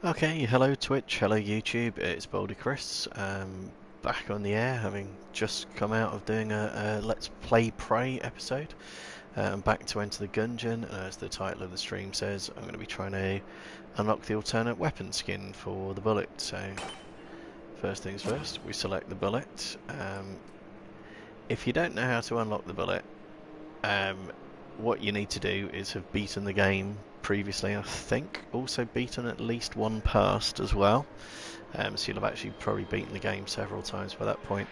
Okay, hello Twitch, hello YouTube, it's Boulder Chris, back on the air, having just come out of doing a Let's Play Prey episode. I'm back to Enter the Gungeon, and as the title of the stream says, I'm going to be trying to unlock the alternate weapon skin for the bullet. So, first things first, we select the bullet. If you don't know how to unlock the bullet, what you need to do is have beaten the game previously, I think also beaten at least one past as well, so you'll have actually probably beaten the game several times by that point.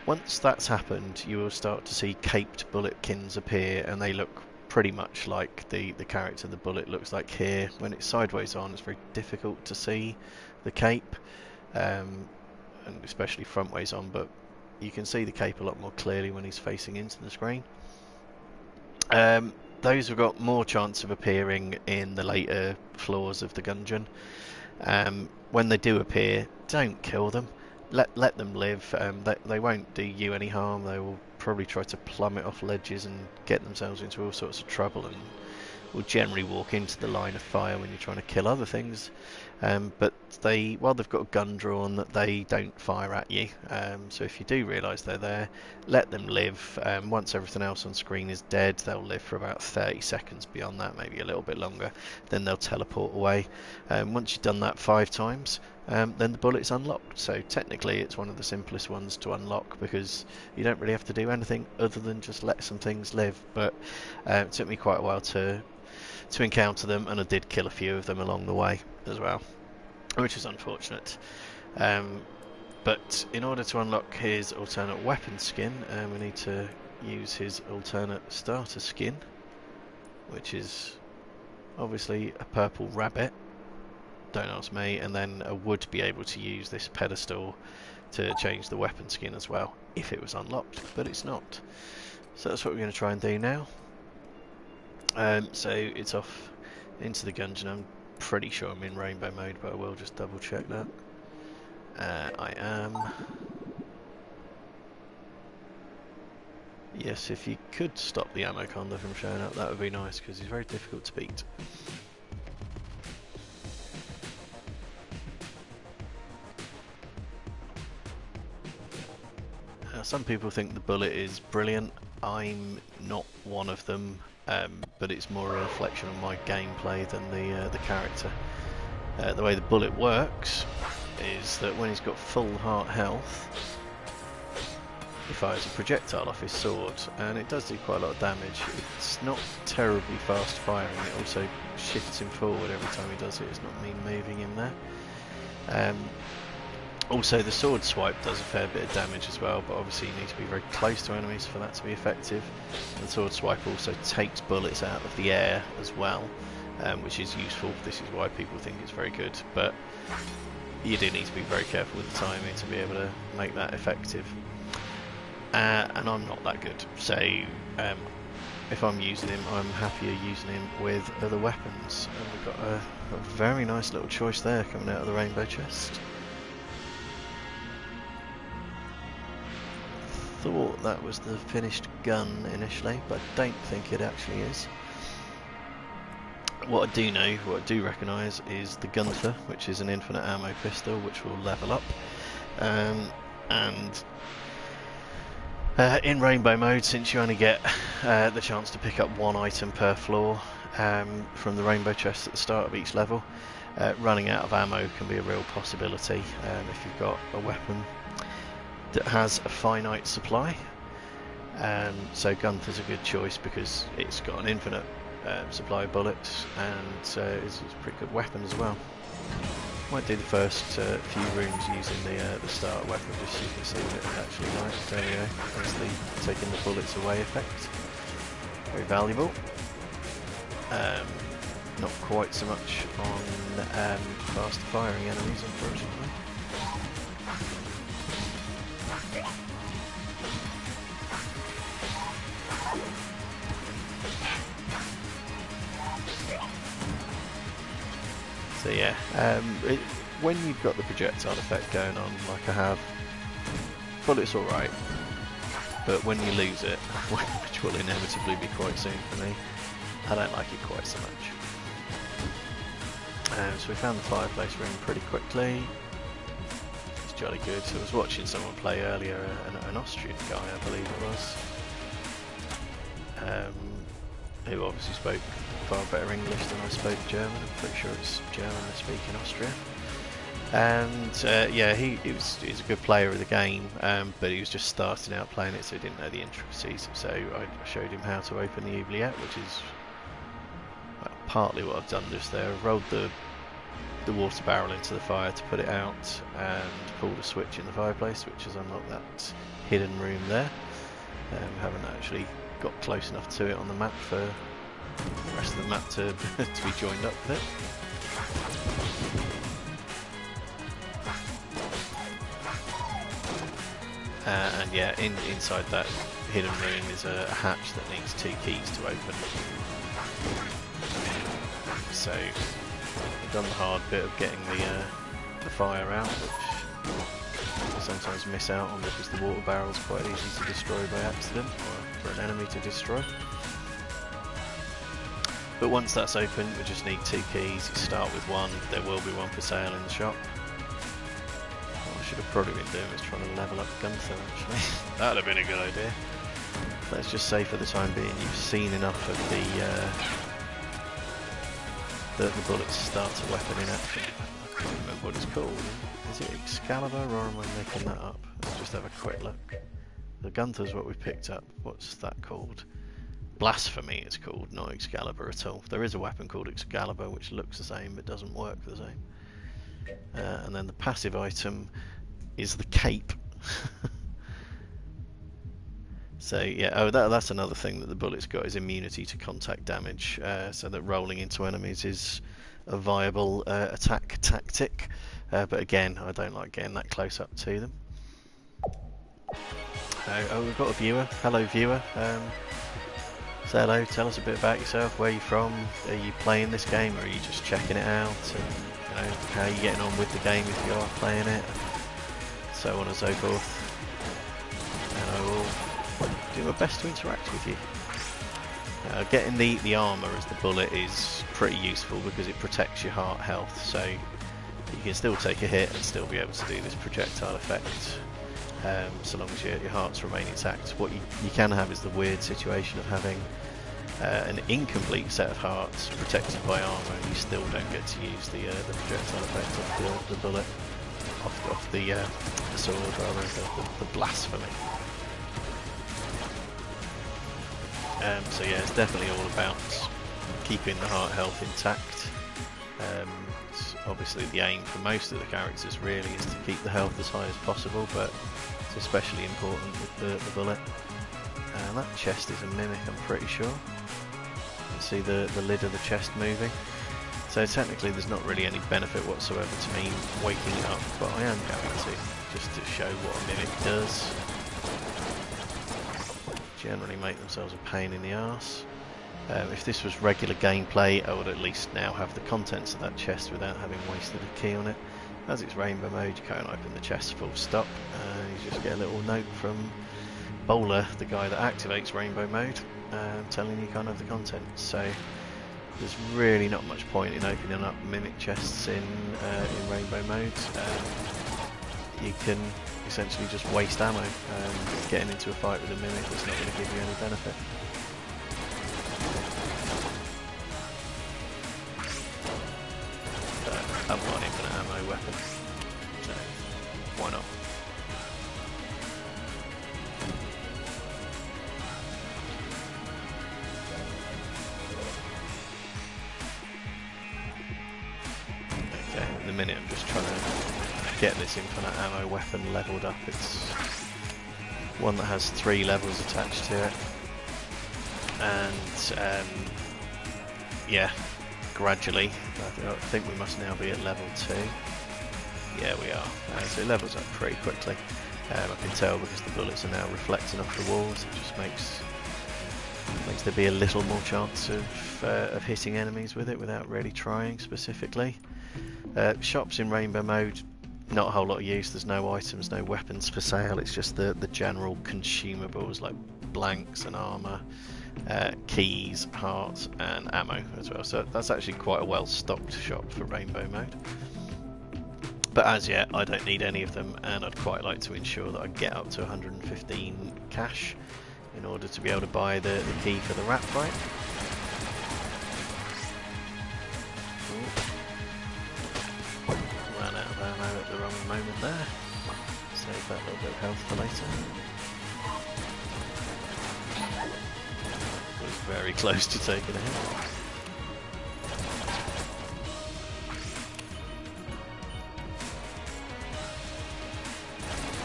Once that's happened, you will start to see caped bulletkins appear, and they look pretty much like the character the bullet looks like here. When it's sideways on, it's very difficult to see the cape, and especially frontways on, but you can see the cape a lot more clearly when he's facing into the screen. Those have got more chance of appearing in the later floors of the Gungeon. When they do appear, don't kill them. Let them live. They won't do you any harm. They will probably try to plummet off ledges and get themselves into all sorts of trouble, and will generally walk into the line of fire when you're trying to kill other things. But while they've got a gun drawn, they don't fire at you. So if you do realise they're there, let them live. Once everything else on screen is dead, they'll live for about 30 seconds. Beyond that, maybe a little bit longer. Then they'll teleport away. Once you've done that 5 times, then the bullet's unlocked. So technically it's one of the simplest ones to unlock, because you don't really have to do anything other than just let some things live. But it took me quite a while to encounter them, and I did kill a few of them along the way as well, which is unfortunate. But in order to unlock his alternate weapon skin, we need to use his alternate starter skin, which is obviously a purple rabbit, don't ask me, and then I would be able to use this pedestal to change the weapon skin as well if it was unlocked, but it's not. So that's what we're going to try and do now. So it's off into the Gungeon. I'm pretty sure I'm in rainbow mode, but I will just double check that. I am. Yes, if you could stop the ammo conda from showing up, that would be nice, because he's very difficult to beat. Some people think the bullet is brilliant. I'm not one of them. But it's more a reflection of my gameplay than the character. The way the bullet works is that when he's got full heart health, he fires a projectile off his sword, and it does do quite a lot of damage. It's not terribly fast firing. It also shifts him forward every time he does it. It's not me moving him there. Also, the sword swipe does a fair bit of damage as well, but obviously you need to be very close to enemies for that to be effective. And the sword swipe also takes bullets out of the air as well, which is useful. This is why people think it's very good, but you do need to be very careful with the timing to be able to make that effective. And I'm not that good, so if I'm using him, I'm happier using him with other weapons. And we've got a very nice little choice there coming out of the rainbow chest. Thought that was the finished gun initially, but I don't think it actually is. What I do recognise is the Gunther, which is an infinite ammo pistol, which will level up. And in rainbow mode, since you only get the chance to pick up one item per floor from the rainbow chest at the start of each level, running out of ammo can be a real possibility if you've got a weapon that has a finite supply. So Gunther's a good choice because it's got an infinite supply of bullets, and it's a pretty good weapon as well. Might do the first few rooms using the starter weapon just so you can see what it's actually like. There we go, that's the taking the bullets away effect. Very valuable. Not quite so much on fast firing enemies, unfortunately. So yeah, when you've got the projectile effect going on, like I have, bullet's alright, but when you lose it, which will inevitably be quite soon for me, I don't like it quite so much. So we found the fireplace room pretty quickly. It's jolly good. So I was watching someone play earlier, an Austrian guy I believe it was, who obviously spoke far better English than I spoke German. I'm pretty sure it's German they speak in Austria. And yeah, he's a good player of the game, but he was just starting out playing it, so he didn't know the intricacies. So I showed him how to open the oubliette, which is partly what I've done just there. I've rolled the water barrel into the fire to put it out, and pulled a switch in the fireplace, which has unlocked that hidden room there. Haven't actually got close enough to it on the map for the rest of the map to be joined up with it. And yeah, inside that hidden room is a hatch that needs 2 keys to open. So I've done the hard bit of getting the fire out, which I sometimes miss out on because the water barrel is quite easy to destroy by accident, or for an enemy to destroy. But once that's open, we just need 2 keys. You start with 1. There will be 1 for sale in the shop. What I should have probably been doing is trying to level up Gunther, actually. That would have been a good idea. Let's just say for the time being you've seen enough of the bullets start a weapon in action. I can't remember what it's called. Is it Excalibur, or am I making that up? Let's just have a quick look. The Gunther's what we picked up. What's that called? Blasphemy it's called, not Excalibur at all. There is a weapon called Excalibur which looks the same but doesn't work the same. And then the passive item is the cape. So yeah, oh that's another thing that the bullet's got, is immunity to contact damage, so that rolling into enemies is a viable attack tactic, but again I don't like getting that close up to them. Oh, we've got a viewer. Hello viewer. Say hello, tell us a bit about yourself, where you're from, are you playing this game or are you just checking it out, and you know, how are you getting on with the game if you are playing it, so on and so forth. And I will do my best to interact with you. Getting the armour as the bullet is pretty useful because it protects your heart health, so you can still take a hit and still be able to do this projectile effect. So long as your hearts remain intact. What you can have is the weird situation of having an incomplete set of hearts protected by armour, and you still don't get to use the projectile effect of the bullet, off the sword, rather, the blasphemy. So yeah, it's definitely all about keeping the heart health intact. Obviously the aim for most of the characters really is to keep the health as high as possible, but it's especially important with the bullet. And that chest is a mimic, I'm pretty sure. You can see the lid of the chest moving. So technically there's not really any benefit whatsoever to me waking it up, but I am going to, just to show what a mimic does. Generally make themselves a pain in the arse. If this was regular gameplay, I would at least now have the contents of that chest without having wasted a key on it. As it's rainbow mode, you can't open the chest full stop. You just get a little note from Bowler, the guy that activates rainbow mode, telling you kind of the contents. So there's really not much point in opening up mimic chests in rainbow mode. You can essentially just waste ammo. Getting into a fight with a mimic is not going to give you any benefit. I've got an infinite ammo weapon, so why not? Okay, at the minute I'm just trying to get this infinite ammo weapon leveled up. It's one that has 3 levels attached to it, and yeah, gradually, I think we must now be at level 2. Yeah, we are. So it levels up pretty quickly. I can tell because the bullets are now reflecting off the walls. It just makes there be a little more chance of hitting enemies with it without really trying specifically. Shops in rainbow mode, not a whole lot of use. There's no items, no weapons for sale. It's just the general consumables like blanks and armour. keys, hearts and ammo as well, so that's actually quite a well stocked shop for rainbow mode. But as yet I don't need any of them, and I'd quite like to ensure that I get up to 115 cash in order to be able to buy the key for the rat fight. Ran out of ammo at the wrong moment there. Save that little bit of health for later. Was very close to taking a hit.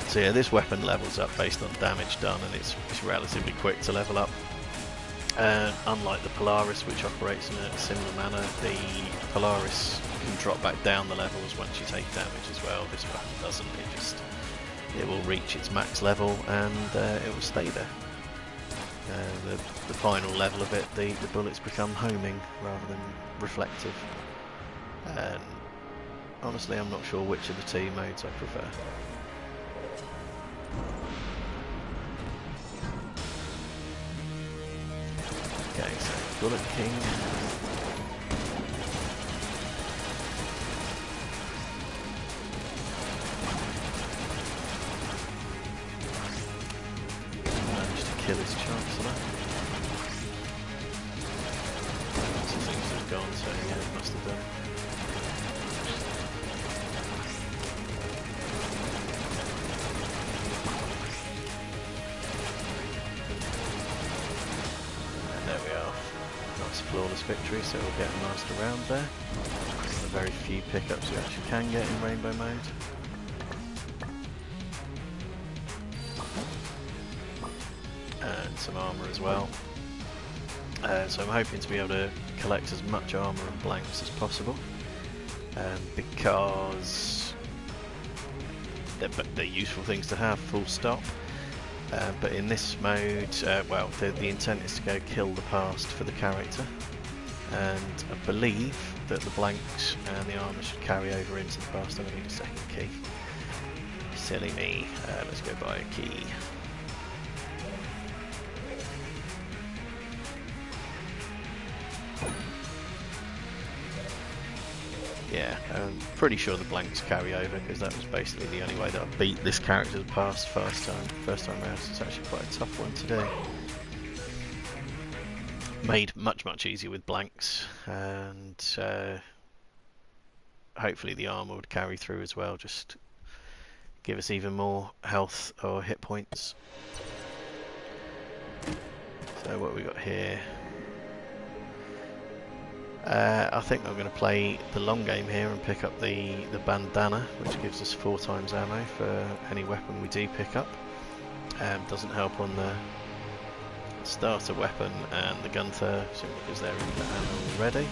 So yeah, this weapon levels up based on damage done, and it's relatively quick to level up. Unlike the Polaris, which operates in a similar manner, the Polaris can drop back down the levels once you take damage as well. This weapon doesn't. It will reach its max level and it will stay there. The final level of it, the bullets become homing rather than reflective. And honestly, I'm not sure which of the two modes I prefer. Okay, so Bullet King. Managed to kill his Chancellor. Lots of things have gone, so yeah, it must have done. Flawless victory, so we'll get a master round there. One of the very few pickups you actually can get in rainbow mode. And some armour as well. So I'm hoping to be able to collect as much armour and blanks as possible, because they're useful things to have, full stop. But in this mode, well, the intent is to go kill the past for the character, and I believe that the blanks and the armour should carry over into the past. I'm going to need a second key. Silly me. Let's go buy a key. Yeah, I'm pretty sure the blanks carry over, because that was basically the only way that I beat this character's past first time round. So it's actually quite a tough one to do. Made much easier with blanks, and hopefully the armour would carry through as well, just give us even more health or hit points. So what have we got here? I think I'm going to play the long game here and pick up the bandana, which gives us 4 times ammo for any weapon we do pick up. Doesn't help on the starter weapon and the Gunther, simply because they're in the ammo already.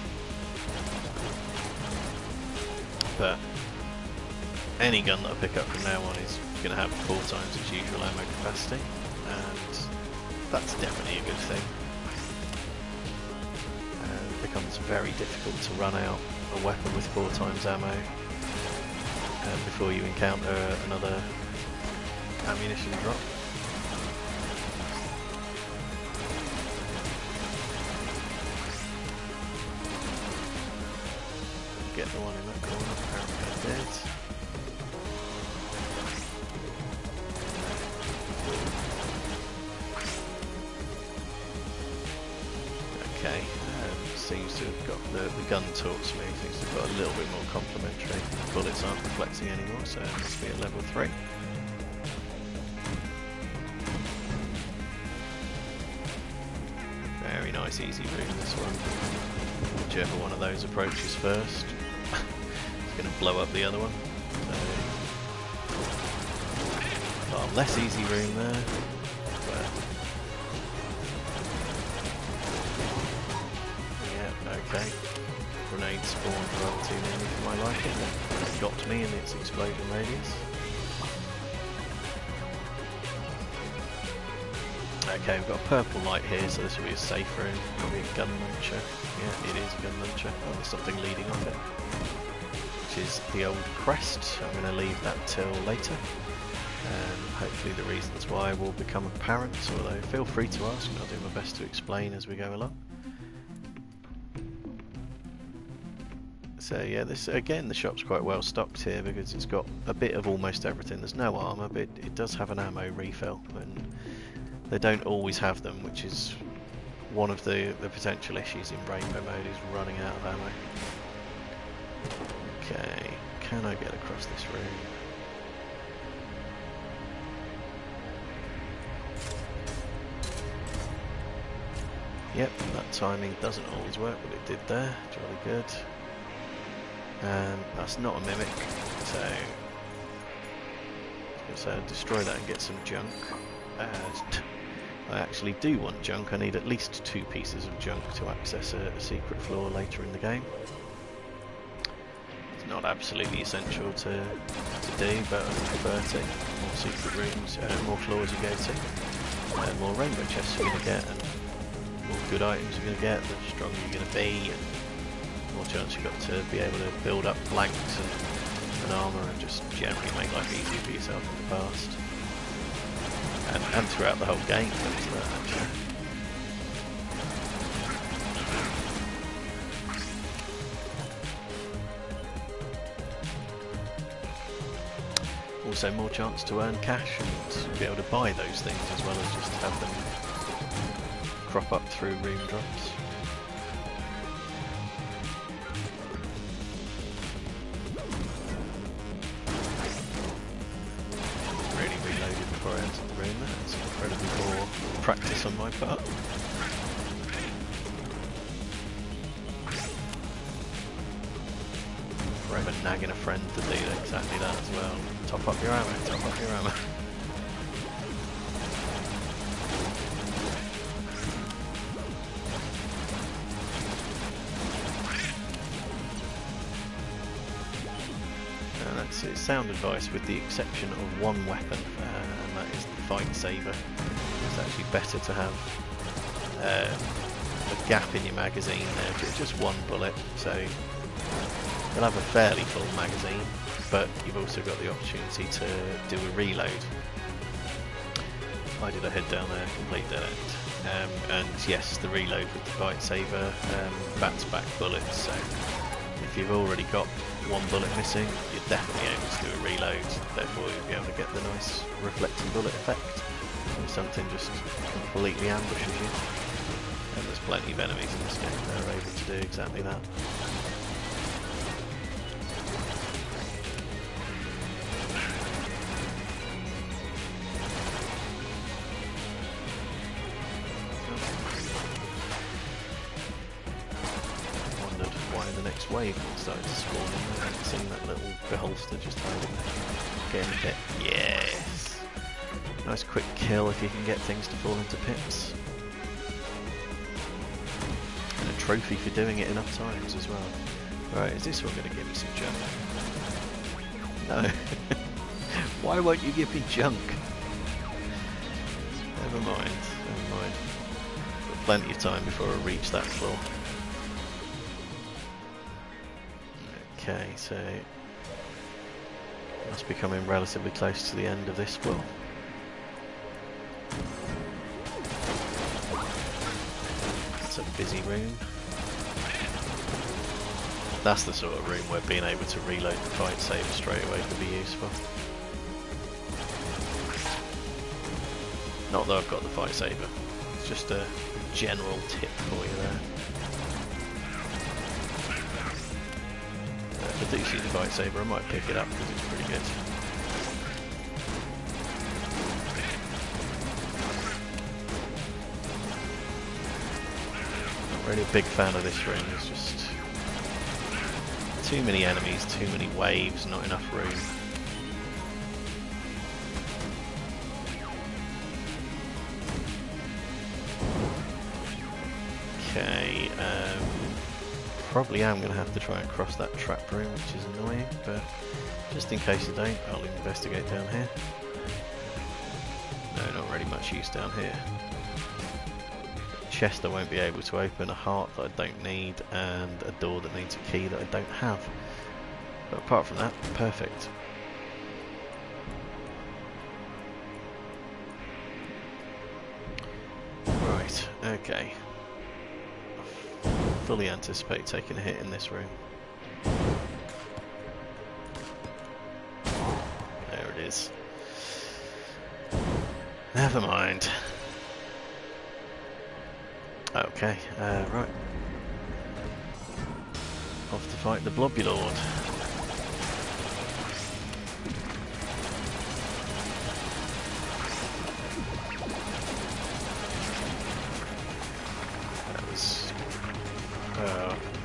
But any gun that I pick up from now on is going to have 4 times its usual ammo capacity, and that's definitely a good thing. It becomes very difficult to run out a weapon with 4 times ammo before you encounter another ammunition drop. Get the one in that corner, apparently dead. Okay, seems to have got the gun talks me, seems to have got a little bit more complementary. Bullets aren't reflecting anymore, so it must be at level 3. Very nice, easy room this one. Whichever one of those approaches first, it's going to blow up the other one. So, far less easy room there. But yeah, okay. Grenade spawned rather too many for my liking. It got me in its explosion radius. Okay, we've got a purple light here, so this will be a safe room. Probably a gun launcher. Yeah, it is a gun launcher. Oh, there's something leading off it, which is the old crest. I'm going to leave that till later. Hopefully the reasons why will become apparent, although feel free to ask and I'll do my best to explain as we go along. So yeah, this again, the shop's quite well stocked here because it's got a bit of almost everything. There's no armour, but it does have an ammo refill, and they don't always have them, which is one of the potential issues in Rainbow mode, is running out of ammo. Okay, can I get across this room? Yep, that timing doesn't always work, but it did there. Jolly good. That's not a mimic, so I'll destroy that and get some junk. I actually do want junk. I need at least 2 pieces of junk to access a secret floor later in the game. It's not absolutely essential to do, but I prefer to. More secret rooms, more floors you go to, more rainbow chests you're going to get, and more good items you're going to get, the stronger you're going to be, and more chance you've got to be able to build up flanks and armour and just generally make life easier for yourself in the past. And throughout the whole game, comes to that actually. Also more chance to earn cash and be able to buy those things as well as just have them crop up through room drops. That's incredibly poor practice on my part. Forever nagging a friend to do exactly that as well. Top up your ammo, top up your ammo. And that's it. Sound advice, with the exception of one weapon, and that is the fight saber. It's actually better to have a gap in your magazine there, just one bullet, so you'll have a fairly full magazine, but you've also got the opportunity to do a reload. I did a head down there, complete dead end. And yes, the reload with the fight saber bats back bullets, so if you've already got one bullet missing, you're definitely able to do a reload, therefore you'll be able to get the nice reflecting bullet effect if something just completely ambushes you. And there's plenty of enemies in this game that are able to do exactly that. Wave started to spawn in. I haven't seen that little beholster just hiding there. Getting a pit. Yes! Nice quick kill if you can get things to fall into pits. And a trophy for doing it enough times as well. Right, is this one going to give me some junk? No. Why won't you give me junk? Never mind, never mind. Got plenty of time before I reach that floor. Okay, so must be coming relatively close to the end of this floor. It's a busy room. That's the sort of room where being able to reload the fight saber straight away could be useful. Not that I've got the fight saber, it's just a general tip for you there. If I do see the fight saber, I might pick it up because it's pretty good. Not really a big fan of this room, it's just too many enemies, too many waves, not enough room. Okay, probably am going to have to try and cross that trap room, which is annoying, but just in case I don't, I'll investigate down here. No, not really much use down here. A chest I won't be able to open, a heart that I don't need, and a door that needs a key that I don't have. But apart from that, perfect. Okay. I fully anticipate taking a hit in this room. There it is. Never mind. Okay, right. Off to fight the Blobulord.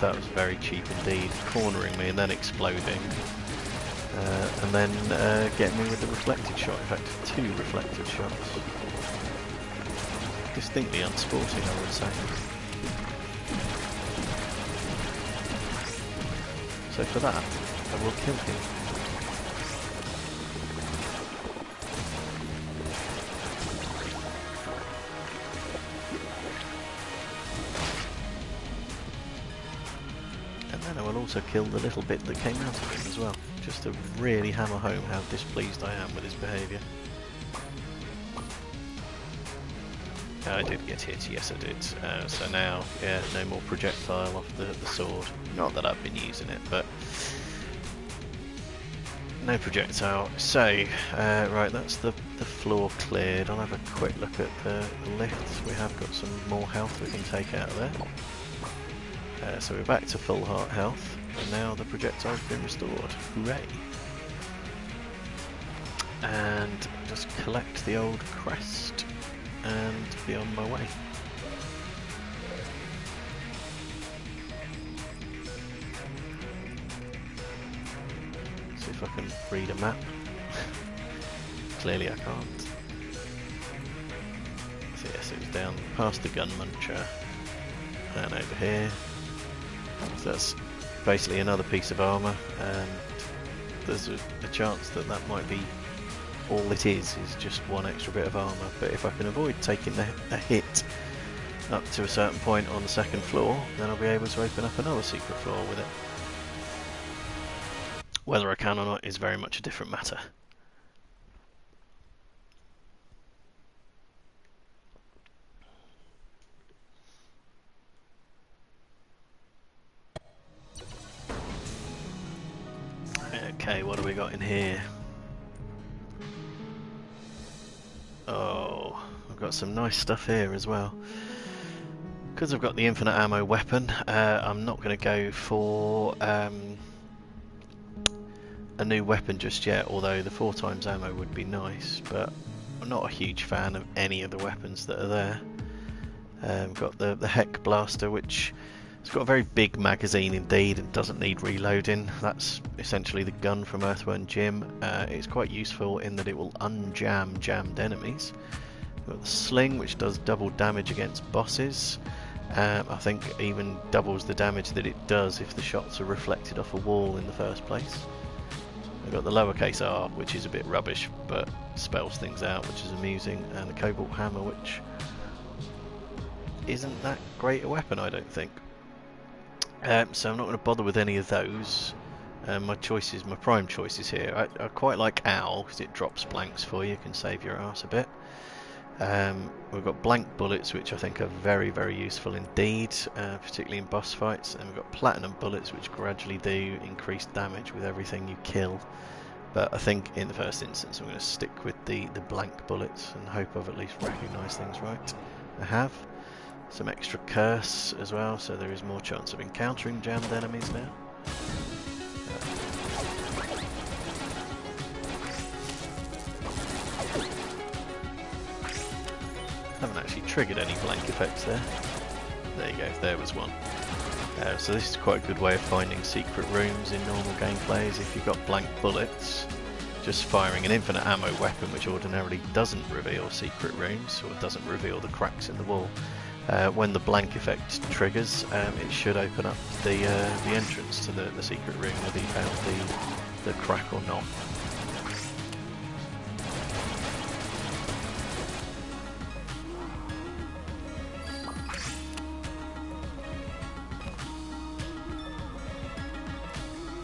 That was very cheap indeed, cornering me and then exploding, and then getting me with the reflected shot. In fact, 2 reflected shots. Distinctly unsporting, I would say. So for that, I will kill him. And I will also kill the little bit that came out of him as well, just to really hammer home how displeased I am with his behaviour. I did get hit, yes I did. So now, yeah, no more projectile off the sword. Not that I've been using it, but no projectile. So, right, that's the floor cleared. I'll have a quick look at the lifts. We have got some more health we can take out of there. So we're back to full heart health, and now the projectile's been restored. Hooray! And just collect the old crest and be on my way. See if I can read a map. Clearly I can't. So yes, it was down past the gun muncher and over here. So that's basically another piece of armour, and there's a chance that that might be all it is just one extra bit of armour. But if I can avoid taking a hit up to a certain point on the second floor, then I'll be able to open up another secret floor with it. Whether I can or not is very much a different matter. Okay, what do we got in here? Oh, I've got some nice stuff here as well. Because I've got the infinite ammo weapon, I'm not going to go for a new weapon just yet, although the 4x ammo would be nice, but I'm not a huge fan of any of the weapons that are there. I've got the Heck Blaster, which it's got a very big magazine indeed and doesn't need reloading. That's essentially the gun from Earthworm Jim. It's quite useful in that it will unjam jammed enemies. We've got the Sling, which does double damage against bosses. I think even doubles the damage that it does if the shots are reflected off a wall in the first place. We've got the lowercase r, which is a bit rubbish but spells things out, which is amusing, and the Cobalt Hammer, which isn't that great a weapon, I don't think. So I'm not going to bother with any of those. My prime choices here. I quite like Owl because it drops blanks for you, can save your ass a bit. We've got blank bullets, which I think are very, very useful indeed, particularly in boss fights. And we've got platinum bullets, which gradually do increase damage with everything you kill. But I think in the first instance I'm going to stick with the blank bullets and hope I've at least recognised things right. I have. Some extra curse as well, so there is more chance of encountering jammed enemies now. Haven't actually triggered any blank effects there. There you go, there was one. So this is quite a good way of finding secret rooms in normal gameplays. If you've got blank bullets, just firing an infinite ammo weapon, which ordinarily doesn't reveal secret rooms, or doesn't reveal the cracks in the wall, when the blank effect triggers, it should open up the entrance to the secret room, whether you found the crack or not.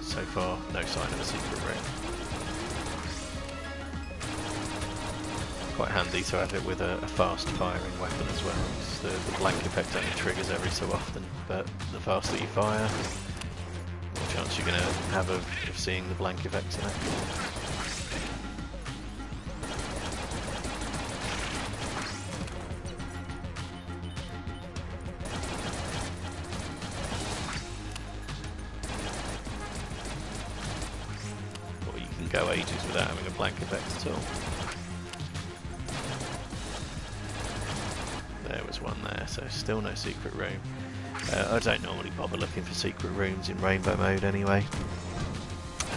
So far, no sign of a secret room. quite handy to have it with a fast firing weapon as well. The blank effect only triggers every so often, but the faster you fire, the more chance you're going to have of seeing the blank effects in action. Go ages without having a blank effect at all. There was one there, so still no secret room. I don't normally bother looking for secret rooms in rainbow mode anyway,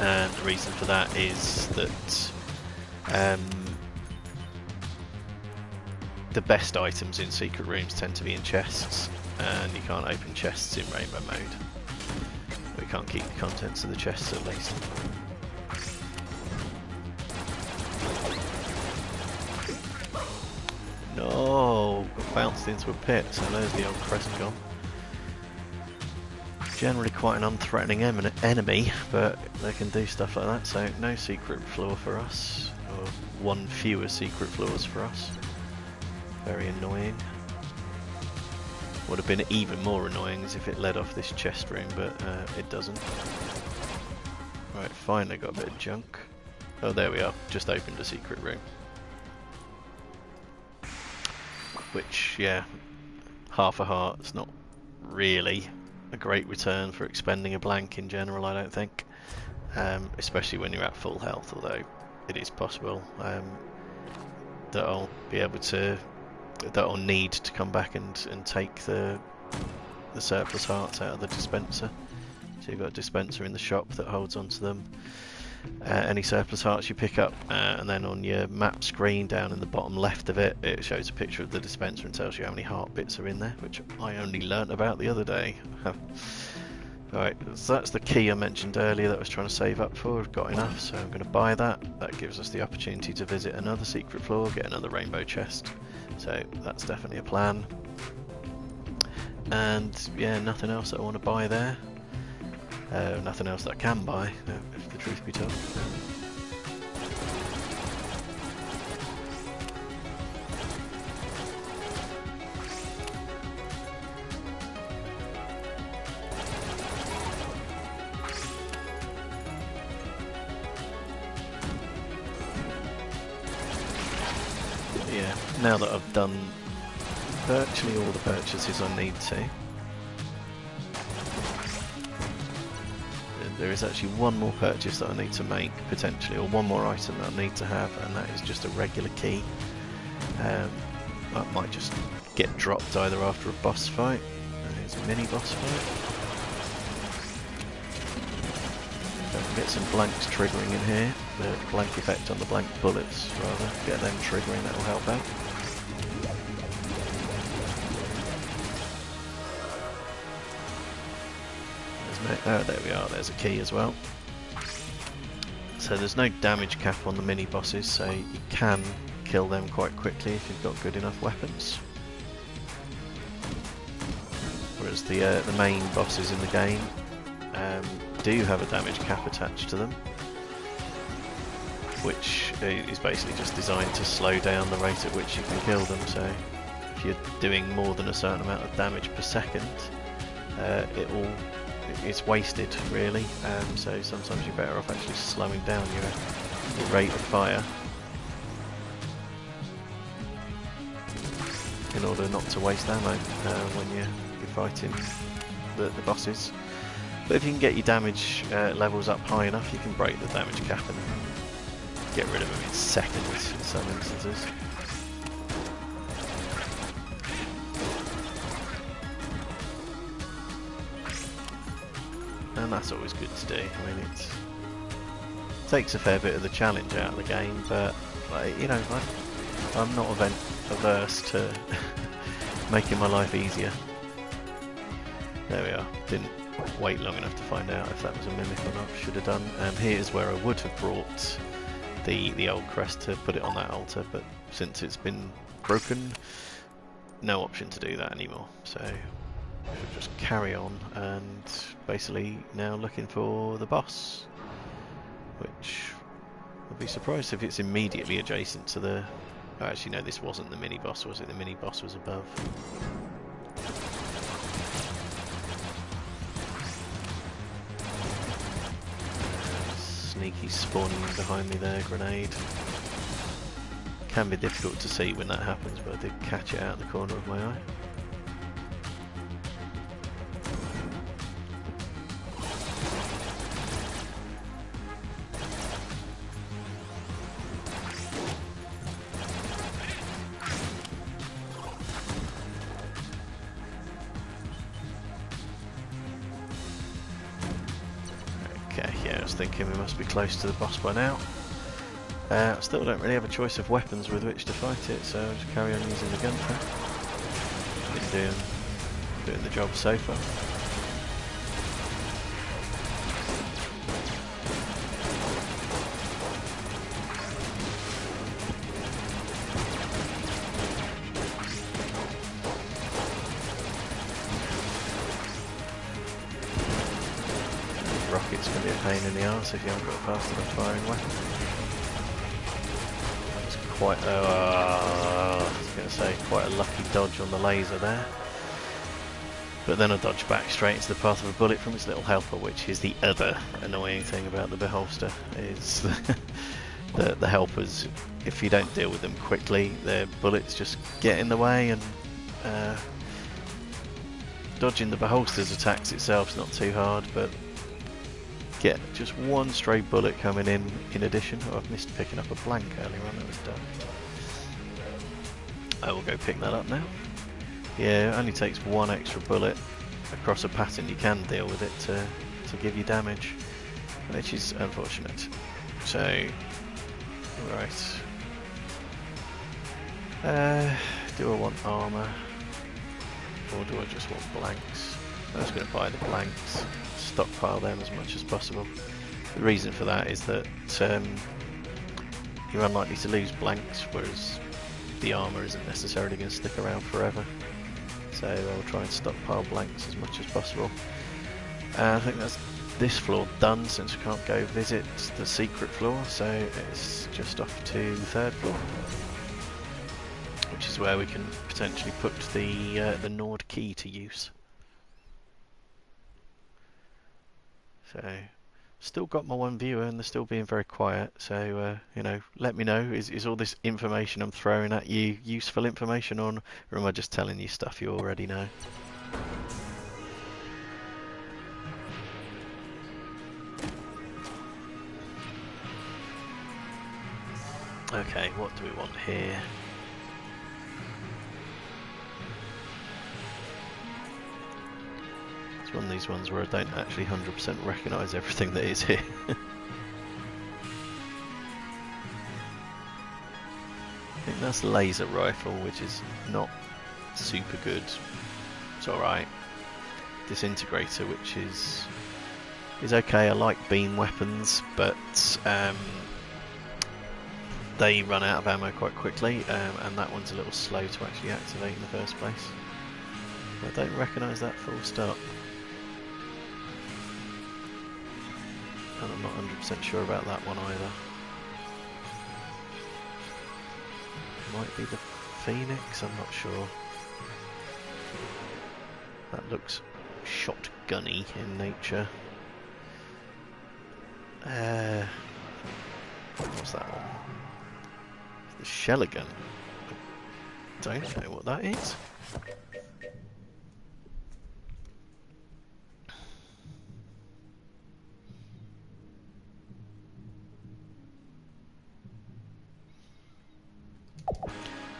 and the reason for that is that the best items in secret rooms tend to be in chests, and you can't open chests in rainbow mode. We can't keep the contents of the chests at least. No, got bounced into a pit, so there's the old crest gone. Generally quite an unthreatening enemy, but they can do stuff like that, so no secret floor for us, or one fewer secret floors for us. Very annoying. Would have been even more annoying as if it led off this chest room, but it doesn't. Right, finally got a bit of junk. Oh, there we are, just opened a secret room. Which, yeah, half a heart, it's not really a great return for expending a blank in general, I don't think. Especially when you're at full health, although it is possible that I'll be able to, that I'll need to come back and take the surplus hearts out of the dispenser. So you've got a dispenser in the shop that holds onto them. Any surplus hearts you pick up, and then on your map screen down in the bottom left of it, it shows a picture of the dispenser and tells you how many heart bits are in there, which I only learnt about the other day. Right, so that's the key I mentioned earlier that I was trying to save up for. I've got enough, so I'm going to buy that. That gives us the opportunity to visit another secret floor, get another rainbow chest. So that's definitely a plan. And yeah, nothing else that I want to buy there. Nothing else that I can buy, if the truth be told. Yeah, now that I've done virtually all the purchases I need to, there is actually one more purchase that I need to make, potentially, or one more item that I need to have, and that is just a regular key. That might just get dropped either after a boss fight. There's a mini boss fight. Get some blanks triggering in here. The blank effect on the blank bullets, rather. Get them triggering, that will help out. Oh, there we are, there's a key as well. So there's no damage cap on the mini bosses, so you can kill them quite quickly if you've got good enough weapons. Whereas the main bosses in the game do have a damage cap attached to them, which is basically just designed to slow down the rate at which you can kill them. So if you're doing more than a certain amount of damage per second, it's wasted really, so sometimes you're better off actually slowing down your rate of fire in order not to waste ammo when you're fighting the bosses. But if you can get your damage levels up high enough, you can break the damage cap and get rid of them in seconds in some instances. And that's always good to do. I mean, it takes a fair bit of the challenge out of the game, but you know, I'm not averse to making my life easier. There we are. Didn't wait long enough to find out if that was a mimic or not. Should have done. Here's where I would have brought the old crest to put it on that altar, but since it's been broken, no option to do that anymore. So I should just carry on and basically now looking for the boss, which I'd be surprised if it's immediately adjacent to the Oh, actually no, this wasn't the mini boss, was it? The mini boss was above. Sneaky spawning in behind me there, grenade. Can be difficult to see when that happens, but I did catch it out of the corner of my eye. Okay, yeah, I was thinking we must be close to the boss by now. Still don't really have a choice of weapons with which to fight it, so I'll just carry on using the gun. Been doing the job so far. Rockets can be a pain in the arse if you haven't got a fast enough firing weapon. Quite I was going to say, quite a lucky dodge on the laser there. But then I dodged back straight into the path of a bullet from its little helper, which is the other annoying thing about the beholster, is the helpers, if you don't deal with them quickly, their bullets just get in the way, and dodging the beholster's attacks itself is not too hard, but get just one stray bullet coming in addition. Oh, I've missed picking up a blank earlier on, that was dumb. I will go pick that up now. Yeah, it only takes one extra bullet across a pattern you can deal with it to give you damage, which is unfortunate. So, right. Do I want armour, or do I just want blanks? I'm just going to buy the blanks, stockpile them as much as possible. The reason for that is that you're unlikely to lose blanks, whereas the armour isn't necessarily going to stick around forever. So I'll try and stockpile blanks as much as possible. I think that's this floor done, since we can't go visit the secret floor, so it's just off to the third floor, which is where we can potentially put the Nord key to use. So, still got my one viewer and they're still being very quiet, so you know, let me know, is all this information I'm throwing at you useful information, or am I just telling you stuff you already know? Okay, what do we want here? It's one of these ones where I don't actually 100% recognise everything that is here. I think that's a laser rifle, which is not super good. It's alright. Disintegrator, which is okay. I like beam weapons, but they run out of ammo quite quickly, and that one's a little slow to actually activate in the first place. I don't recognise that full stop. And I'm not 100% sure about that one either. Might be the Phoenix, I'm not sure. That looks shotgunny in nature. What's that one? The Shelligan. I don't know what that is.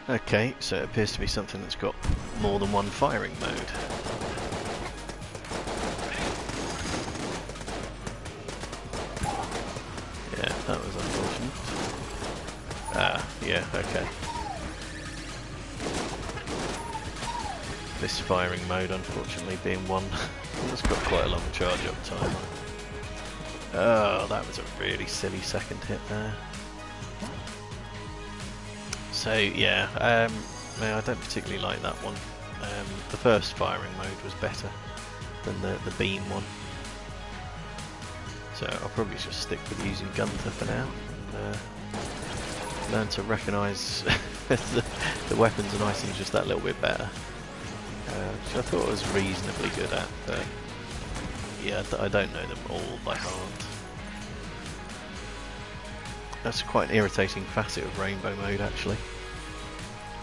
Okay, so it appears to be something that's got more than one firing mode. Yeah, that was unfortunate. Ah, yeah, okay. This firing mode, unfortunately, being one that's got quite a long charge up time. Oh, that was a really silly second hit there. So yeah, no, I don't particularly like that one. The first firing mode was better than the beam one. So I'll probably just stick with using Gunther for now, and learn to recognise The weapons and items just that little bit better. Which I thought I was reasonably good at, but yeah, I don't know them all by heart. That's quite an irritating facet of rainbow mode, actually.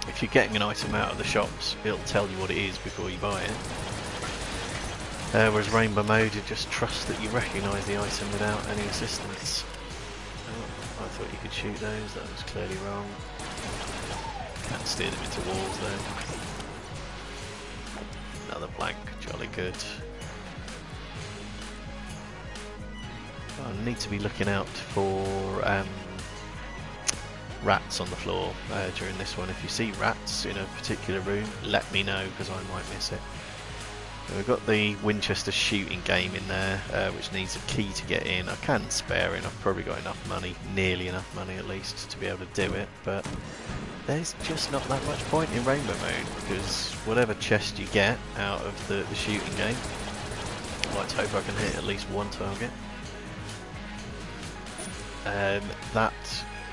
If you're getting an item out of the shops, it'll tell you what it is before you buy it. Whereas rainbow mode, you just trust that you recognise the item without any assistance. Oh, I thought you could shoot those, that was clearly wrong. Can't steer them into walls though. Another blank, jolly good. I need to be looking out for rats on the floor during this one. If you see rats in a particular room, let me know because I might miss it. So we've got the Winchester shooting game in there, which needs a key to get in. I can spare it, I've probably got enough money, nearly enough money at least, to be able to do it, but there's just not that much point in rainbow mode, because whatever chest you get out of the shooting game, I'd like to hope I can hit at least one target.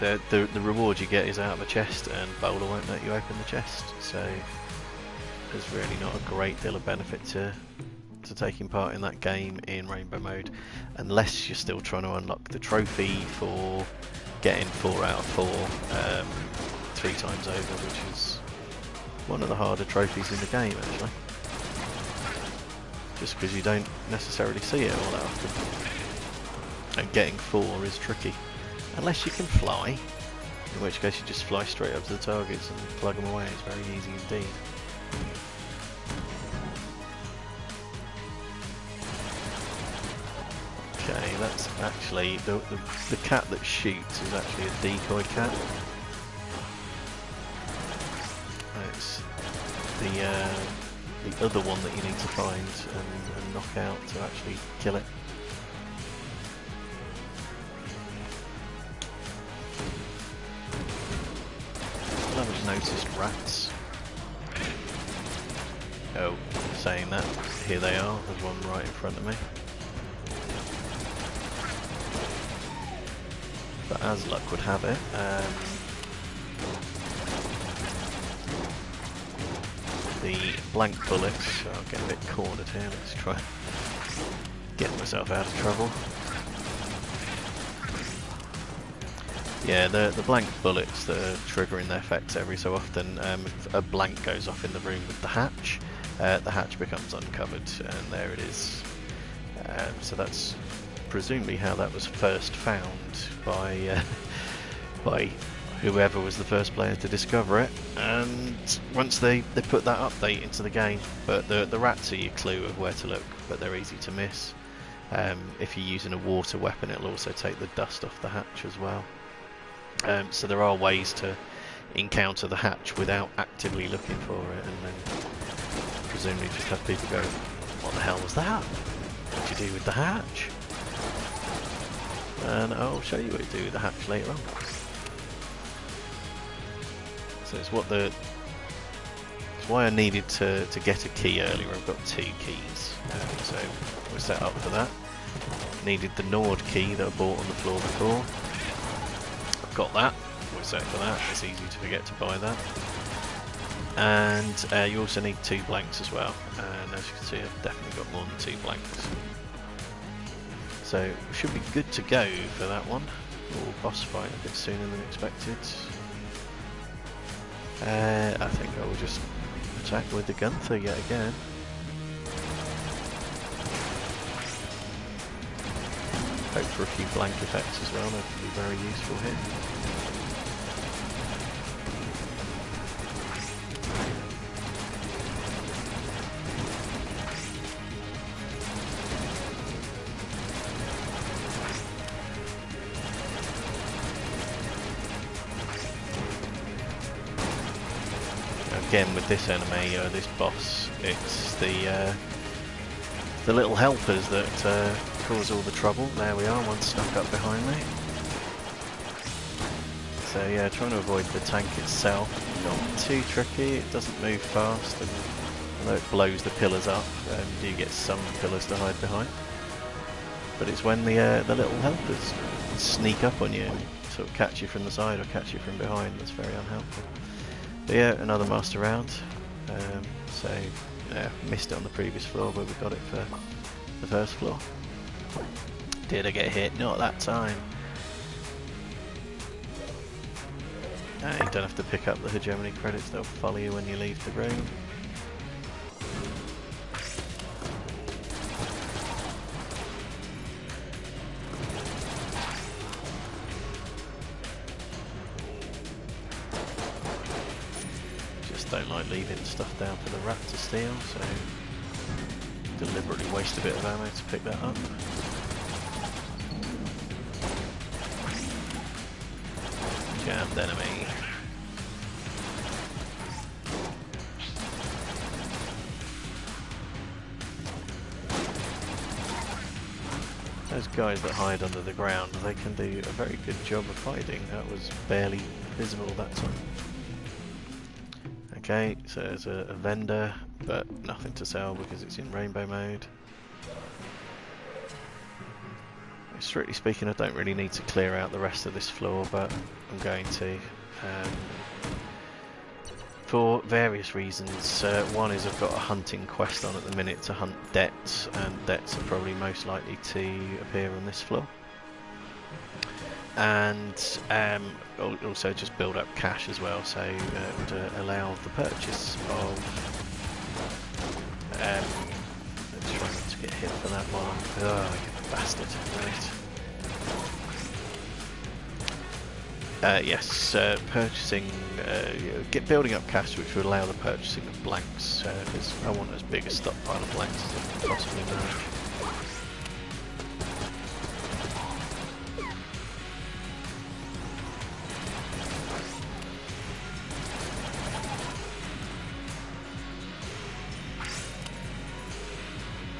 The reward you get is out of a chest, and Bowler won't let you open the chest, so there's really not a great deal of benefit to taking part in that game in rainbow mode, unless you're still trying to unlock the trophy for getting 4 out of 4 3 times over, which is one of the harder trophies in the game actually, just because you don't necessarily see it all that often, and getting 4 is tricky unless you can fly, in which case you just fly straight up to the targets and plug them away. It's very easy indeed. Okay, that's actually the cat that shoots is actually a decoy cat. It's the other one that you need to find and knock out to actually kill it. I've just noticed rats. Oh, saying that, here they are. There's one right in front of me. But as luck would have it, the blank bullets, I'll get a bit cornered here, let's try and get myself out of trouble. Yeah, the blank bullets that are triggering their effects every so often, if a blank goes off in the room with the hatch becomes uncovered, and there it is. So that's presumably how that was first found by whoever was the first player to discover it, and once they put that update into the game. But the rats are your clue of where to look, but they're easy to miss. If you're using a water weapon, it'll also take the dust off the hatch as well. So there are ways to encounter the hatch without actively looking for it, and then presumably just have people go, what the hell was that? What do you do with the hatch? And I'll show you what you do with the hatch later on. So it's why I needed to get a key earlier. I've got 2 keys, so we're set up for that. Needed the Nord key that I bought on the floor before. I've got that. We're set for that. It's easy to forget to buy that. And you also need 2 blanks as well. And as you can see, I've definitely got more than 2 blanks. So we should be good to go for that one. Or boss fight a bit sooner than expected. I think I will just attack with the Gunther yet again. Hope for a few blank effects as well, that could be very useful here. Again with this enemy, this boss, it's the little helpers that cause all the trouble. There we are, one snuck up behind me. So yeah, trying to avoid the tank itself. Not too tricky, it doesn't move fast, and although it blows the pillars up, you do get some pillars to hide behind. But it's when the little helpers sneak up on you and sort of catch you from the side or catch you from behind that's very unhelpful. But yeah, another master round. So yeah, missed it on the previous floor, but we got it for the first floor. Did I get hit? Not that time. You don't have to pick up the hegemony credits, they'll follow you when you leave the room. Just don't like leaving stuff down for the rat to steal, so deliberately waste a bit of ammo to pick that up. Jammed enemy. Those guys that hide under the ground, they can do a very good job of hiding. That was barely visible that time. Okay, so there's a vendor, but nothing to sell because it's in rainbow mode. Strictly speaking, I don't really need to clear out the rest of this floor, but I'm going to. For various reasons. One is I've got a hunting quest on at the minute to hunt debts, and debts are probably most likely to appear on this floor. And also just build up cash as well, so to allow the purchase of... let's try not to get hit for that one. Oh, you bastard. Right. Yes, purchasing, building up cash which would allow the purchasing of blanks, because I want as big a stockpile of blanks as I can possibly manage.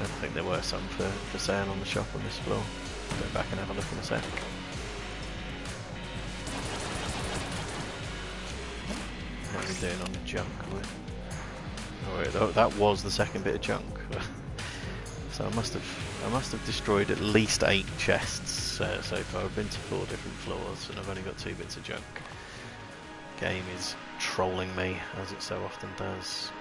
I think there were some for sale on the shop on this floor. Go back and have a look in a sec. What are we doing on junk? Oh, that was the second bit of junk. So I must have destroyed at least 8 chests so far. I've been to 4 different floors and I've only got 2 bits of junk. Game is trolling me, as it so often does.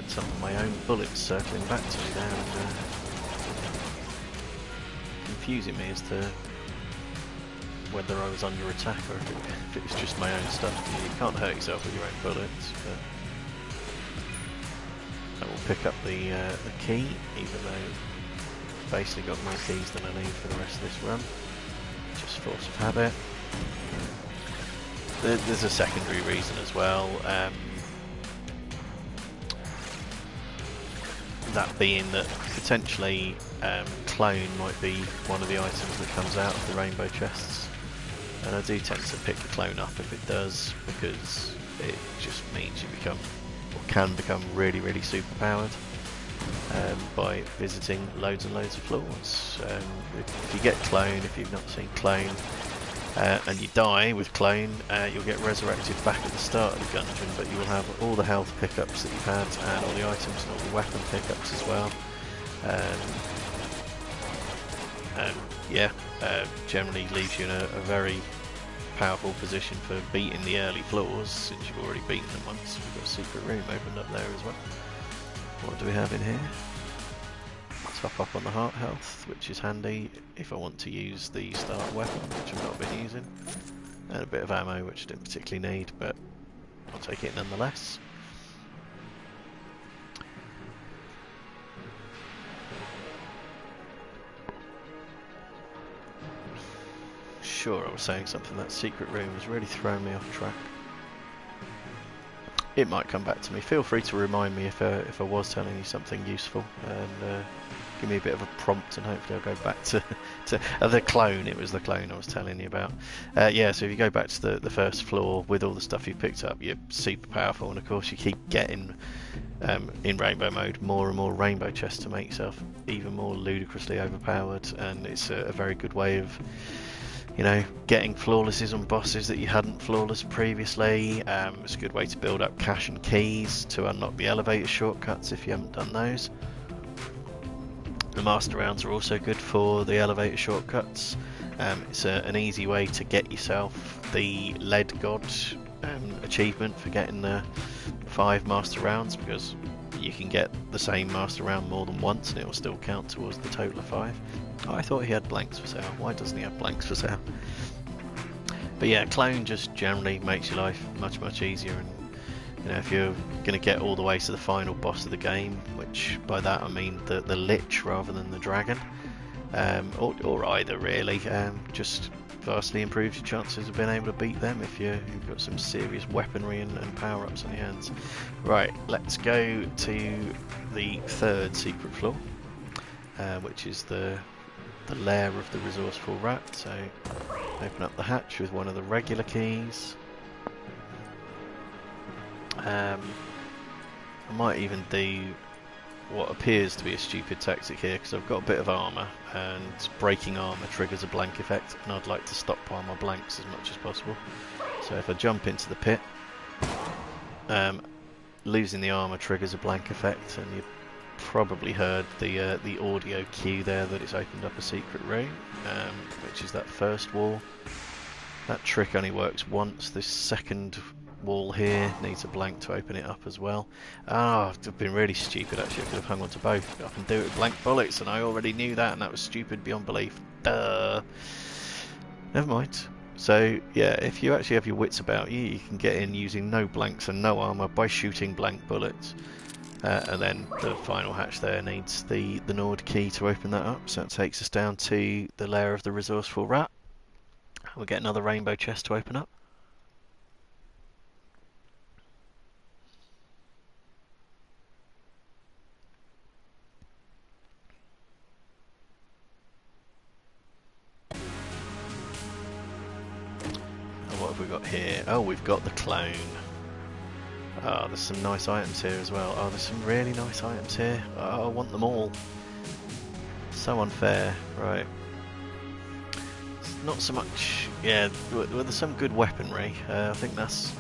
Some of my own bullets circling back to me there and confusing me as to whether I was under attack or if it was just my own stuff. You can't hurt yourself with your own bullets, but I will pick up the key, even though I've basically got more keys than I need for the rest of this run. Just force of habit. There's a secondary reason as well. That being that potentially clone might be one of the items that comes out of the rainbow chests, and I do tend to pick the clone up if it does, because it just means you become, or can become, really super powered by visiting loads and loads of floors. If you get clone, if you've not seen clone, and you die with clone, you'll get resurrected back at the start of the gungeon, but you will have all the health pickups that you've had, and all the items and all the weapon pickups as well. Yeah, generally leaves you in a very powerful position for beating the early floors, since you've already beaten them once. We've got a secret room opened up there as well. What do we have in here? Top up on the heart health, which is handy if I want to use the start weapon, which I've not been using, and a bit of ammo, which I didn't particularly need, but I'll take it nonetheless. Sure, I was saying something. That secret room has really thrown me off track. It might come back to me. Feel free to remind me if I was telling you something useful, and give me a bit of a prompt, and hopefully I'll go back to the clone. It was the clone I was telling you about. Yeah, so if you go back to the first floor with all the stuff you picked up, you're super powerful, and of course you keep getting in rainbow mode more and more rainbow chests to make yourself even more ludicrously overpowered, and it's a very good way of you know, getting flawlesses on bosses that you hadn't flawless previously. It's a good way to build up cash and keys to unlock the elevator shortcuts if you haven't done those. The master rounds are also good for the elevator shortcuts. It's an easy way to get yourself the lead god achievement for getting the 5 master rounds, because you can get the same master round more than once and it will still count towards the total of 5. Oh, I thought he had blanks for sale. Why doesn't he have blanks for sale? But yeah, clone just generally makes your life much easier, and you know, if you're going to get all the way to the final boss of the game, which by that I mean the lich rather than the dragon, or either really, just vastly improves your chances of being able to beat them if you've got some serious weaponry and power-ups on your hands. Right, let's go to the 3rd secret floor, which is the lair of the resourceful rat. So open up the hatch with one of the regular keys. I might even do what appears to be a stupid tactic here, because I've got a bit of armour, and breaking armour triggers a blank effect, and I'd like to stockpile my blanks as much as possible. So if I jump into the pit, losing the armour triggers a blank effect, and you probably heard the audio cue there that it's opened up a secret room, which is that first wall. That trick only works once. This second wall here needs a blank to open it up as well. I've been really stupid actually. I could have hung on to both. I can do it with blank bullets, and I already knew that, and that was stupid beyond belief. Duh. Never mind. So yeah, if you actually have your wits about you, you can get in using no blanks and no armour by shooting blank bullets. And then the final hatch there needs the Nord key to open that up. So that takes us down to the lair of the resourceful rat. We'll get another rainbow chest to open up. What have we got here? Oh, we've got the clone. Oh, there's some nice items here as well. Oh, there's some really nice items here. Oh, I want them all. So unfair. Right. It's not so much... Yeah, well, there's some good weaponry. I think that's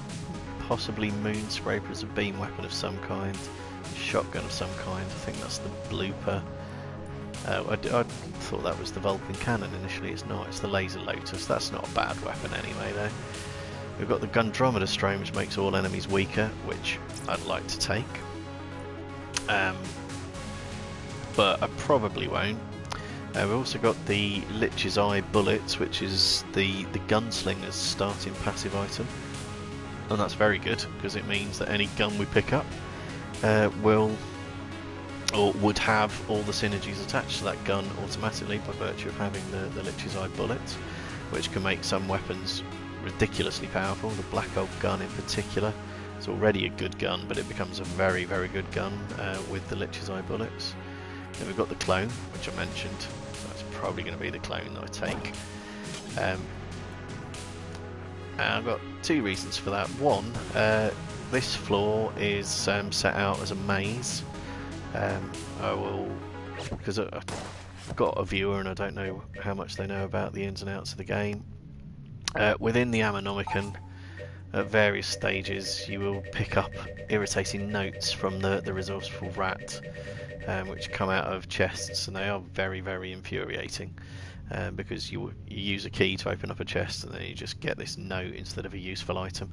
possibly moon scraper as a beam weapon of some kind. Shotgun of some kind. I think that's the blooper. I thought that was the Vulcan cannon initially. It's not. It's the laser lotus. That's not a bad weapon anyway, though. We've got the Gundrometer Strain, which makes all enemies weaker, which I'd like to take. But I probably won't. We've also got the Lich's Eye Bullets, which is the Gunslinger's starting passive item. And that's very good, because it means that any gun we pick up would have all the synergies attached to that gun automatically by virtue of having the Lich's Eye Bullets, which can make some weapons ridiculously powerful. The Black Oak gun in particular, it's already a good gun, but it becomes a very good gun with the Lich's Eye Bullets. Then we've got the clone, which I mentioned, so that's probably going to be the clone that I take. And I've got 2 reasons for that. One, this floor is set out as a maze. I will, because I've got a viewer and I don't know how much they know about the ins and outs of the game. Within the Ammonomicon, at various stages, you will pick up irritating notes from the resourceful rat, which come out of chests, and they are very infuriating, because you use a key to open up a chest and then you just get this note instead of a useful item.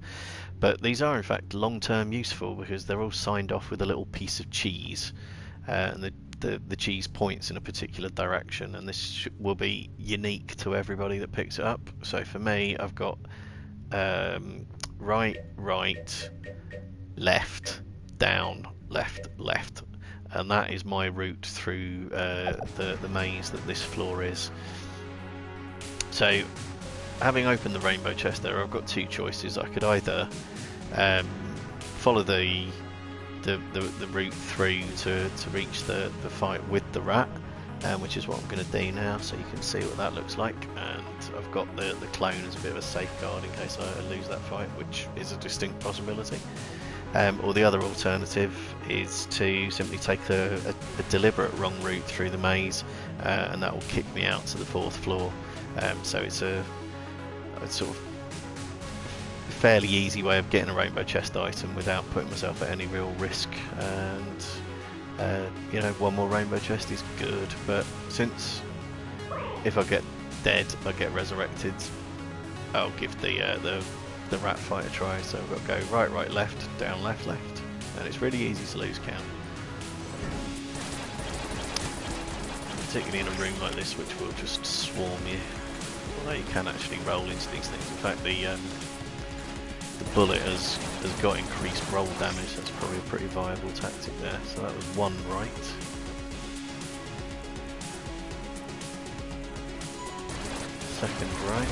But these are in fact long-term useful, because they're all signed off with a little piece of cheese, and the cheese points in a particular direction, and this will be unique to everybody that picks it up. So for me, I've got right, left, down, left, and that is my route through the maze that this floor is. So having opened the rainbow chest there, I've got 2 choices. I could either follow the route through to reach the fight with the rat, which is what I'm going to do now, so you can see what that looks like. And I've got the clone as a bit of a safeguard in case I lose that fight, which is a distinct possibility. Or the other alternative is to simply take a deliberate wrong route through the maze, and that will kick me out to the 4th floor. So it's a a sort of fairly easy way of getting a rainbow chest item without putting myself at any real risk, and you know, one more rainbow chest is good, but since if I get dead I get resurrected, I'll give the rat fight a try. So I've got to go right, right, left, down, left, left, and it's really easy to lose count, particularly in a room like this which will just swarm you, although you can actually roll into these things. In fact, the bullet has got increased roll damage. That's probably a pretty viable tactic there. So that was one right. Second right.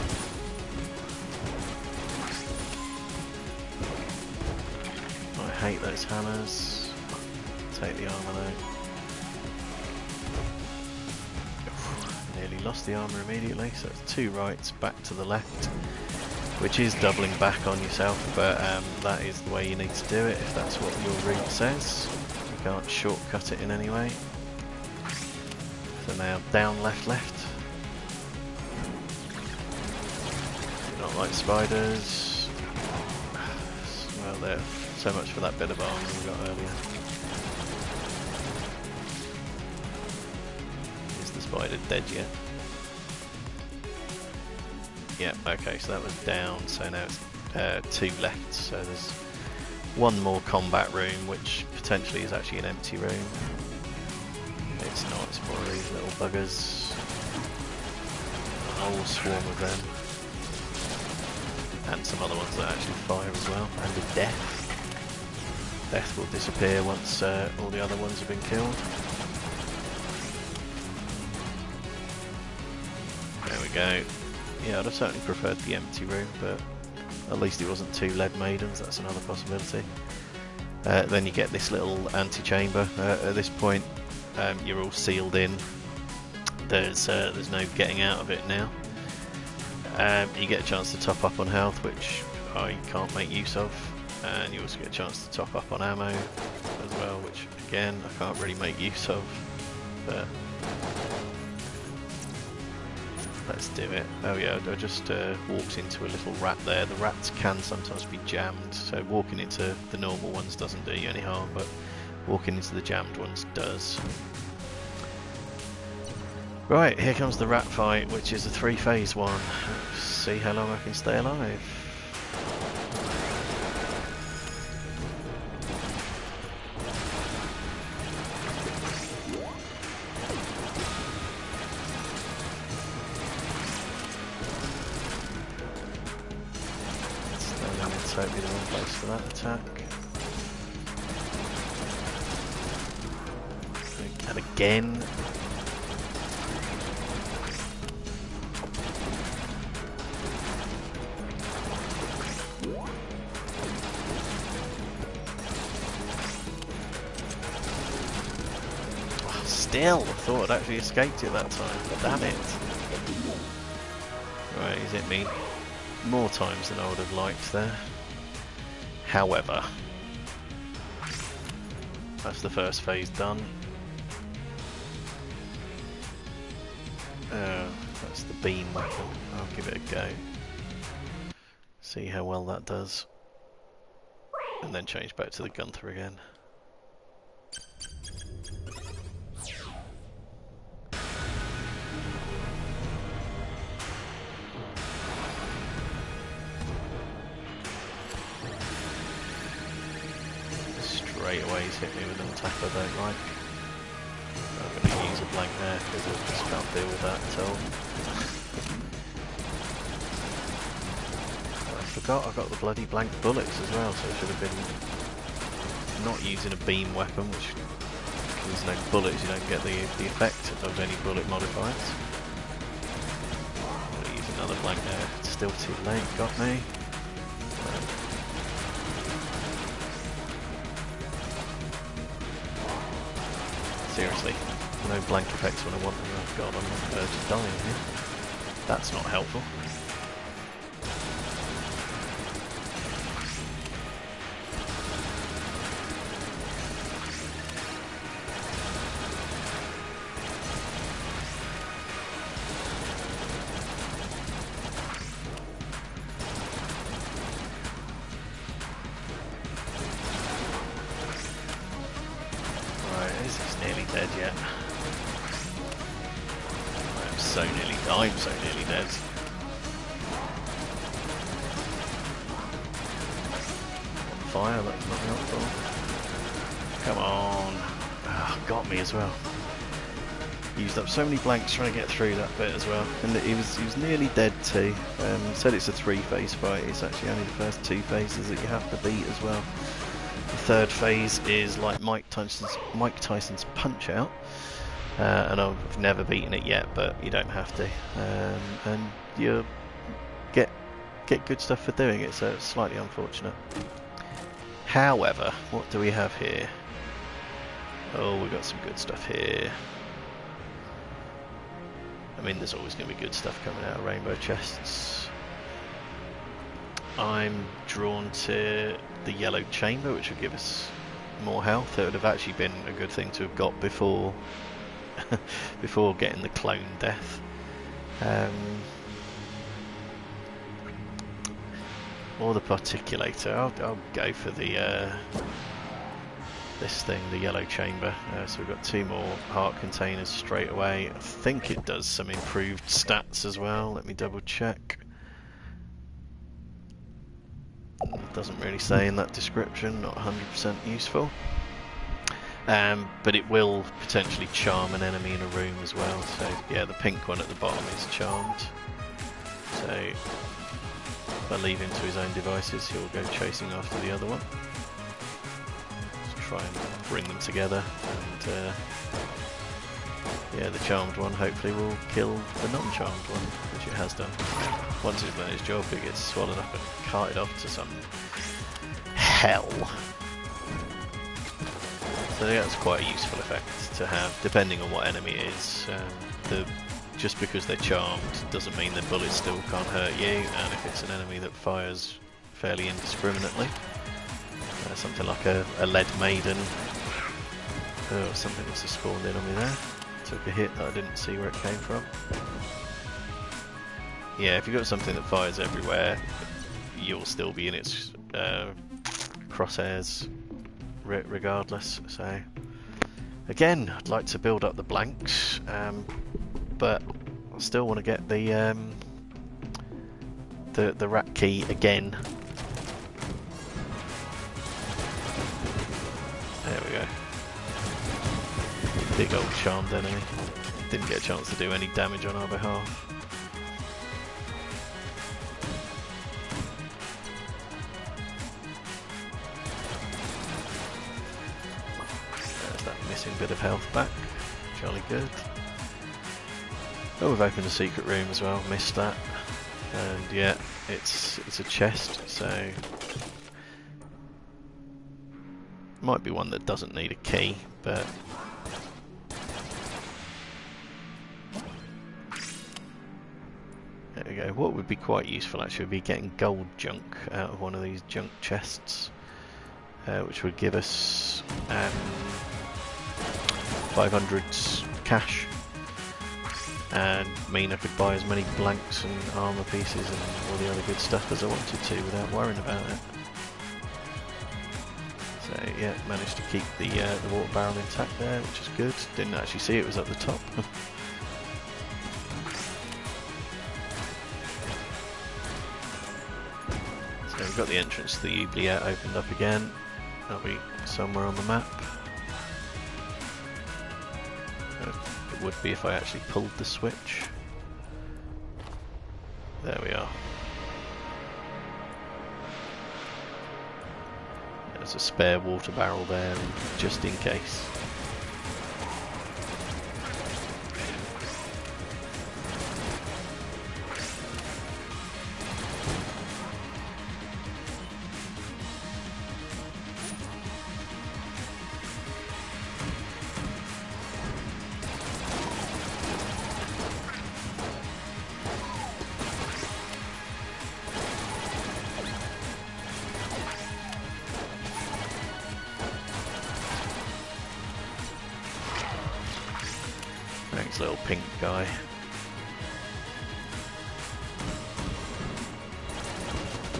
I hate those hammers. Take the armour though. Nearly lost the armour immediately, so it's two rights back to the left, which is doubling back on yourself, but that is the way you need to do it if that's what your route says. You can't shortcut it in any way. So now down, left, left. Not like spiders. Well, there. So much for that bit of armor we got earlier. Is the spider dead yet? Yeah, okay, so that was down, so now it's two left, so there's one more combat room, which potentially is actually an empty room. It's not, it's more of these little buggers. A whole swarm of them. And some other ones that actually fire as well, and a death. Death will disappear once all the other ones have been killed. There we go. Yeah, I'd have certainly preferred the empty room, but at least it wasn't two lead maidens, that's another possibility. Then you get this little antechamber. At this point you're all sealed in. There's no getting out of it now. You get a chance to top up on health, which I can't make use of, and you also get a chance to top up on ammo as well, which again I can't really make use of, but let's do it. Oh yeah, I just walked into a little rat there. The rats can sometimes be jammed, so walking into the normal ones doesn't do you any harm, but walking into the jammed ones does. Right, here comes the rat fight, which is a 3-phase one. Let's see how long I can stay alive. Totally the wrong place for that attack. And again. Oh, still, I thought I'd actually escaped it that time, but damn it. Right, he's hit me more times than I would have liked there. However, that's the first phase done. That's the beam weapon. I'll give it a go. See how well that does. And then change back to the Gunther again. Straight away he's hit me with an attack I don't like. I'm going to use a blank there because I just can't deal with that at all. I forgot I got the bloody blank bullets as well, so I should have been not using a beam weapon, which there's no bullets, you don't get the effect of any bullet modifiers. I'm going to use another blank there. It's still too late, got me. Seriously, no blank effects when I want them. Oh god, I'm on the verge of dying here. That's not helpful. yet. I'm so nearly dead. Fire, that's not helpful. Come on. Oh, got me as well. Used up so many blanks trying to get through that bit as well, and he was nearly dead too. Said it's a 3-phase fight. It's actually only the first 2 phases that you have to beat as well. The 3rd phase is like Mike Tyson's Punch Out, and I've never beaten it yet, but you don't have to, and you get good stuff for doing it. So it's slightly unfortunate. However, what do we have here? Oh, we've got some good stuff here. I mean, there's always going to be good stuff coming out of rainbow chests. I'm drawn to the yellow chamber, which will give us more health. It would have actually been a good thing to have got before before getting the clone death. Or the particulator. I'll go for the this thing, the yellow chamber. So we've got 2 more heart containers straight away. I think it does some improved stats as well. Let me double check. It doesn't really say in that description, not 100% useful. But it will potentially charm an enemy in a room as well. So yeah, the pink one at the bottom is charmed. So if I leave him to his own devices, he'll go chasing after the other one. Try and bring them together, and yeah, the charmed one hopefully will kill the non-charmed one, which it has done. Once it's done its job, it gets swallowed up and carted off to some hell. So that's quite a useful effect to have, depending on what enemy it is. Just because they're charmed doesn't mean the bullets still can't hurt you, and if it's an enemy that fires fairly indiscriminately, something like a lead maiden. Oh, something must have spawned in on me there. Took a hit that I didn't see where it came from. Yeah, if you've got something that fires everywhere, you'll still be in its crosshairs regardless. So again, I'd like to build up the blanks, but I still want to get the rat key again. There we go. Big old charmed enemy. Didn't get a chance to do any damage on our behalf. There's that missing bit of health back. Jolly good. Oh, we've opened a secret room as well. Missed that. And yeah, it's a chest, so might be one that doesn't need a key, but there we go. What would be quite useful actually would be getting gold junk out of one of these junk chests, which would give us 500 cash, and mean I could buy as many blanks and armour pieces and all the other good stuff as I wanted to without worrying about it. So yeah, managed to keep the water barrel intact there, which is good. Didn't actually see it was at the top. So we've got the entrance to the oubliette opened up again. That'll be somewhere on the map. It would be if I actually pulled the switch. There we are. There's a spare water barrel there, just in case. Thanks, little pink guy.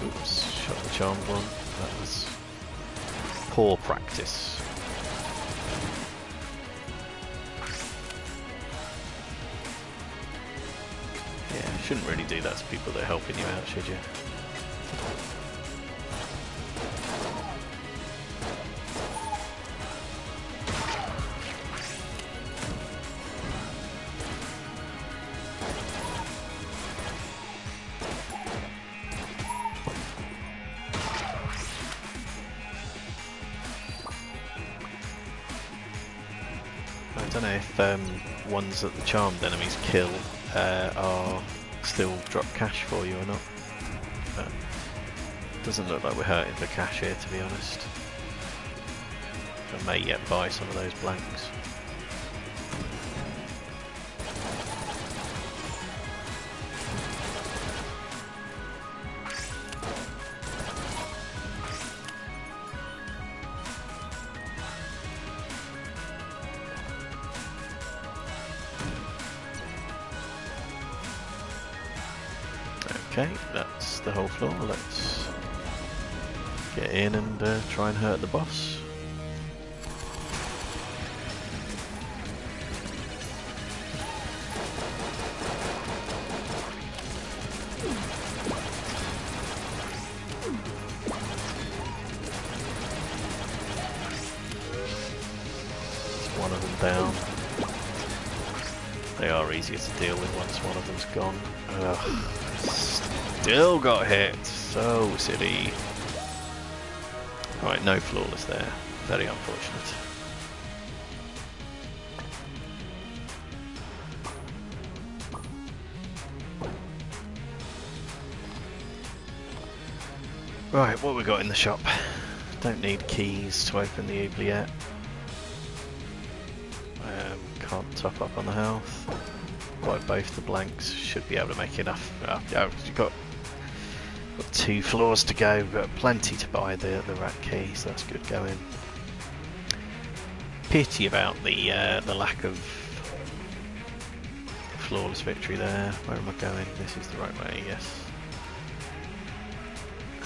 Oops, shot the charmed one. That was poor practice. Shouldn't really do that to people that are helping you out, should you? I don't know if ones that the charmed enemies kill are still drop cash for you or not. But it doesn't look like we're hurting for cash here, to be honest. I may yet buy some of those blanks. Okay, that's the whole floor. Let's get in and try and hurt the boss. There's one of them down. They are easier to deal with once one of them's gone. Ugh. Still got hit, so silly. Alright, no flawless there. Very unfortunate. Right, what we got in the shop? Don't need keys to open the oubliette. Can't top up on the health. Buy both the blanks, should be able to make enough. You've got 2 floors to go, but plenty to buy the rat key, so that's good going. Pity about the lack of flawless victory there. Where am I going? This is the right way, yes.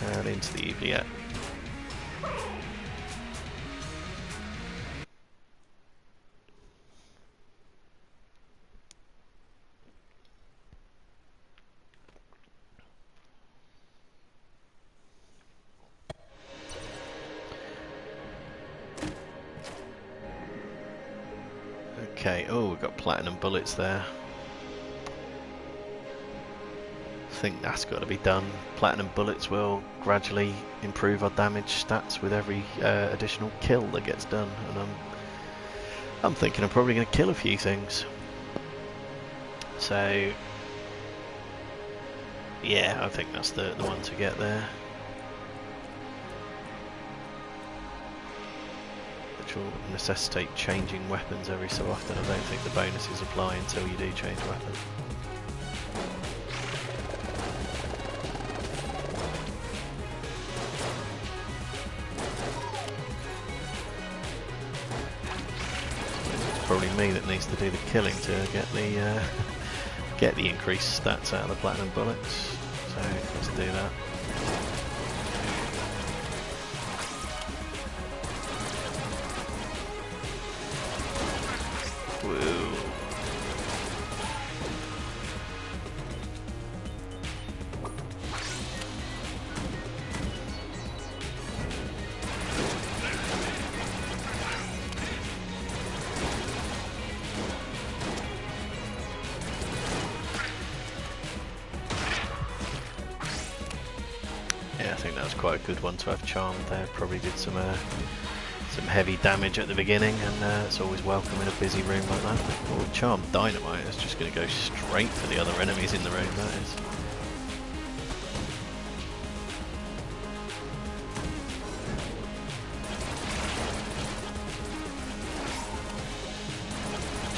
And into the oubliette. Okay, oh, we've got platinum bullets there. I think that's got to be done. Platinum bullets will gradually improve our damage stats with every additional kill that gets done, and I'm thinking I'm probably going to kill a few things. So, yeah, I think that's the one to get there. Which will necessitate changing weapons every so often. I don't think the bonuses apply until you do change weapons. It's probably me that needs to do the killing to get the increased stats out of the platinum bullets. So let's do that. Yeah, I think that was quite a good one to have charmed there. Probably did some heavy damage at the beginning, and it's always welcome in a busy room like that. Oh, charmed dynamite is just going to go straight for the other enemies in the room, that is.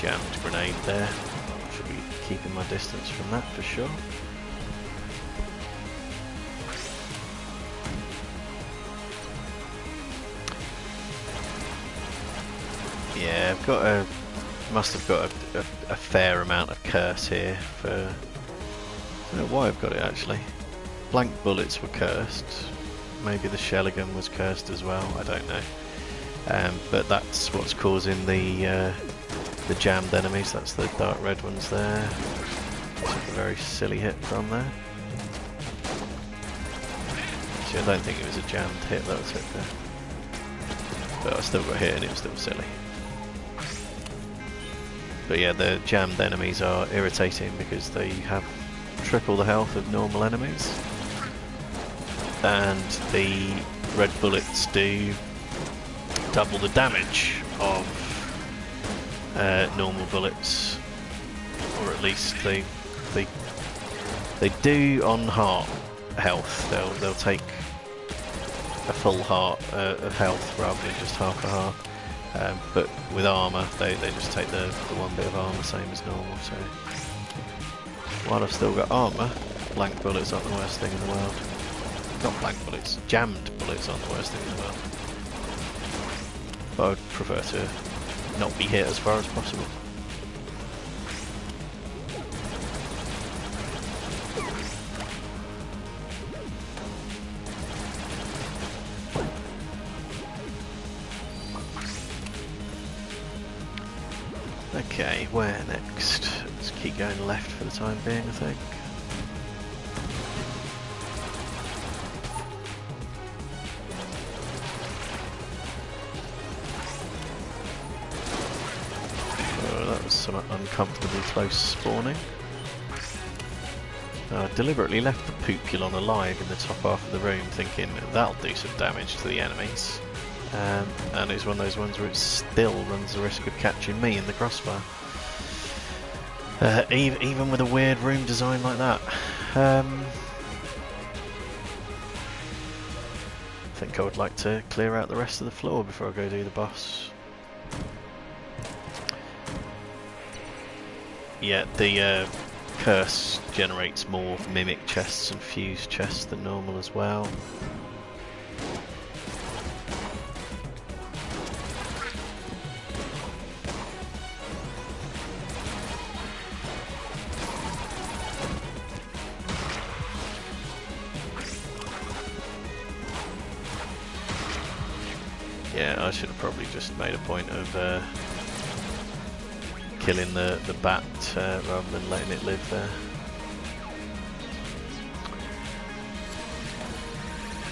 Jammed grenade there. Should be keeping my distance from that for sure. Yeah, must have got a fair amount of curse here for, I don't know why I've got it actually. Blank bullets were cursed, maybe the Shelligan was cursed as well, I don't know. But that's what's causing the jammed enemies, that's the dark red ones there. very silly hit from there. Actually, I don't think it was a jammed hit that was hit there. But I still got hit and it was still silly. But yeah, the jammed enemies are irritating because they have triple the health of normal enemies. And the red bullets do double the damage of normal bullets. Or at least they do on heart health. They'll take a full heart of health rather than just half a heart. But with armour, they just take the one bit of armour, same as normal. So while I've still got armour, blank bullets aren't the worst thing in the world. Not blank bullets, jammed bullets aren't the worst thing in the world. But I'd prefer to not be hit as far as possible. Okay, where next? Let's keep going left for the time being, I think. Oh, that was some uncomfortably close spawning. I deliberately left the Pupulon alive in the top half of the room, thinking that'll do some damage to the enemies. And it's one of those ones where it still runs the risk of catching me in the crossfire. Even with a weird room design like that. I think I would like to clear out the rest of the floor before I go do the boss. Yeah, the curse generates more mimic chests and fused chests than normal as well. Yeah, I should have probably just made a point of killing the bat rather than letting it live there.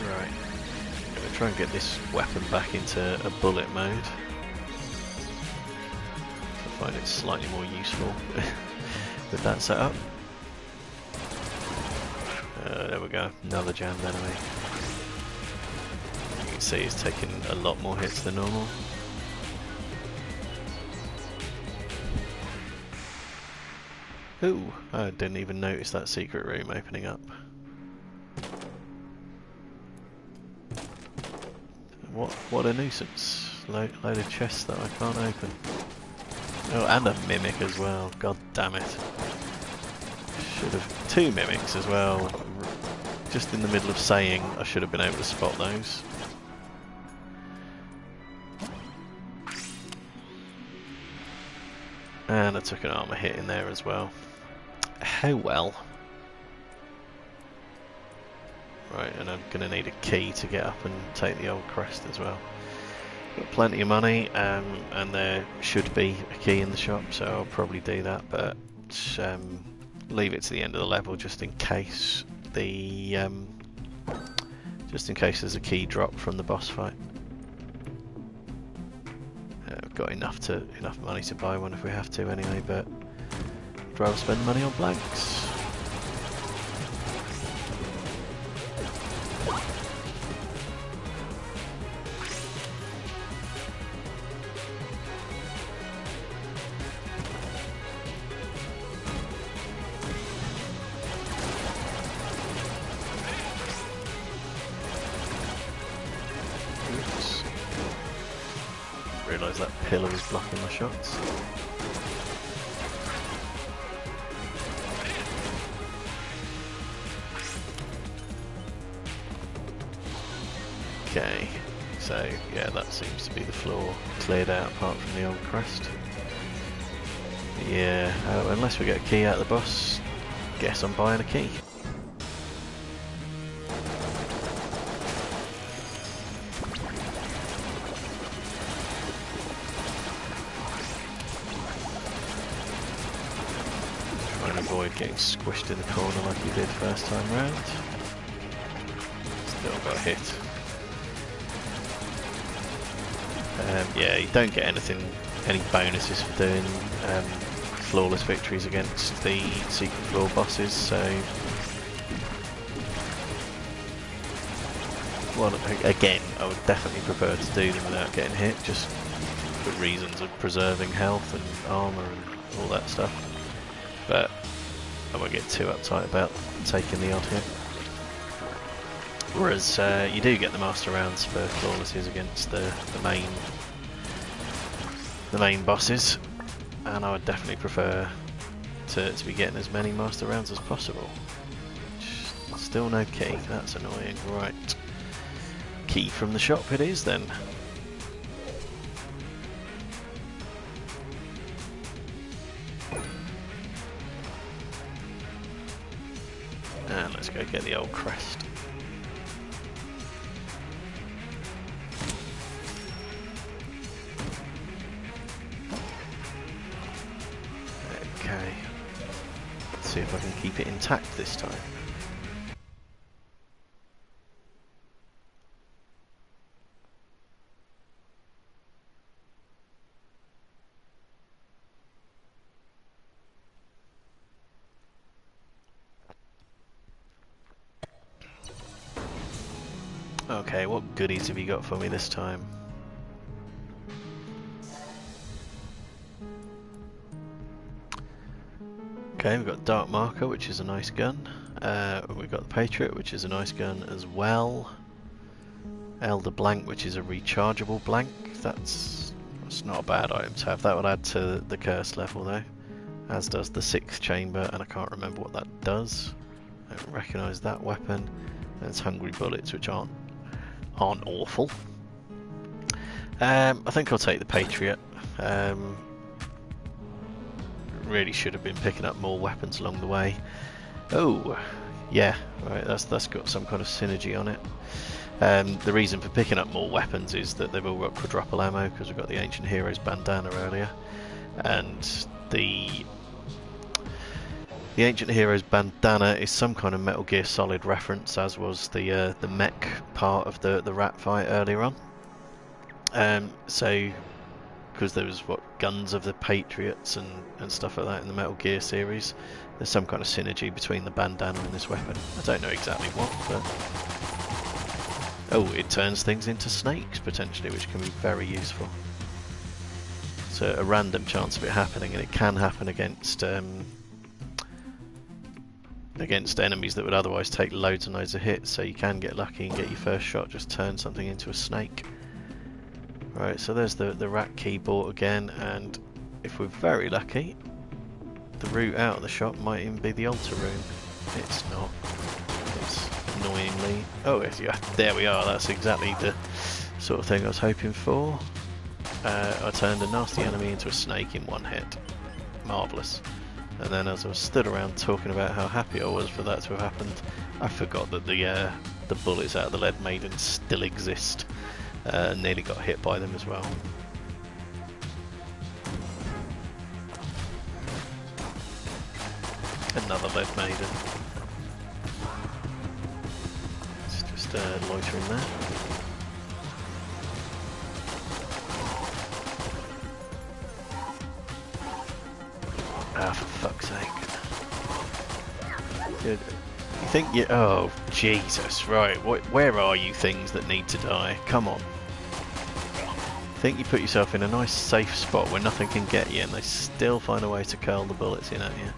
Right, I'm going to try and get this weapon back into a bullet mode. I find it slightly more useful with that setup. There we go, another jammed enemy. See, he's taking a lot more hits than normal. Ooh, I didn't even notice that secret room opening up. What a nuisance. Load of chests that I can't open. Oh, and a mimic as well. God damn it. Should have... 2 mimics as well. Just in the middle of saying I should have been able to spot those. And I took an armor hit in there as well. How well. Right, and I'm going to need a key to get up and take the old crest as well. Got plenty of money, and there should be a key in the shop, so I'll probably do that, but leave it to the end of the level just in case there's a key drop from the boss fight. We've got enough money to buy one if we have to anyway, but I'd rather spend money on blanks. Realise that pillar was blocking my shots. Okay, so yeah, that seems to be the floor cleared out apart from the old crest. Yeah, unless we get a key out of the boss, guess I'm buying a key. avoid getting squished in the corner like you did first time round. Still got hit. Yeah, you don't get any bonuses for doing flawless victories against the secret floor bosses, so... Well, again, I would definitely prefer to do them without getting hit, just for reasons of preserving health and armour and all that stuff. But I won't get too uptight about taking the odd hit. Whereas you do get the master rounds for flawlesses against the main bosses, and I would definitely prefer to be getting as many master rounds as possible. Still no key, that's annoying. Right. Key from the shop it is then. And let's go get the old crest. Okay. Let's see if I can keep it intact this time. Okay, what goodies have you got for me this time? Okay, we've got Dark Marker, which is a nice gun. We've got the Patriot, which is a nice gun as well. Elder Blank, which is a rechargeable blank. That's not a bad item to have. That would add to the curse level though, as does the 6th chamber, and I can't remember what that does. I don't recognise that weapon. There's Hungry Bullets, which aren't awful. I think I'll take the Patriot. Really should have been picking up more weapons along the way. Oh, yeah, right. That's got some kind of synergy on it. The reason for picking up more weapons is that they've all got quadruple ammo because we've got the Ancient Heroes bandana earlier, and the Ancient Heroes bandana is some kind of Metal Gear Solid reference, as was the mech part of the rat fight earlier on. So, because there was guns of the Patriots and stuff like that in the Metal Gear series, there's some kind of synergy between the bandana and this weapon. I don't know exactly what, but oh, it turns things into snakes potentially, which can be very useful. So a random chance of it happening, and it can happen against enemies that would otherwise take loads and loads of hits, so you can get lucky and get your first shot just turn something into a snake. Right, so there's the rat keyboard again, and if we're very lucky, the route out of the shop might even be the altar room. It's not. It's annoyingly... Oh, yeah, there we are. That's exactly the sort of thing I was hoping for. I turned a nasty enemy into a snake in one hit. Marvellous. And then as I was stood around talking about how happy I was for that to have happened, I forgot that the bullets out of the Lead Maiden still exist. Nearly got hit by them as well. Another Lead Maiden. It's just loitering there. Ah, for fuck's sake. Good. You think you... Oh, Jesus, right. Where are you things that need to die? Come on. Think you put yourself in a nice safe spot where nothing can get you, and they still find a way to curl the bullets in at you.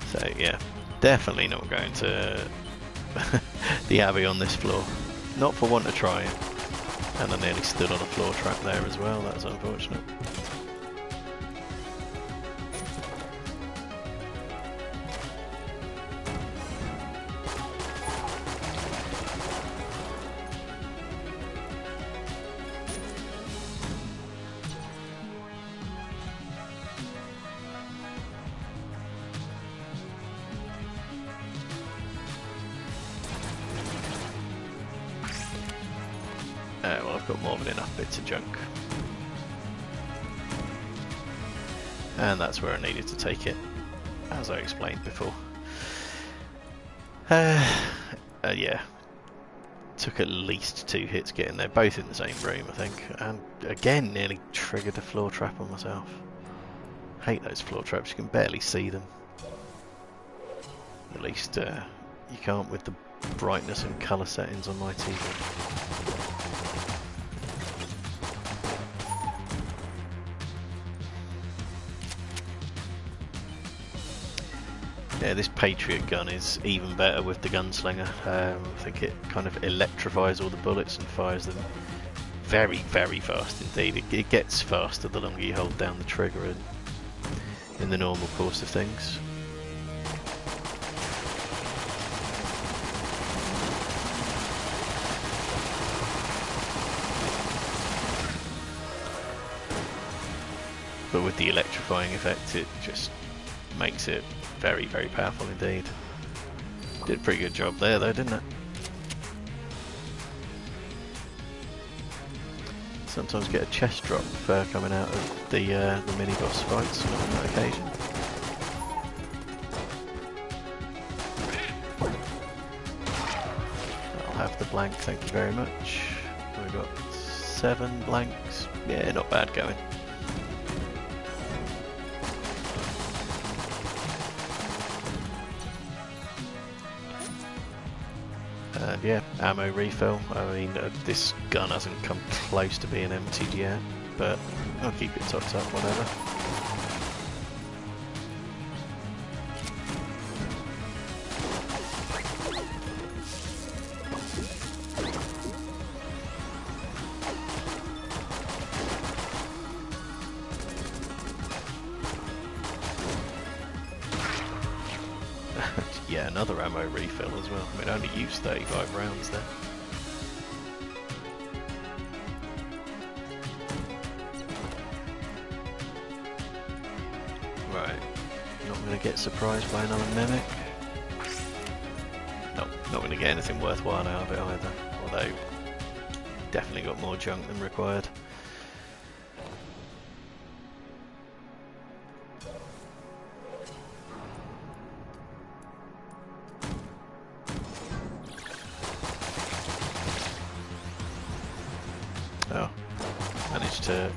So, yeah. Definitely not going to the Abbey on this floor. Not for want of trying. And I nearly stood on a floor trap there as well. That's unfortunate. Well, I've got more than enough bits of junk. and that's where I needed to take it, as I explained before. Yeah, took at least 2 hits getting there, both in the same room I think, and again nearly triggered a floor trap on myself. Hate those floor traps, you can barely see them. At least you can't with the brightness and colour settings on my TV. Yeah, this Patriot gun is even better with the gunslinger. I think it kind of electrifies all the bullets and fires them very, very fast indeed. It gets faster the longer you hold down the trigger in the normal course of things. But with the electrifying effect, it just makes it very, very powerful indeed. Did a pretty good job there though, didn't it? Sometimes get a chest drop coming out of the mini-boss fights on that occasion. I'll have the blank, thank you very much. We've got 7 blanks. Yeah, not bad going. And yeah, ammo refill. I mean, this gun hasn't come close to being emptied yet, but I'll keep it topped up, whatever. Yeah, another ammo refill as well. I mean, I only used 35 rounds there. Right, not going to get surprised by another mimic. No, not going to get anything worthwhile out of it either. Although, definitely got more junk than required. Oh, managed to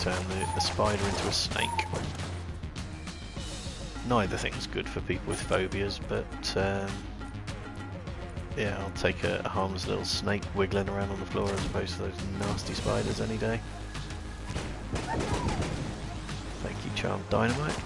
turn the spider into a snake. Neither thing's good for people with phobias, but yeah, I'll take a harmless little snake wiggling around on the floor as opposed to those nasty spiders any day. Thank you, Charmed Dynamite.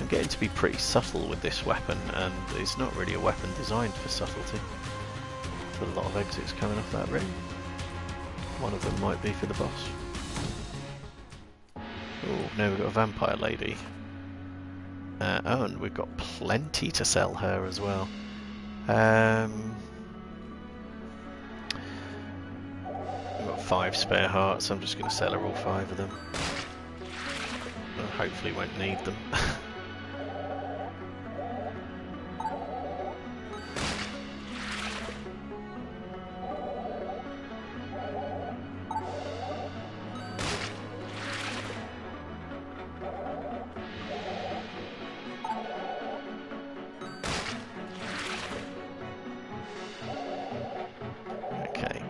Getting to be pretty subtle with this weapon, and it's not really a weapon designed for subtlety. There's a lot of exits coming off that ring. One of them might be for the boss. Oh, now we've got a vampire lady. Oh, and we've got plenty to sell her as well. We've got 5 spare hearts. I'm just going to sell her all 5 of them. I hopefully won't need them.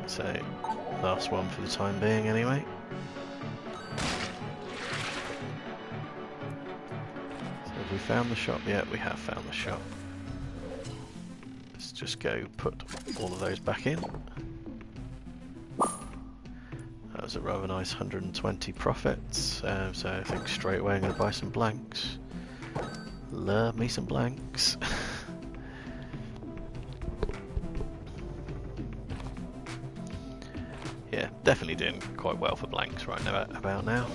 So, last one for the time being anyway. So have we found the shop? Yeah, we have found the shop. Let's just go put all of those back in. That was a rather nice 120 profits, so I think straight away I'm going to buy some blanks. Love me some blanks. Yeah, definitely doing quite well for blanks right now, about now.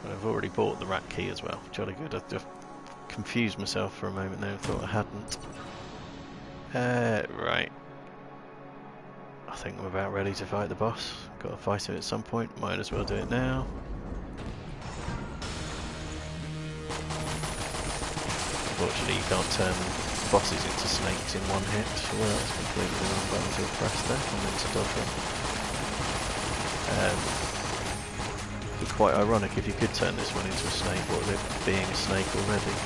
And I've already bought the rat key as well. Jolly good. I've confused myself for a moment there and thought I hadn't. Right. I think I'm about ready to fight the boss. Got to fight him at some point, might as well do it now. Unfortunately you can't turn bosses into snakes in one hit. Well, that's completely the wrong button to press there. I meant to dodge it. It'd be quite ironic if you could turn this one into a snake, what with it being a snake already.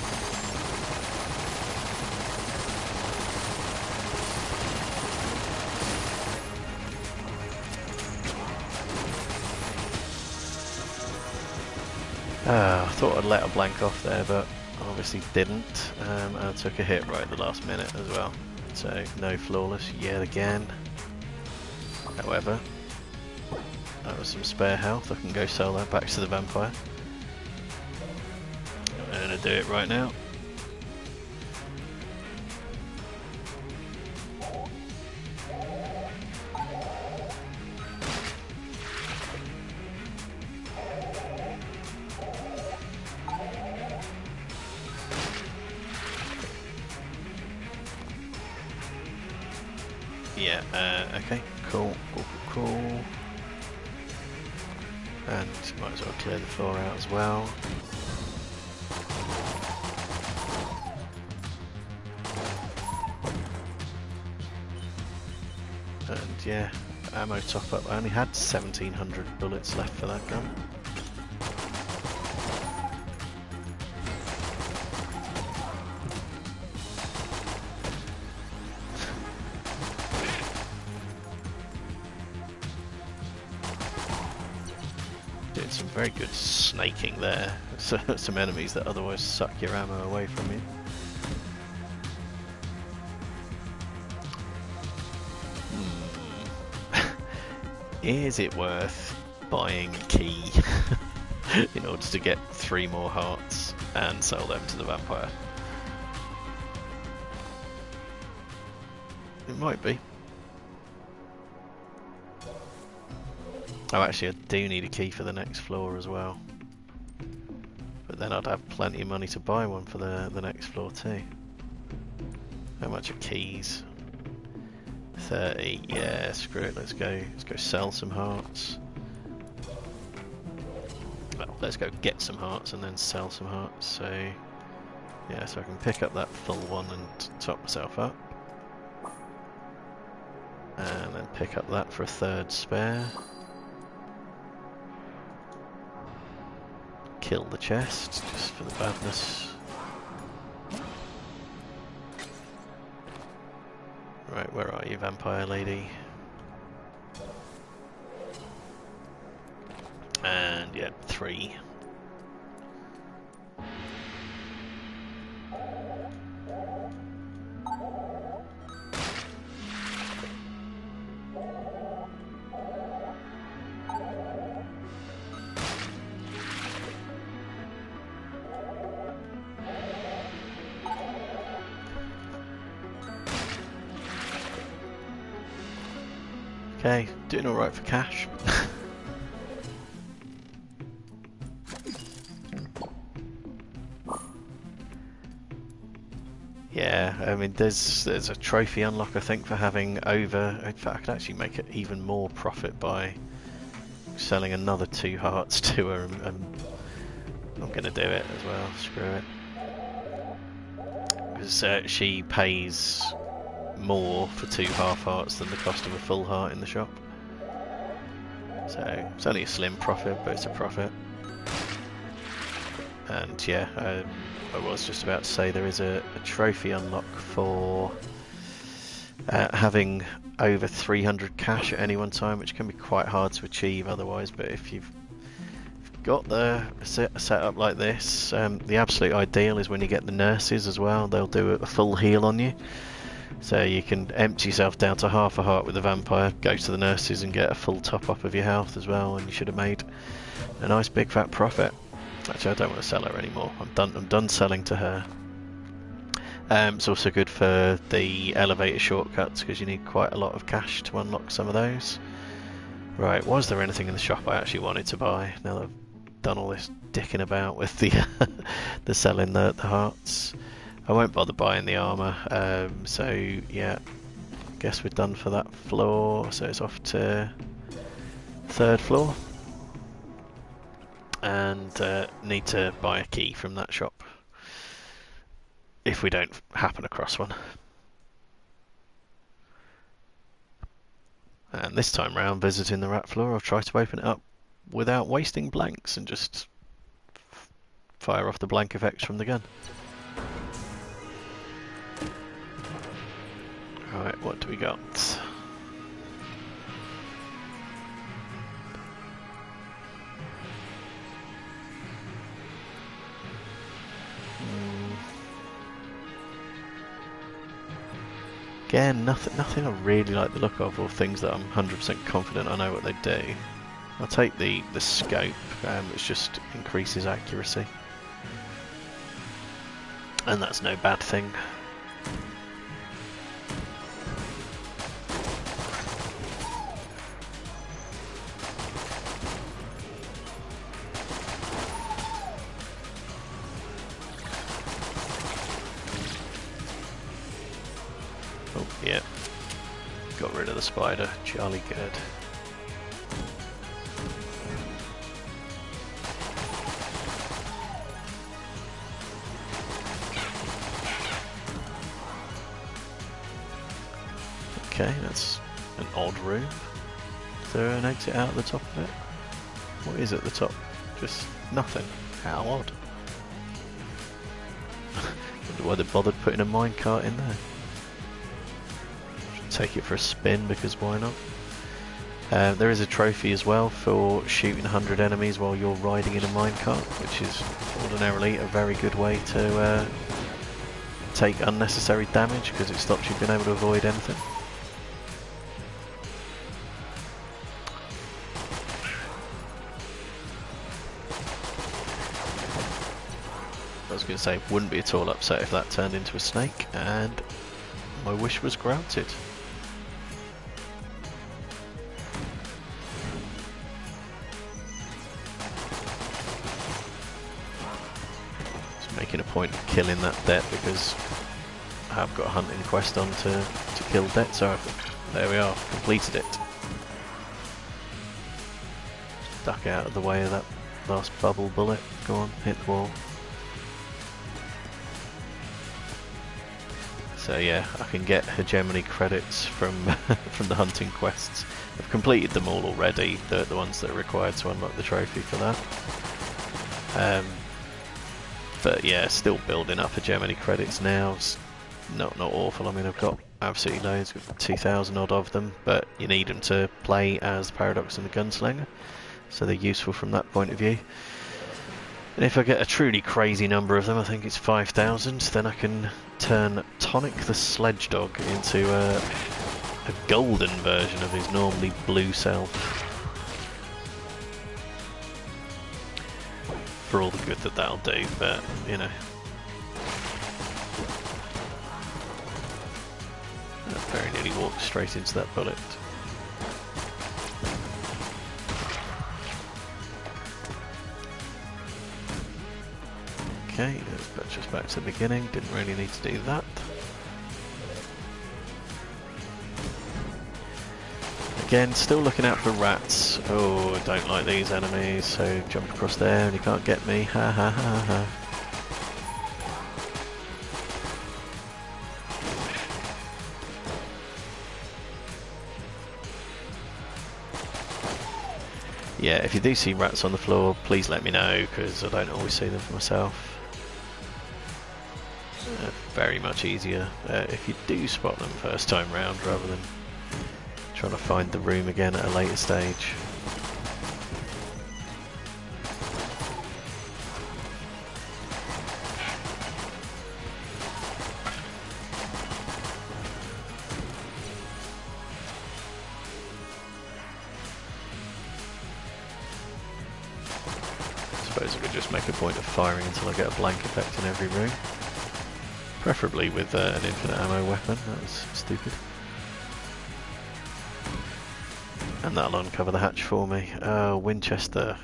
I thought I'd let a blank off there, but obviously didn't, and I took a hit right at the last minute as well. So no flawless yet again. However, that was some spare health. I can go sell that back to the vampire. I'm going to do it right now. Yeah, okay, cool. And might as well clear the floor out as well. And yeah, ammo top up. I only had 1700 bullets left for that gun. Some very good snaking there. So, some enemies that otherwise suck your ammo away from you. Is it worth buying a key in order to get 3 more hearts and sell them to the vampire? It might be. Oh, actually, I do need a key for the next floor as well. But then I'd have plenty of money to buy one for the next floor too. How much are keys? 30. Yeah, screw it. Let's go sell some hearts. Well, let's go get some hearts and then sell some hearts. So yeah, so I can pick up that full one and top myself up. And then pick up that for a 3rd spare. Kill the chest, just for the badness. Right, where are you, vampire lady? And yeah, 3. Okay, doing alright for cash. Yeah, I mean there's a trophy unlock I think for having over. In fact, I could actually make it even more profit by selling another 2 hearts to her, and I'm gonna do it as well. Screw it, because she pays more for 2 half hearts than the cost of a full heart in the shop. So it's only a slim profit, but it's a profit. And yeah, I was just about to say there is a trophy unlock for having over 300 cash at any one time, which can be quite hard to achieve otherwise. But if you've got the set up like this, the absolute ideal is when you get the nurses as well. They'll do a full heal on you. So you can empty yourself down to half a heart with the vampire, go to the nurses and get a full top up of your health as well, and you should have made a nice big fat profit. Actually, I don't want to sell her anymore. I'm done selling to her. It's also good for the elevator shortcuts because you need quite a lot of cash to unlock some of those. Right, was there anything in the shop I actually wanted to buy? Now that I've done all this dicking about with the the selling the hearts. I won't bother buying the armour. So yeah, guess we're done for that floor. So it's off to 3rd floor, and need to buy a key from that shop if we don't happen across one. And this time round, visiting the rat floor, I'll try to open it up without wasting blanks and just fire off the blank effects from the gun. Right, what do we got? Again, nothing I really like the look of, or things that I'm 100% confident I know what they do. I'll take the scope, which just increases accuracy. And that's no bad thing. Oh, yeah. Got rid of the spider. Jolly good. Okay, that's an odd room. Is there an exit out at the top of it? What is at the top? Just nothing. How odd. Wonder why they bothered putting a minecart in there. Take it for a spin, because why not? There is a trophy as well for shooting 100 enemies while you're riding in a minecart, which is ordinarily a very good way to take unnecessary damage, because it stops you being able to avoid anything. I was going to say, wouldn't be at all upset if that turned into a snake, and my wish was granted. Just making a point of killing that det, because I have got a hunting quest on to kill det, so there we are, completed it. Duck out of the way of that last bubble bullet. Go on, hit the wall. So yeah, I can get hegemony credits from from the hunting quests. I've completed them all already, the ones that are required to unlock the trophy for that. But yeah, still building up hegemony credits now. It's not awful. I mean, I've got absolutely loads, with 2,000 odd of them, but you need them to play as Paradox and the Gunslinger, so they're useful from that point of view. And if I get a truly crazy number of them, I think it's 5,000, then I can turn Tonic the Sledge Dog into a golden version of his normally blue self. For all the good that that'll do, but, you know. I very nearly walked straight into that bullet. Okay, let's put just back to the beginning, didn't really need to do that. Again, still looking out for rats. Oh, I don't like these enemies, so jump across there and you can't get me, ha ha ha ha. Yeah, if you do see rats on the floor, please let me know, because I don't always see them for myself. Very much easier if you do spot them first time round, rather than trying to find the room again at a later stage. I suppose I could just make a point of firing until I get a blank effect in every room. Preferably with an infinite ammo weapon, that was stupid. And that'll uncover the hatch for me. Oh, Winchester.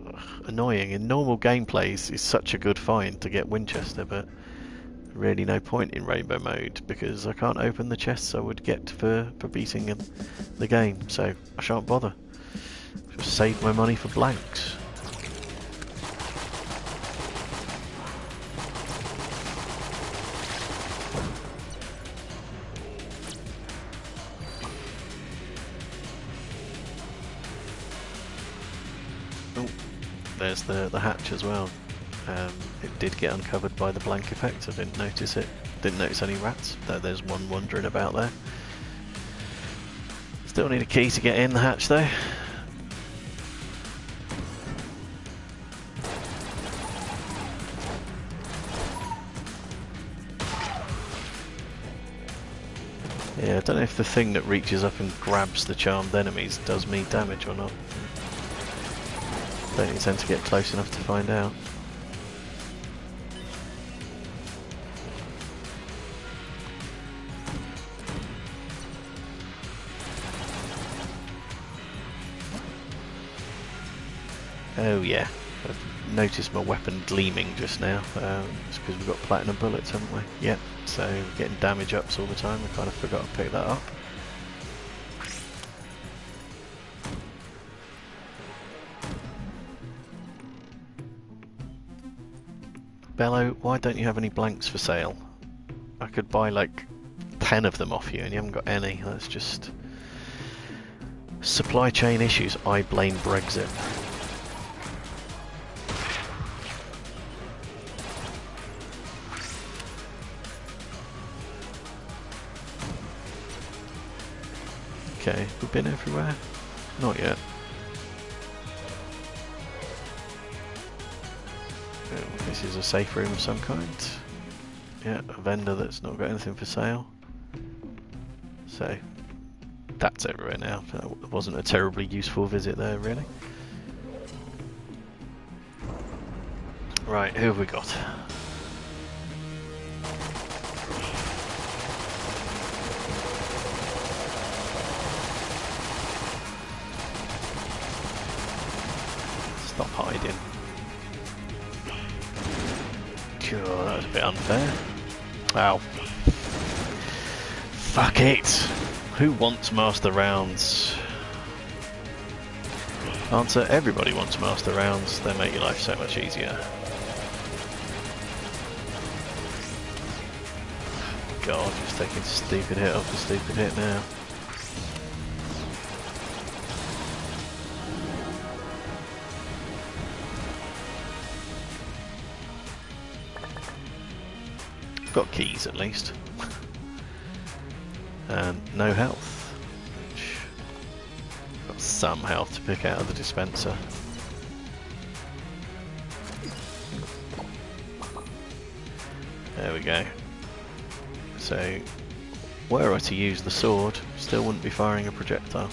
Ugh. annoying. In normal gameplays, it's such a good find to get Winchester, but really no point in rainbow mode because I can't open the chests I would get for beating the game, so I shan't bother. Just save my money for blanks. Oh, there's the hatch as well. It did get uncovered by the blank effect. I didn't notice it. Didn't notice any rats, though there's one wandering about there. Still need a key to get in the hatch though. Yeah, I don't know if the thing that reaches up and grabs the charmed enemies does me damage or not. Don't intend to get close enough to find out. Oh yeah, I've noticed my weapon gleaming just now. It's because we've got platinum bullets, haven't we? Yep, so getting damage ups all the time. I kind of forgot to pick that up. Bello, why don't you have any blanks for sale? I could buy like 10 of them off you and you haven't got any. That's just supply chain issues. I blame Brexit. Okay, we've been everywhere? Not yet. Oh, this is a safe room of some kind. Yeah, a vendor that's not got anything for sale. So, that's everywhere now. That wasn't a terribly useful visit there, really. Right, who have we got? Stop hiding. Sure, that was a bit unfair. Ow. Fuck it! Who wants master rounds? Answer, everybody wants master rounds. They make your life so much easier. God, just taking stupid hit after stupid hit now. Got keys at least. And no health. Got some health to pick out of the dispenser. There we go. So, were I to use the sword, still wouldn't be firing a projectile.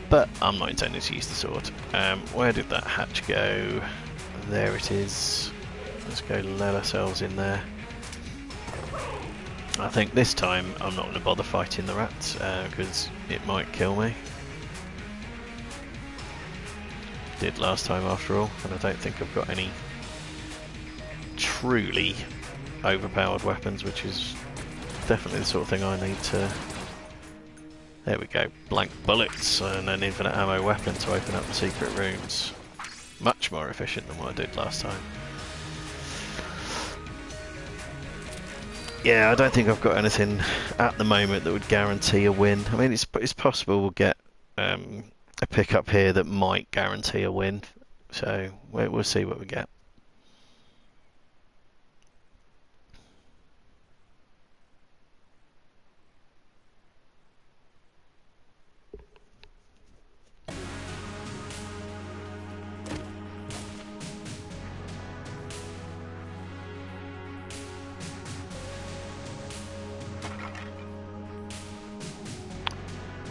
But I'm not intending to use the sword. Where did that hatch go? There it is. Let's go let ourselves in there. I think this time I'm not going to bother fighting the rats because it might kill me. Did last time after all, and I don't think I've got any truly overpowered weapons, which is definitely the sort of thing I need to... There we go, blank bullets and an infinite ammo weapon to open up the secret rooms. Much more efficient than what I did last time. Yeah, I don't think I've got anything at the moment that would guarantee a win. I mean, it's possible we'll get a pickup here that might guarantee a win. So we'll see what we get.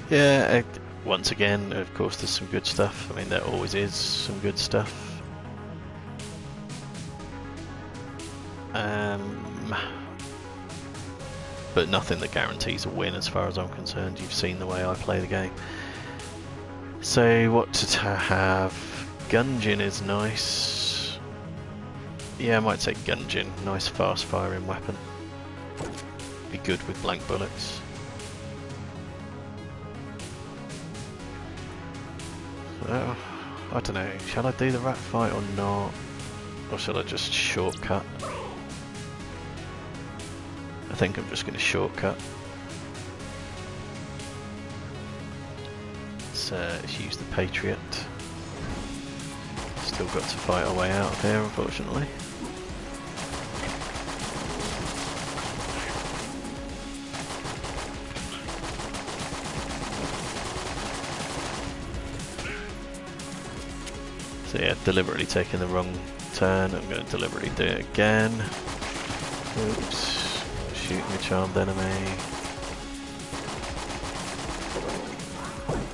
Yeah, once again, of course, there's some good stuff. I mean, there always is some good stuff. But nothing that guarantees a win as far as I'm concerned. You've seen the way I play the game. So what to have? Gungeon is nice. Yeah, I might take Gungeon. Nice fast firing weapon. Be good with blank bullets. I don't know, shall I do the rat fight or not? Or shall I just shortcut? I think I'm just going to shortcut. Let's use the Patriot. Still got to fight our way out of here, unfortunately. So yeah, deliberately taking the wrong turn. I'm going to deliberately do it again. Oops. Shooting a charmed enemy.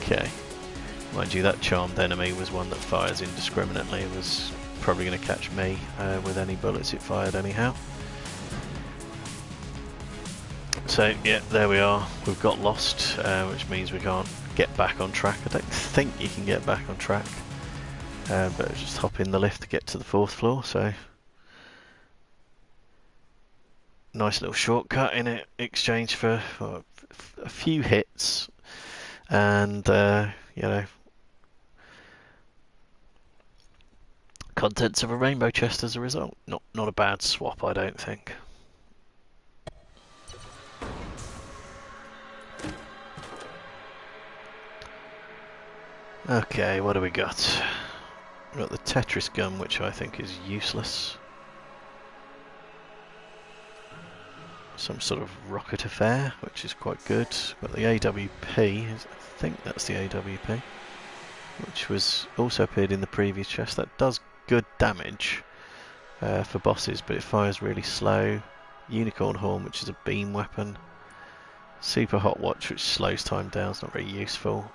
Okay. Mind you, that charmed enemy was one that fires indiscriminately. It was probably going to catch me with any bullets it fired anyhow. So yeah, there we are. We've got lost, which means we can't get back on track. I don't think you can get back on track. But just hop in the lift to get to the 4th floor, so nice little shortcut in it, exchange for a few hits, and you know, contents of a rainbow chest as a result. Not a bad swap, I don't think. Okay, what do we got? We've got the Tetris gun, which I think is useless. Some sort of rocket affair, which is quite good. Got the AWP, I think that's the AWP, which was also appeared in the previous chest. That does good damage for bosses, but it fires really slow. Unicorn Horn, which is a beam weapon. Super Hot Watch, which slows time down, it's not very useful.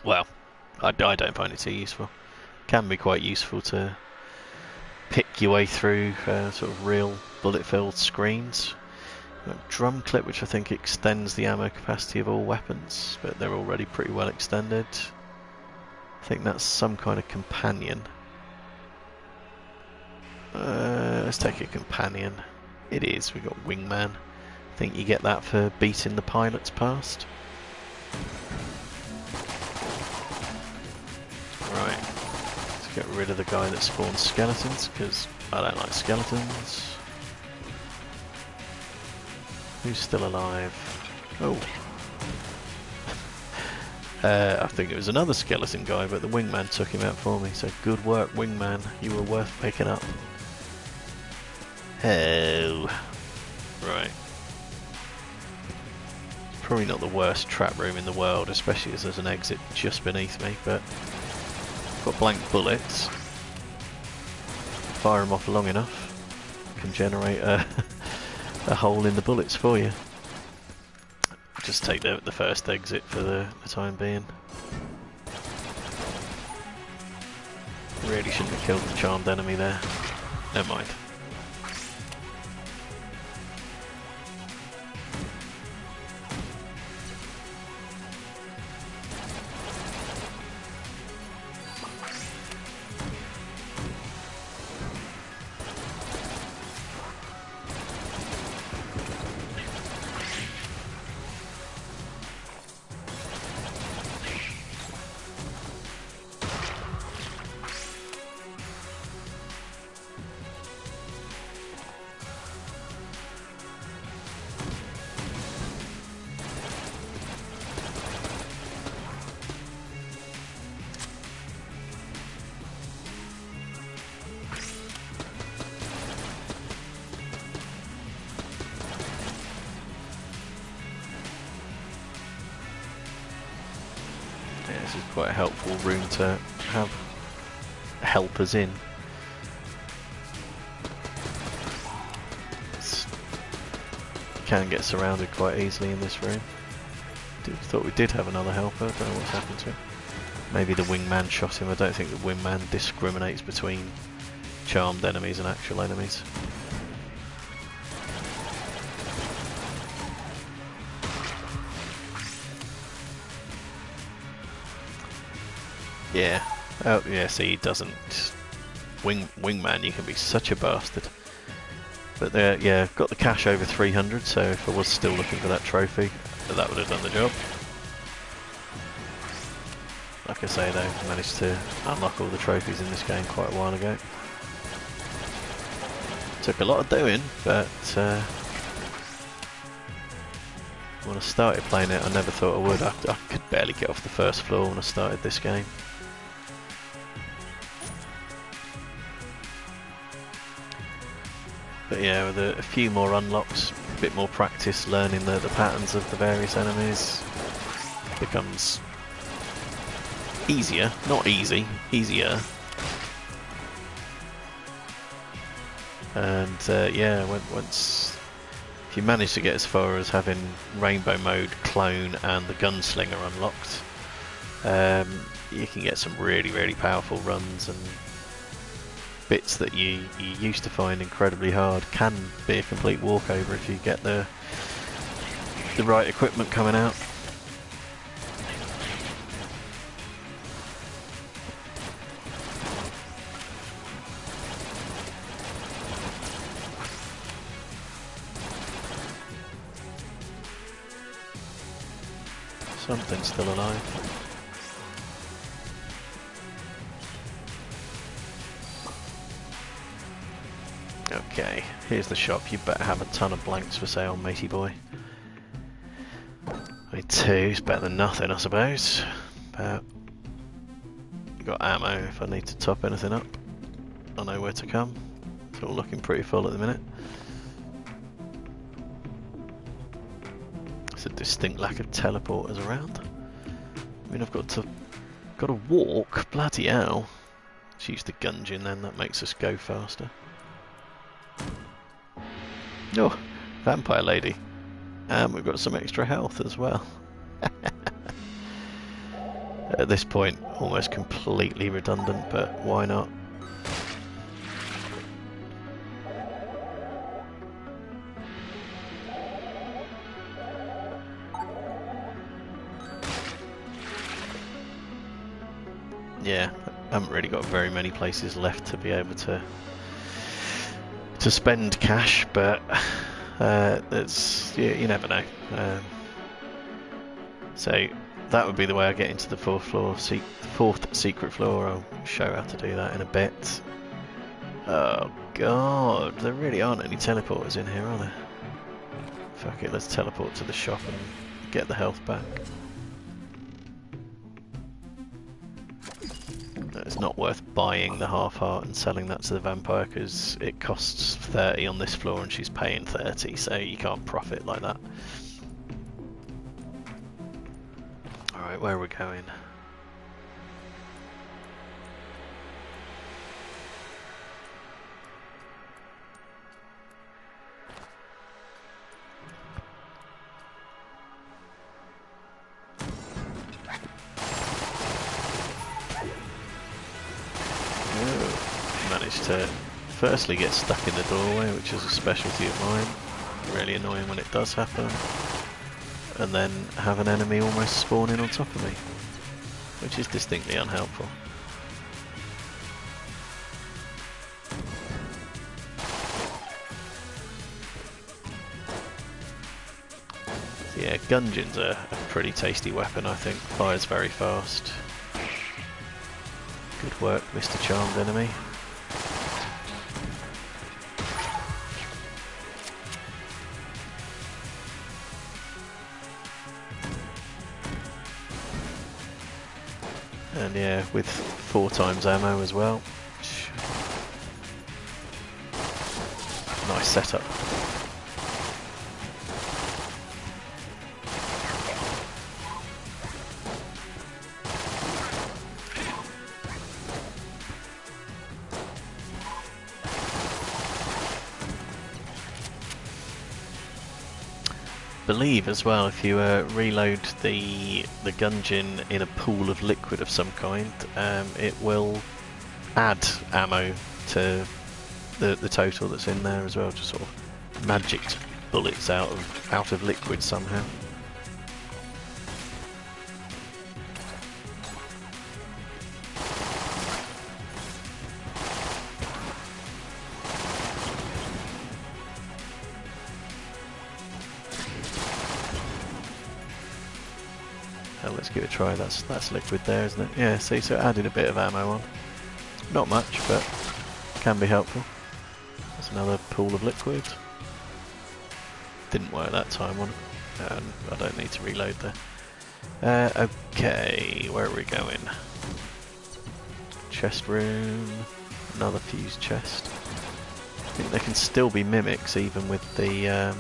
Well, I don't find it too useful. Can be quite useful to pick your way through sort of real bullet-filled screens. Drum Clip, which I think extends the ammo capacity of all weapons, but they're already pretty well extended. I think that's some kind of companion. Let's take a companion. It is. We've got Wingman. I think you get that for beating the pilots past. Right, let's get rid of the guy that spawns skeletons, because I don't like skeletons. Who's still alive? Oh. I think it was another skeleton guy, but the Wingman took him out for me, so good work, Wingman. You were worth picking up. Oh. Right. Probably not the worst trap room in the world, especially as there's an exit just beneath me, but got blank bullets. Fire them off long enough, can generate a hole in the bullets for you. Just take the first exit for the time being. Really shouldn't have killed the charmed enemy there. Never mind. This is quite a helpful room to have helpers in. Can get surrounded quite easily in this room. Thought we did have another helper, don't know what's happened to him. Maybe the Wingman shot him. I don't think the Wingman discriminates between charmed enemies and actual enemies. Yeah. Oh, yeah, see, he doesn't. Wingman, you can be such a bastard. But there, yeah, got the cash over 300, so if I was still looking for that trophy, that would have done the job. Like I say though, I managed to unlock all the trophies in this game quite a while ago. Took a lot of doing, but when I started playing it I never thought I would. I could barely get off the first floor when I started this game. But yeah, with a few more unlocks, a bit more practice learning the patterns of the various enemies, becomes easier, not easy, easier. And yeah, once if you manage to get as far as having Rainbow Mode, Clone and the Gunslinger unlocked, you can get some really powerful runs, and bits that you used to find incredibly hard can be a complete walkover if you get the right equipment coming out. Something's still alive. Okay, here's the shop. You better have a ton of blanks for sale, matey boy. I mean, two's better than nothing, I suppose. But got ammo if I need to top anything up. I know where to come. It's all looking pretty full at the minute. There's a distinct lack of teleporters around. I mean, I've got to walk. Bloody hell! Let's use the Gungeon then. That makes us go faster. Oh, vampire lady. And we've got some extra health as well. At this point, almost completely redundant, but why not? Yeah, I haven't really got very many places left to be able to spend cash, but it's you never know. So that would be the way I get into the fourth secret floor. I'll show how to do that in a bit. Oh god, there really aren't any teleporters in here, are there? Fuck it, let's teleport to the shop and get the health back. It's not worth buying the half heart and selling that to the vampire because it costs 30 on this floor and she's paying 30, so you can't profit like that. Alright, where are we going? To firstly get stuck in the doorway, which is a specialty of mine, really annoying when it does happen, and then have an enemy almost spawning on top of me, which is distinctly unhelpful. Yeah, Gungeon's a pretty tasty weapon, I think. Fires very fast. Good work, Mr. Charmed Enemy. And yeah, with 4 times ammo as well. Nice setup. Believe as well, if you reload the Gungeon in a pool of liquid of some kind, it will add ammo to the total that's in there as well, just sort of magic bullets out of liquid somehow. Let's give it a try. That's liquid there, isn't it? Yeah, see, so it added a bit of ammo on. Not much, but can be helpful. There's another pool of liquid. Didn't work that time on it. I don't need to reload there. Okay, where are we going? Chest room. Another fuse chest. I think there can still be mimics even with the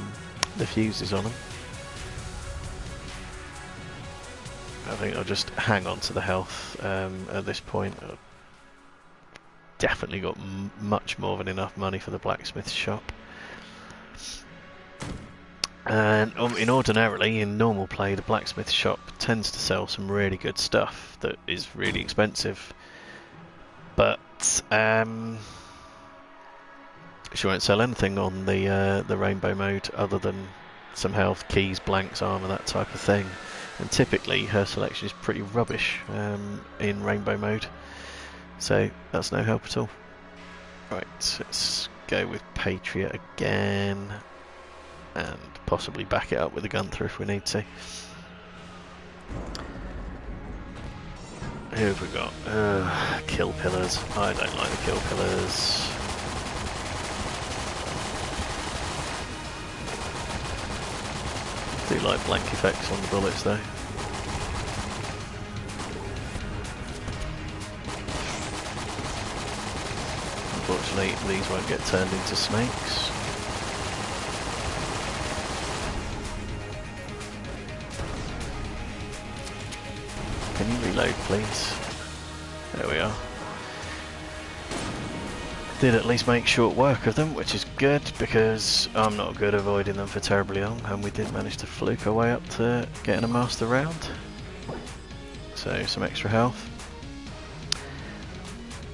fuses on them. I think I'll just hang on to the health at this point. I've definitely got much more than enough money for the blacksmith shop. And ordinarily, in normal play, the blacksmith shop tends to sell some really good stuff that is really expensive. But she won't sell anything on the rainbow mode other than some health, keys, blanks, armor, that type of thing. And typically her selection is pretty rubbish in rainbow mode, so that's no help at all. Right, let's go with Patriot again, and possibly back it up with a Gunther if we need to. Who have we got? Kill pillars. I don't like the kill pillars. I do like blank effects on the bullets though. Unfortunately, these won't get turned into snakes. Can you reload, please? There we are. Did at least make short work of them, which is good because I'm not good at avoiding them for terribly long, and we did manage to fluke our way up to getting a master round. So some extra health.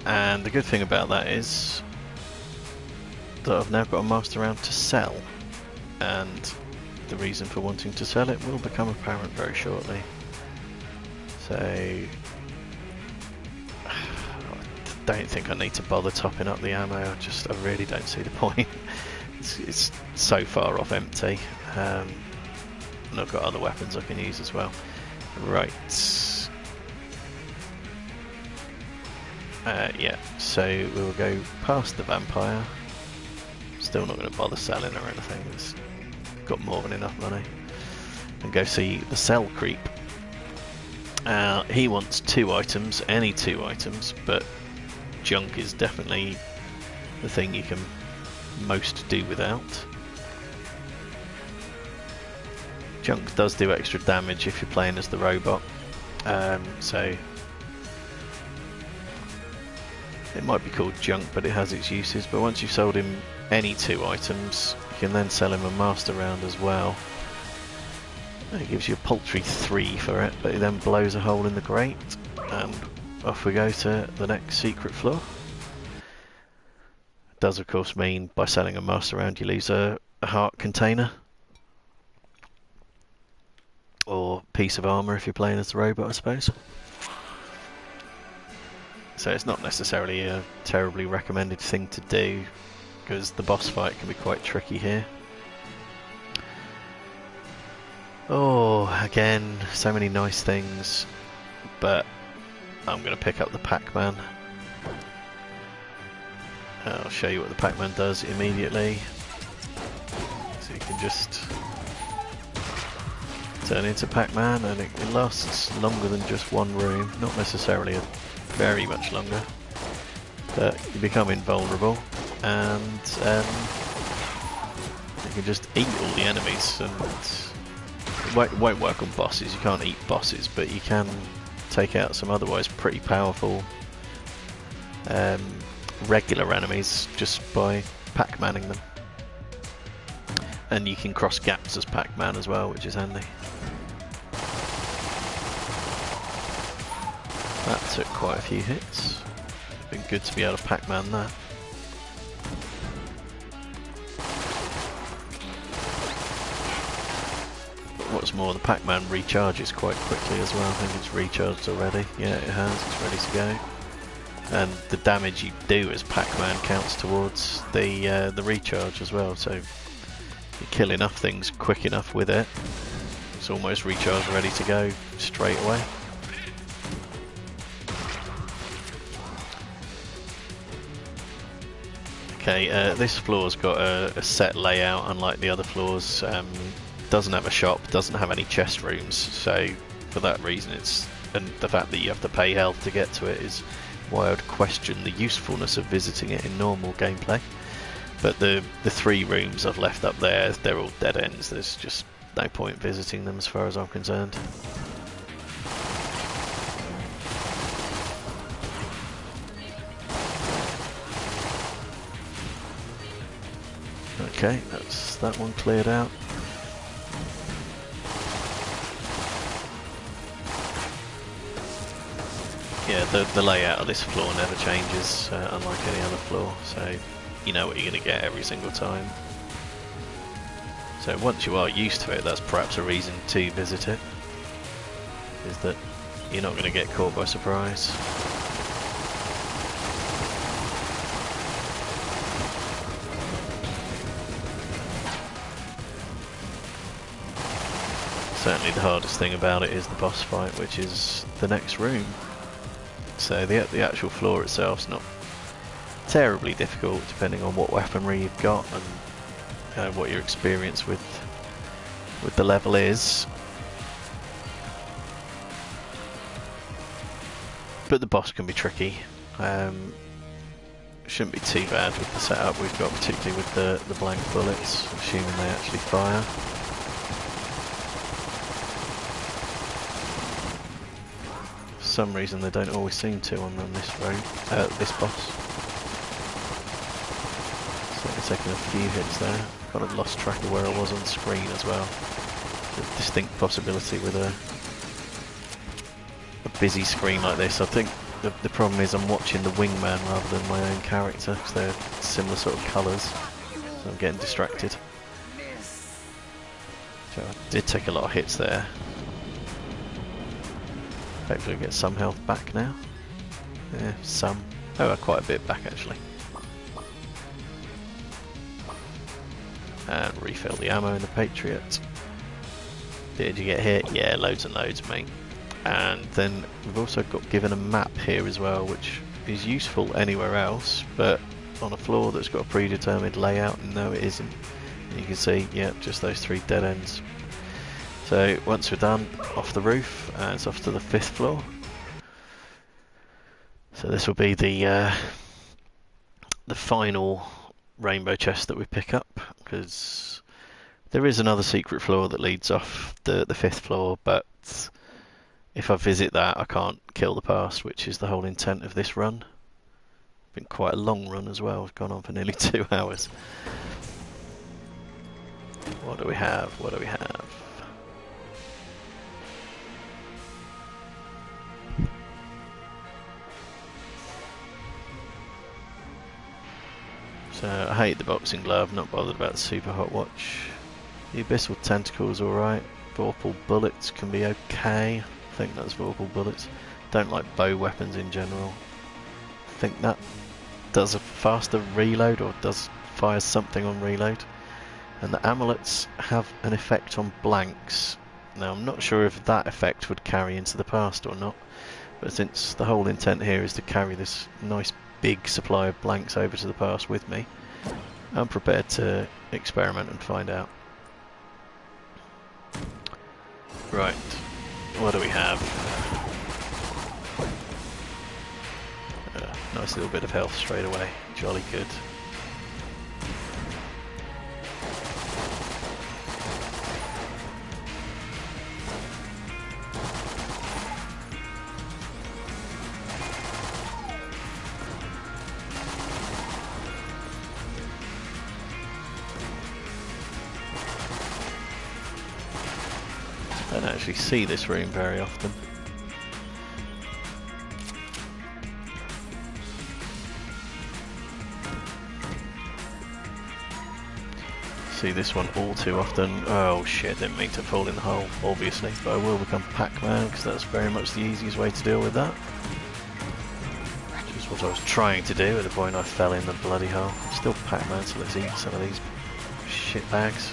And the good thing about that is that I've now got a master round to sell, and the reason for wanting to sell it will become apparent very shortly. So I don't think I need to bother topping up the ammo. I really don't see the point. It's so far off empty, and I've got other weapons I can use as well. Right. Yeah, so we'll go past the vampire. Still not going to bother selling or anything. It's got more than enough money. And go see the cell creep. He wants 2 items, any 2 items, but junk is definitely the thing you can most do without. Junk does do extra damage if you're playing as the robot, so it might be called junk, but it has its uses. But once you've sold him any 2 items, you can then sell him a master round as well. It gives you a paltry 3 for it, but it then blows a hole in the grate, and off we go to the next secret floor. It does of course mean by selling a master round you lose a heart container, or piece of armour if you're playing as the robot, I suppose. So it's not necessarily a terribly recommended thing to do, because the boss fight can be quite tricky here. Oh, again, so many nice things, but I'm going to pick up the Pac-Man. I'll show you what the Pac-Man does immediately. So you can just turn into Pac-Man, and it lasts longer than just one room, not necessarily very much longer, but you become invulnerable, and you can just eat all the enemies, and it won't work on bosses. You can't eat bosses, but you can take out some otherwise pretty powerful regular enemies just by Pac-Manning them. And you can cross gaps as Pac-Man as well, which is handy. That took quite a few hits. It's been good to be able to Pac-Man that. What's more, the Pac-Man recharges quite quickly as well. I think it's recharged already. Yeah, it has. It's ready to go. And the damage you do as Pac-Man counts towards the recharge as well. So you kill enough things quick enough with it, It's almost recharged, ready to go straight away. Okay, this floor's got a set layout, unlike the other floors. Doesn't have a shop, doesn't have any chest rooms, so for that reason and the fact that you have to pay health to get to it is why I would question the usefulness of visiting it in normal gameplay. But the 3 rooms I've left up there, they're all dead ends. There's just no point visiting them as far as I'm concerned. Okay, that's that one cleared out. Yeah, the layout of this floor never changes, unlike any other floor, so you know what you're going to get every single time. So once you are used to it, that's perhaps a reason to visit it, is that you're not going to get caught by surprise. Certainly the hardest thing about it is the boss fight, which is the next room. So the actual floor itself's not terribly difficult, depending on what weaponry you've got and what your experience with the level is. But the boss can be tricky. Shouldn't be too bad with the setup we've got, particularly with the blank bullets, assuming they actually fire. For some reason they don't always seem to on this boss. Certainly taking a few hits there. Kind of lost track of where I was on screen as well. A distinct possibility with a busy screen like this. I think the problem is I'm watching the wingman rather than my own character, because they're similar sort of colours, so I'm getting distracted. So I did take a lot of hits there. Hopefully we get some health back now. Yeah, some. Oh, quite a bit back actually. And refill the ammo in the Patriot. Did you get hit? Yeah, loads and loads, mate. And then we've also got given a map here as well, which is useful anywhere else, but on a floor that's got a predetermined layout, no it isn't. You can see, yeah, just those 3 dead ends. So once we're done, off the roof, it's off to the 5th floor. So this will be the final rainbow chest that we pick up, because there is another secret floor that leads off the 5th floor, but if I visit that I can't kill the past, which is the whole intent of this run. Been quite a long run as well, it's gone on for nearly 2 hours. What do we have? What do we have? So I hate the boxing glove, not bothered about the super hot watch. The abyssal tentacle's alright. Vorpal bullets can be okay. I think that's Vorpal bullets. Don't like bow weapons in general. I think that does a faster reload, or does fire something on reload. And the amulets have an effect on blanks. Now I'm not sure if that effect would carry into the past or not, but since the whole intent here is to carry this nice big supply of blanks over to the past with me, I'm prepared to experiment and find out. Right, what do we have? Nice little bit of health straight away, jolly good. I don't actually see this room very often. See this one all too often. Oh shit, didn't mean to fall in the hole, obviously, but I will become Pac-Man, because that's very much the easiest way to deal with that. Which is what I was trying to do at the point I fell in the bloody hole. I'm still Pac-Man, so let's eat some of these shit bags.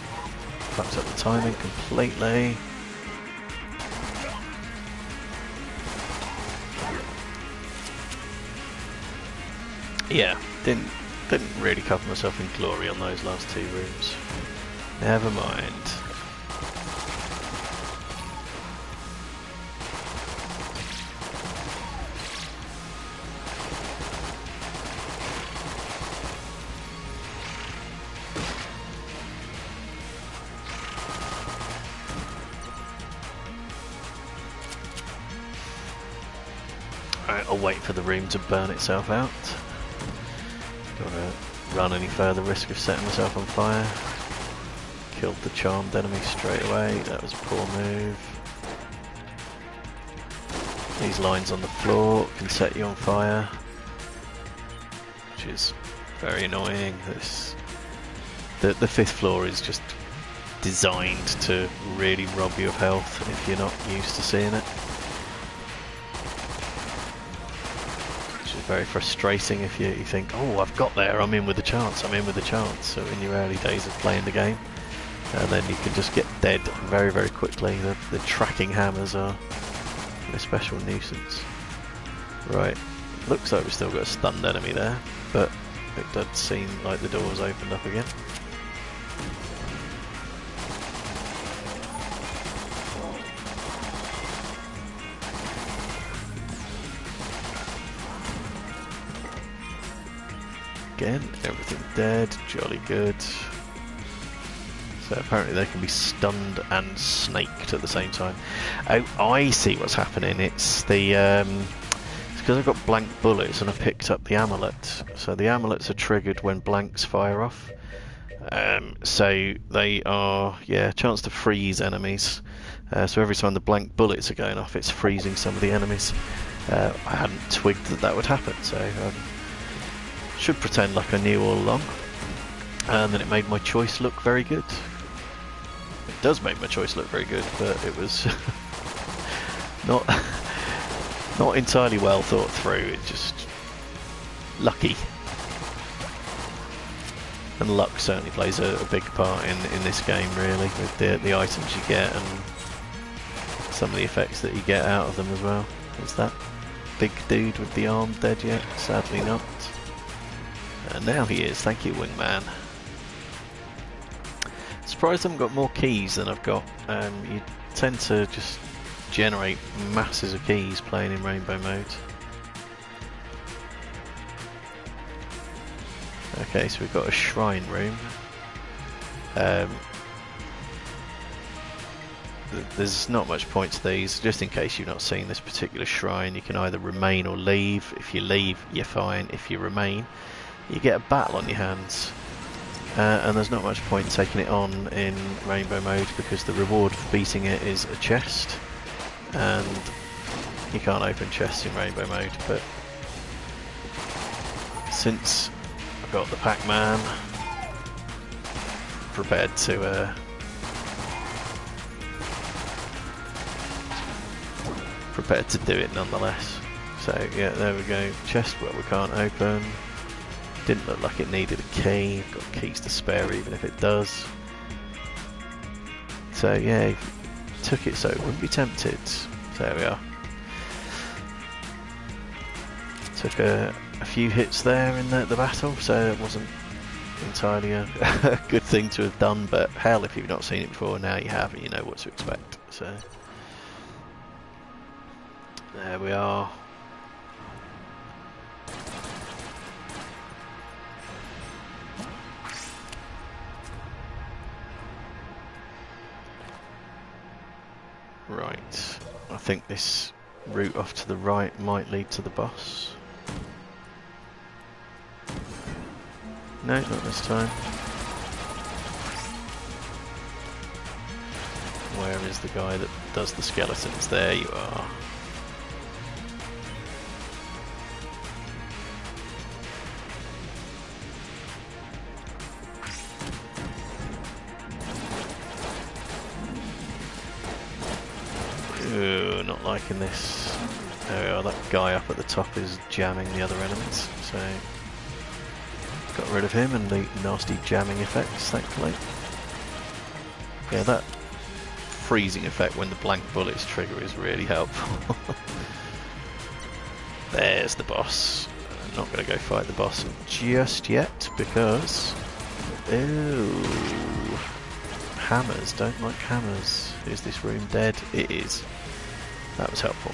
Fucked up the timing completely. Yeah, didn't really cover myself in glory on those last 2 rooms. Never mind. Alright, I'll wait for the room to burn itself out. Don't want to run any further risk of setting myself on fire. Killed the charmed enemy straight away, that was a poor move. These lines on the floor can set you on fire, which is very annoying. The 5th floor is just designed to really rob you of health if you're not used to seeing it. Very frustrating if you think, oh, I've got there, I'm in with a chance, I'm in with a chance. So in your early days of playing the game, and then you can just get dead very, very quickly. The tracking hammers are a special nuisance. Right, looks like we've still got a stunned enemy there, but it does seem like the door's opened up again. Again, everything dead, jolly good. So apparently they can be stunned and snaked at the same time. Oh, I see what's happening. It's because I've got blank bullets and I picked up the amulet. So the amulets are triggered when blanks fire off. So they are, yeah, chance to freeze enemies. So every time the blank bullets are going off, it's freezing some of the enemies. I hadn't twigged that would happen, so should pretend like I knew all along, and then it made my choice look very good. It does make my choice look very good, but it was not entirely well thought through. It's just lucky, and luck certainly plays a big part in this game, really, with the items you get and some of the effects that you get out of them as well. Is that big dude with the arm dead yet? Sadly not. And now he is, thank you, Wingman. Surprised I haven't got more keys than I've got. You tend to just generate masses of keys playing in rainbow mode. Okay, so we've got a shrine room. There's not much point to these. Just in case you've not seen this particular shrine, you can either remain or leave. If you leave, you're fine. If you remain, you get a battle on your hands, and there's not much point taking it on in rainbow mode because the reward for beating it is a chest, and you can't open chests in rainbow mode. But since I've got the Pac-Man, prepared to do it nonetheless. So yeah, there we go. Chest where we can't open. Didn't look like it needed a key. Got keys to spare even if it does. So yeah, took it so it wouldn't be tempted. So there we are. Took a few hits there in the battle, so it wasn't entirely a good thing to have done, but hell, if you've not seen it before, now you have and you know what to expect. So there we are. Right, I think this route off to the right might lead to the boss. No, not this time. Where is the guy that does the skeletons? There you are. Ooh, not liking this. There we are, that guy up at the top is jamming the other enemies, so got rid of him and the nasty jamming effects, thankfully. Yeah, that freezing effect when the blank bullets trigger is really helpful. There's the boss. not going to go fight the boss just yet because... Ooh, hammers, don't like hammers. Is this room dead? It is. That was helpful.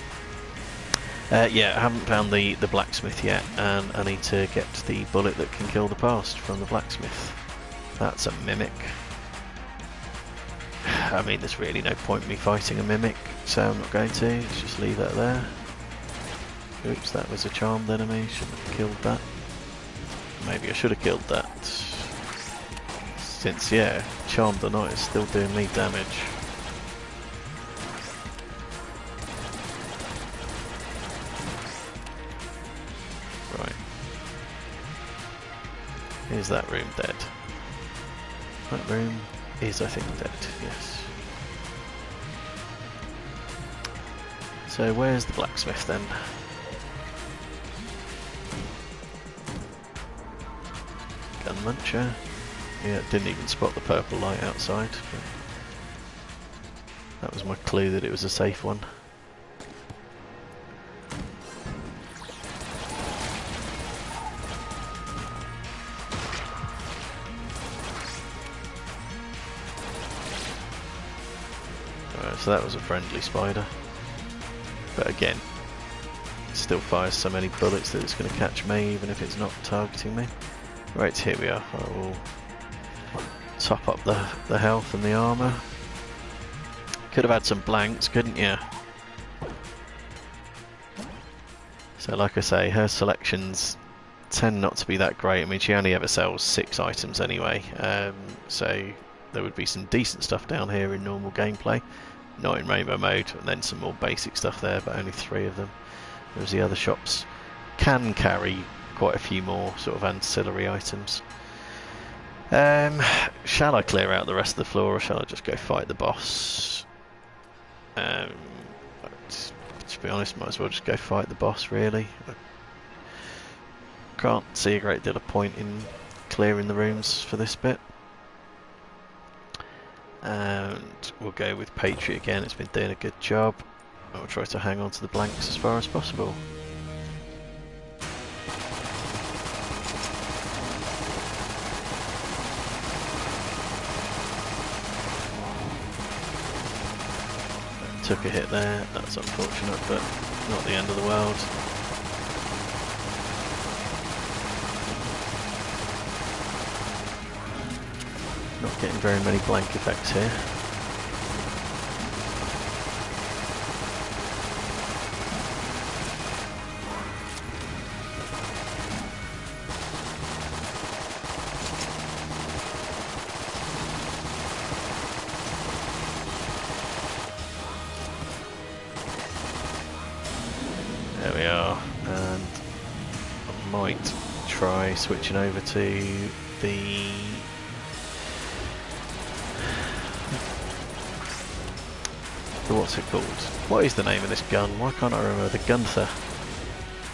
Yeah, I haven't found the blacksmith yet, and I need to get the bullet that can kill the past from the blacksmith. That's a mimic. I mean, there's really no point in me fighting a mimic, so I'm not going to. Let's just leave that there. Oops, that was a charmed enemy. Shouldn't have killed that. Maybe I should have killed that. Since, yeah, charmed or not, it's still doing me damage. Right. Is that room dead? That room is, I think, dead, yes. So where's the blacksmith then? Gun muncher. Yeah, didn't even spot the purple light outside. But that was my clue that it was a safe one. Alright, so that was a friendly spider. But again, it still fires so many bullets that it's going to catch me even if it's not targeting me. Right, here we are. I will top up the health and the armour. Could have had some blanks, couldn't you? So like I say, her selections tend not to be that great. I mean, she only ever sells 6 items anyway, so there would be some decent stuff down here in normal gameplay, not in rainbow mode, and then some more basic stuff there, but only 3 of them. Whereas the other shops can carry quite a few more sort of ancillary items. Shall I clear out the rest of the floor, or shall I just go fight the boss? To be honest, might as well just go fight the boss, really. I can't see a great deal of point in clearing the rooms for this bit. And we'll go with Patriot again, it's been doing a good job. I'll try to hang on to the blanks as far as possible. Took a hit there, that's unfortunate, but not the end of the world. Not getting very many blank effects here. There we are, and I might try switching over to the what's it called? What is the name of this gun? Why can't I remember? The Gunther.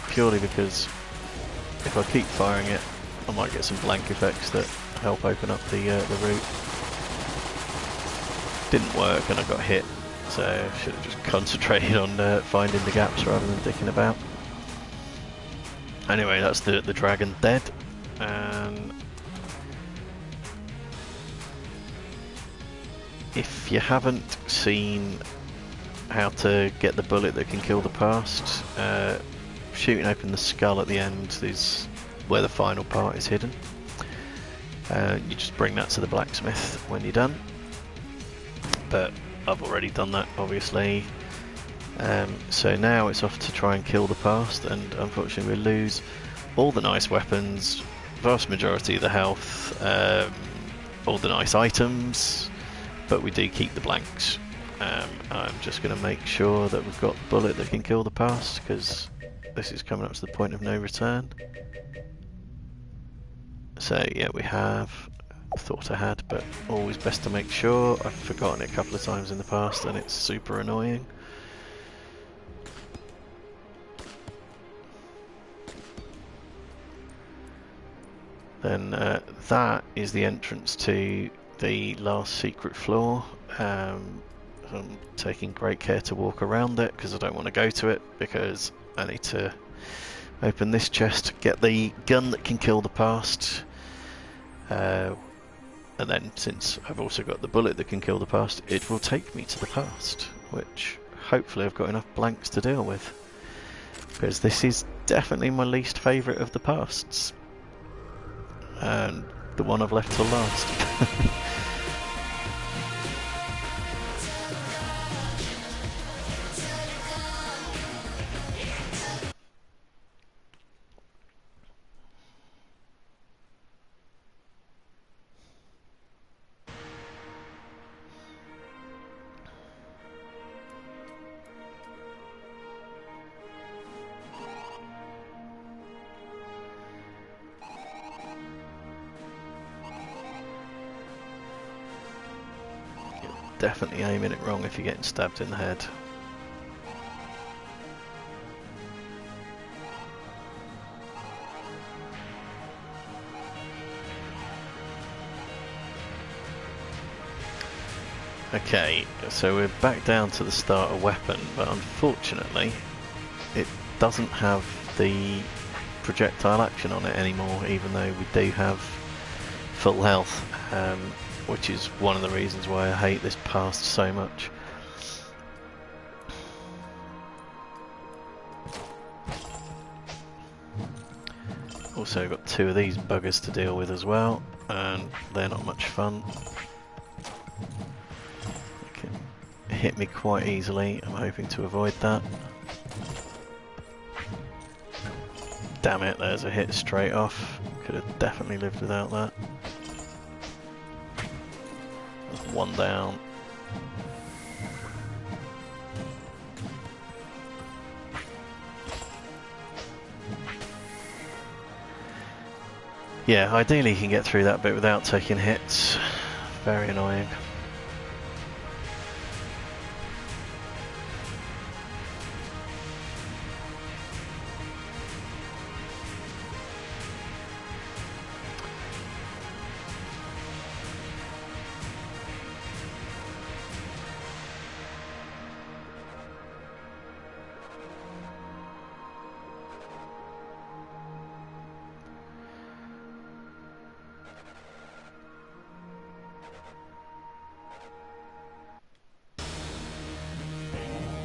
Purely because if I keep firing it, I might get some blank effects that help open up the route. Didn't work and I got hit. So I should have just concentrated on finding the gaps rather than dicking about. Anyway, that's the dragon dead. If you haven't seen how to get the bullet that can kill the past, shooting open the skull at the end is where the final part is hidden. You just bring that to the blacksmith when you're done. But I've already done that, obviously. So now it's off to try and kill the past, and unfortunately we lose all the nice weapons, vast majority of the health, all the nice items, but we do keep the blanks. I'm just going to make sure that we've got the bullet that can kill the past, because this is coming up to the point of no return. So yeah, we have. Thought I had, but always best to make sure. I've forgotten it a couple of times in the past and it's super annoying. Then that is the entrance to the last secret floor. I'm taking great care to walk around it because I don't want to go to it, because I need to Open this chest, get the gun that can kill the past, and then since I've also got the bullet that can kill the past, it will take me to the past, which hopefully I've got enough blanks to deal with, because this is definitely my least favourite of the pasts, and the one I've left till last. Definitely aiming it wrong if you're getting stabbed in the head. Okay, so we're back down to the starter weapon, but unfortunately it doesn't have the projectile action on it anymore, even though we do have full health. Which is one of the reasons why I hate this past so much. Also got two of these buggers to deal with as well, and they're not much fun. They can hit me quite easily, I'm hoping to avoid that. Damn it, there's a hit straight off. Could have definitely lived without that. One down. Yeah, ideally you can get through that bit without taking hits. Very annoying.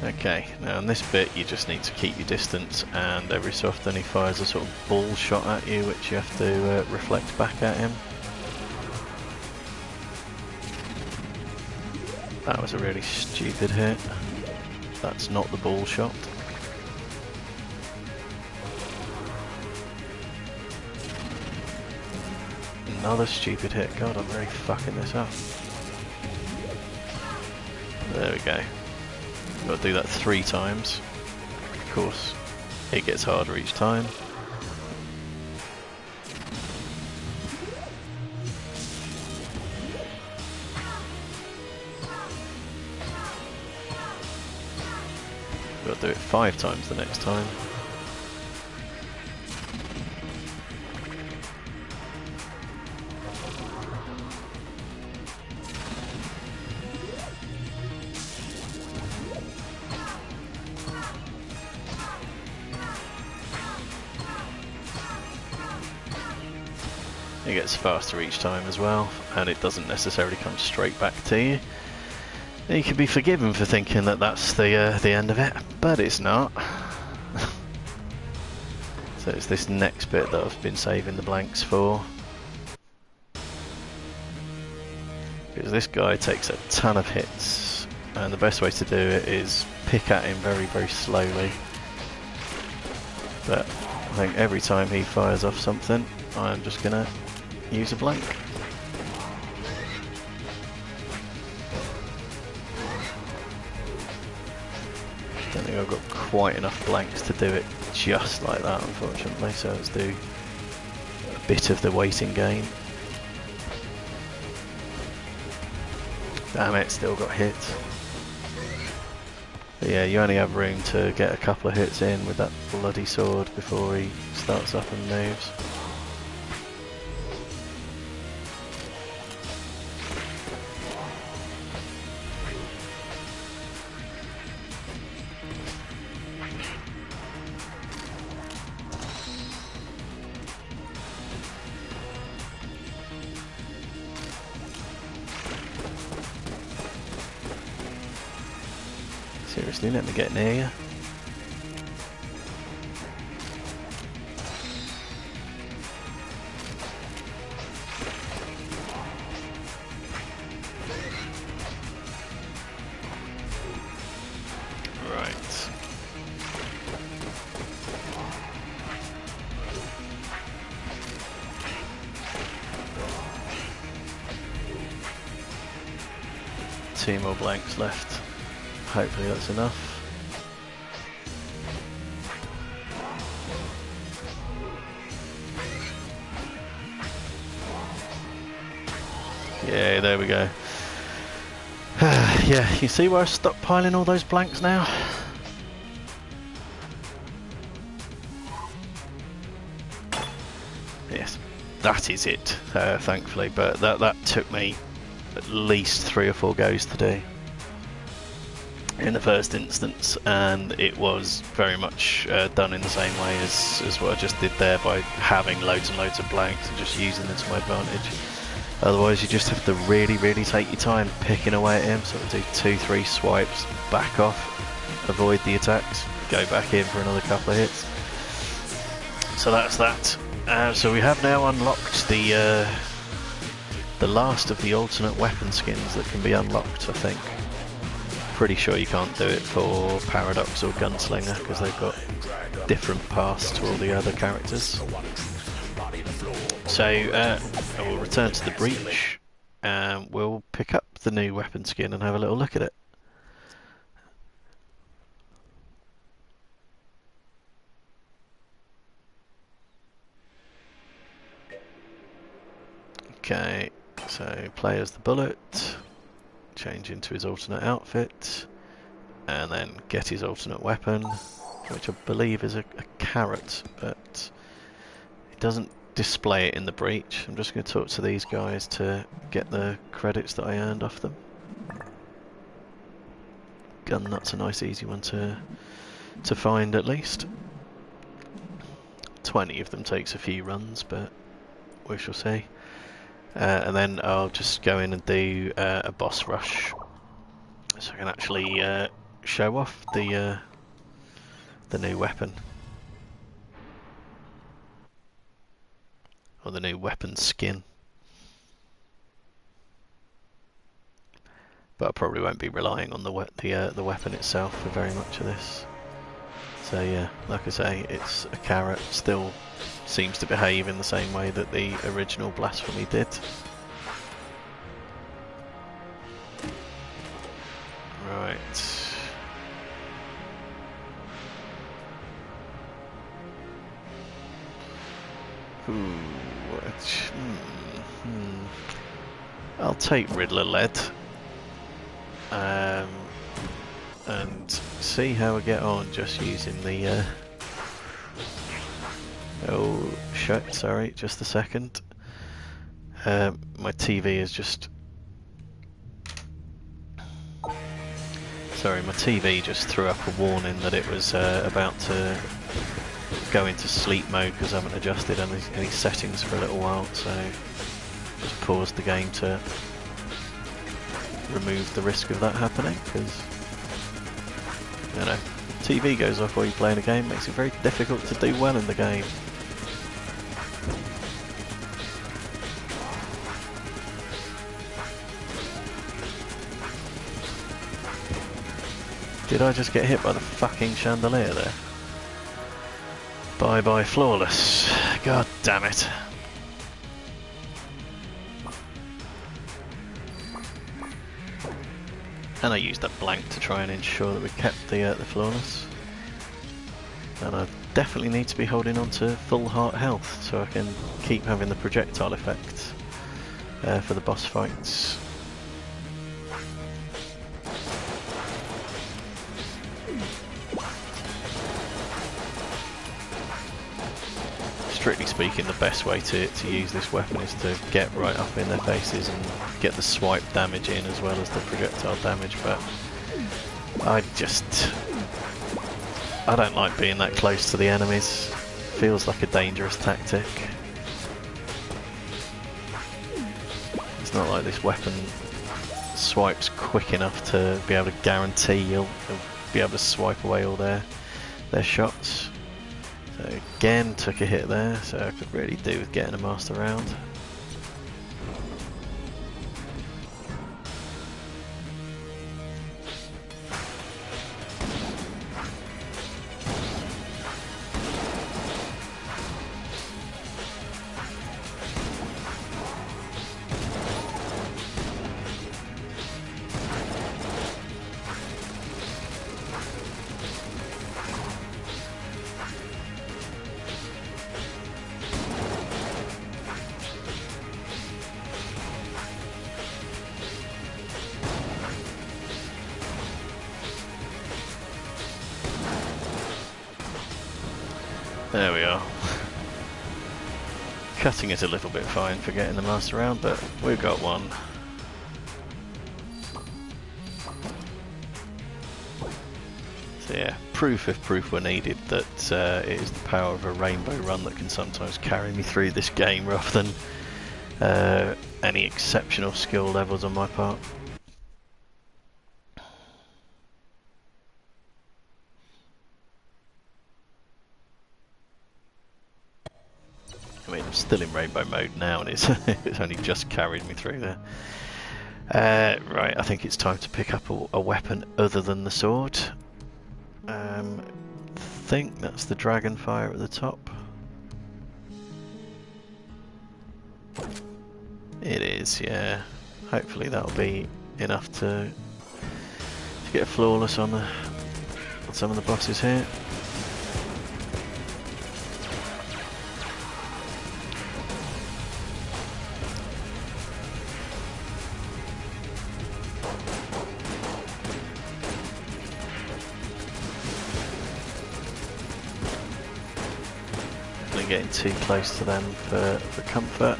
Okay, now in this bit you just need to keep your distance, and every so often he fires a sort of ball shot at you which you have to reflect back at him. That was a really stupid hit. That's not the ball shot. Another stupid hit. God, I'm really fucking this up. There we go. Got to do that 3 times. Of course, it gets harder each time. Got to do it 5 times the next time. It gets faster each time as well, and it doesn't necessarily come straight back to you. You can be forgiven for thinking that that's the end of it, but it's not. So it's this next bit that I've been saving the blanks for. Because this guy takes a ton of hits, and the best way to do it is pick at him very, very slowly. But I think every time he fires off something, I'm just gonna use a blank. Don't think I've got quite enough blanks to do it just like that, unfortunately, so let's do a bit of the waiting game. Damn it, still got hit. But yeah, you only have room to get a couple of hits in with that bloody sword before he starts up and moves. Seriously, let me get near you. Right. Two more blanks left. Hopefully that's enough. Yeah, there we go. Yeah, you see where I'm stockpiling all those blanks now? Yes, that is it, thankfully, but that took me at least 3 or 4 goes to do in the first instance, and it was very much done in the same way as what I just did there, by having loads and loads of blanks and just using them to my advantage. Otherwise you just have to really take your time picking away at him, sort of do 2-3 swipes, back off, avoid the attacks, go back in for another couple of hits. So that's that. So we have now unlocked the last of the alternate weapon skins that can be unlocked, I think. Pretty sure you can't do it for Paradox or Gunslinger because they've got different paths to all the other characters. So I will return to the breach and we'll pick up the new weapon skin and have a little look at it. Okay, so play as the Bullet, change into his alternate outfit, and then get his alternate weapon, which I believe is a carrot, but it doesn't display it in the breach. I'm just going to talk to these guys to get the credits that I earned off them. Gun nut's a nice easy one to find at least. 20 of them takes a few runs, but we shall see. And then I'll just go in and do a boss rush, so I can actually show off the new weapon. Or the new weapon skin. But I probably won't be relying on the weapon itself for very much of this. So yeah, like I say, it's a carrot, still seems to behave in the same way that the original Blasphemy did. Right. Ooh, I'll take Riddler Lead and see how we get on just using the oh shit, sorry, just a second. My TV is just my TV just threw up a warning that it was about to go into sleep mode because I haven't adjusted any settings for a little while, so just paused the game to remove the risk of that happening, because you know, TV goes off while you're playing a game, makes it very difficult to do well in the game. Did I just get hit by the fucking chandelier there? Bye bye flawless. God damn it. And I used that blank to try and ensure that we kept the flawless. And I definitely need to be holding on to full heart health so I can keep having the projectile effect for the boss fights. Strictly speaking, the best way to use this weapon is to get right up in their faces and get the swipe damage in as well as the projectile damage, but I don't like being that close to the enemies. Feels like a dangerous tactic. It's not like this weapon swipes quick enough to be able to guarantee you'll be able to swipe away all their shots. So again, took a hit there, so I could really do with getting a master round. There we are. Cutting it a little bit fine for getting the master round, but we've got one. So yeah, proof if proof were needed that it is the power of a rainbow run that can sometimes carry me through this game rather than any exceptional skill levels on my part. I mean, I'm still in rainbow mode now, and it's it's only just carried me through there. Right, I think it's time to pick up a weapon other than the sword. I think that's the dragon fire at the top. It is, yeah. Hopefully that'll be enough to get a flawless on some of the bosses here. Getting too close to them for comfort.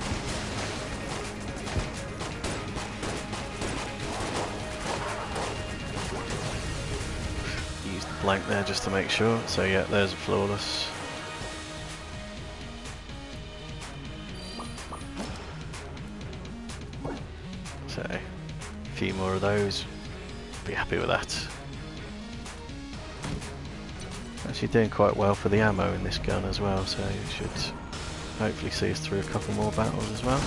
Use the blank there just to make sure. So yeah, there's a flawless. So a few more of those. Be happy with that. Actually doing quite well for the ammo in this gun as well, so it should hopefully see us through a couple more battles as well.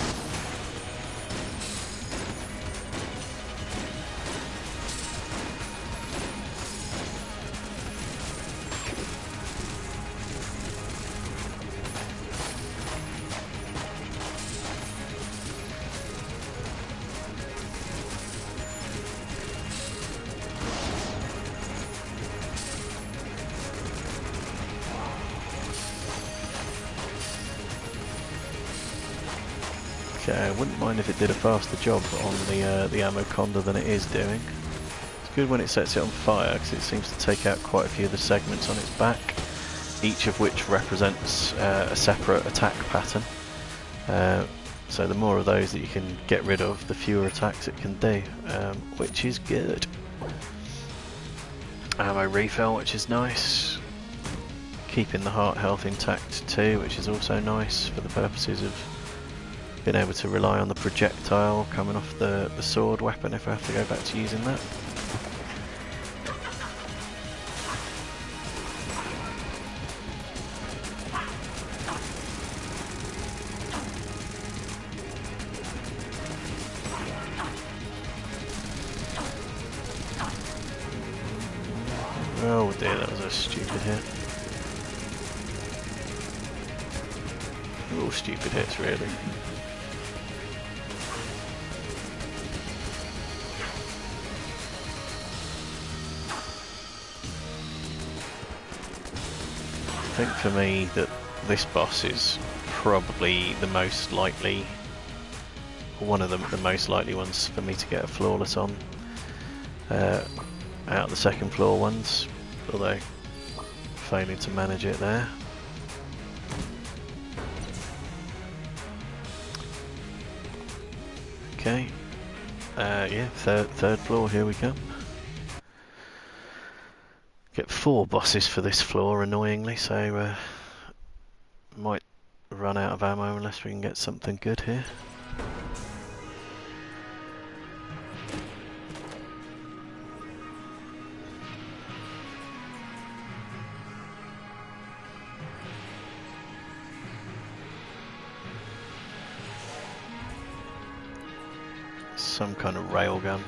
Okay, I wouldn't mind if it did a faster job on the ammo conda than it is doing. It's good when it sets it on fire because it seems to take out quite a few of the segments on its back, each of which represents a separate attack pattern. So the more of those that you can get rid of, the fewer attacks it can do, which is good. Ammo refill, which is nice. Keeping the heart health intact too, which is also nice for the purposes of being able to rely on the projectile coming off the sword weapon if I have to go back to using that. Oh dear, that was a stupid hit. All stupid hits, really. I think for me that this boss is probably the most likely, one of the most likely ones for me to get a flawless on out of the second floor ones, although failing to manage it there. Okay, yeah, third floor, here we come. Get 4 bosses for this floor, annoyingly, so might run out of ammo unless we can get something good here. some kind of railgun.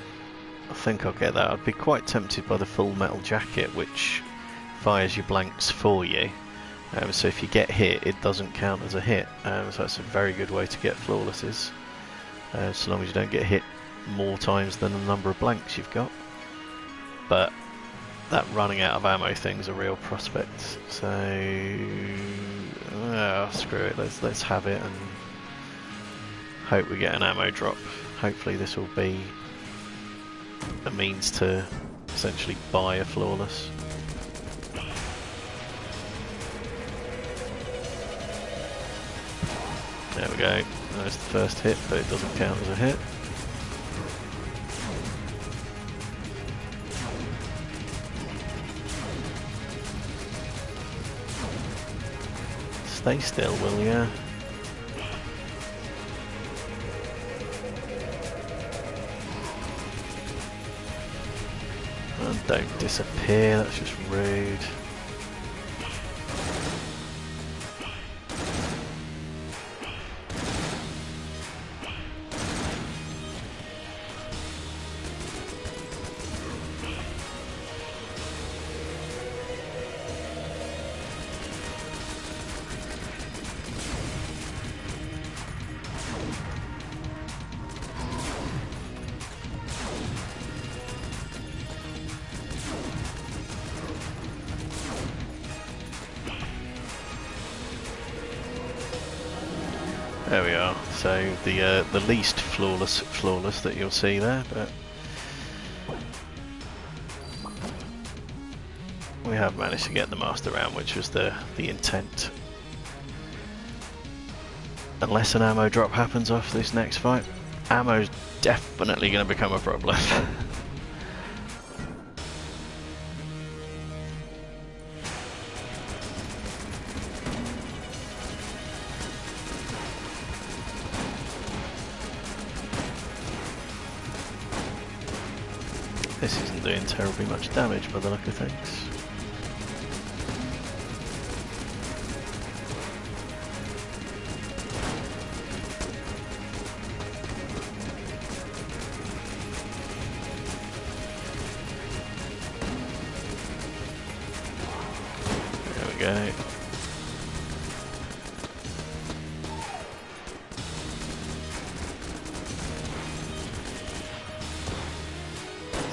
I think I'll get that. I'd be quite tempted by the full metal jacket, which fires your blanks for you. So if you get hit, it doesn't count as a hit. So that's a very good way to get flawlesses, so long as you don't get hit more times than the number of blanks you've got. But that running out of ammo thing's a real prospect. So screw it. Let's have it and hope we get an ammo drop. Hopefully this will be a means to essentially buy a flawless. There we go. That's the first hit, but it doesn't count as a hit. Stay still, will ya? And don't disappear, that's just rude. There we are. So the least flawless that you'll see there, but we have managed to get the master round, which was the intent. Unless an ammo drop happens off this next fight, ammo's definitely going to become a problem. This isn't doing terribly much damage by the look of things. There we go.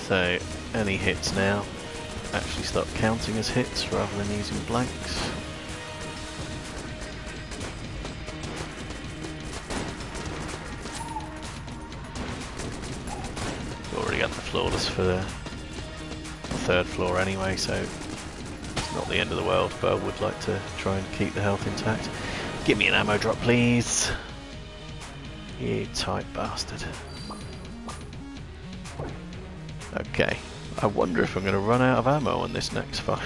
So any hits now actually start counting as hits rather than using blanks. Already got the flawless for the third floor anyway, so it's not the end of the world, but I would like to try and keep the health intact. Give me an ammo drop, please. You tight bastard. Okay, I wonder if I'm going to run out of ammo on this next fight.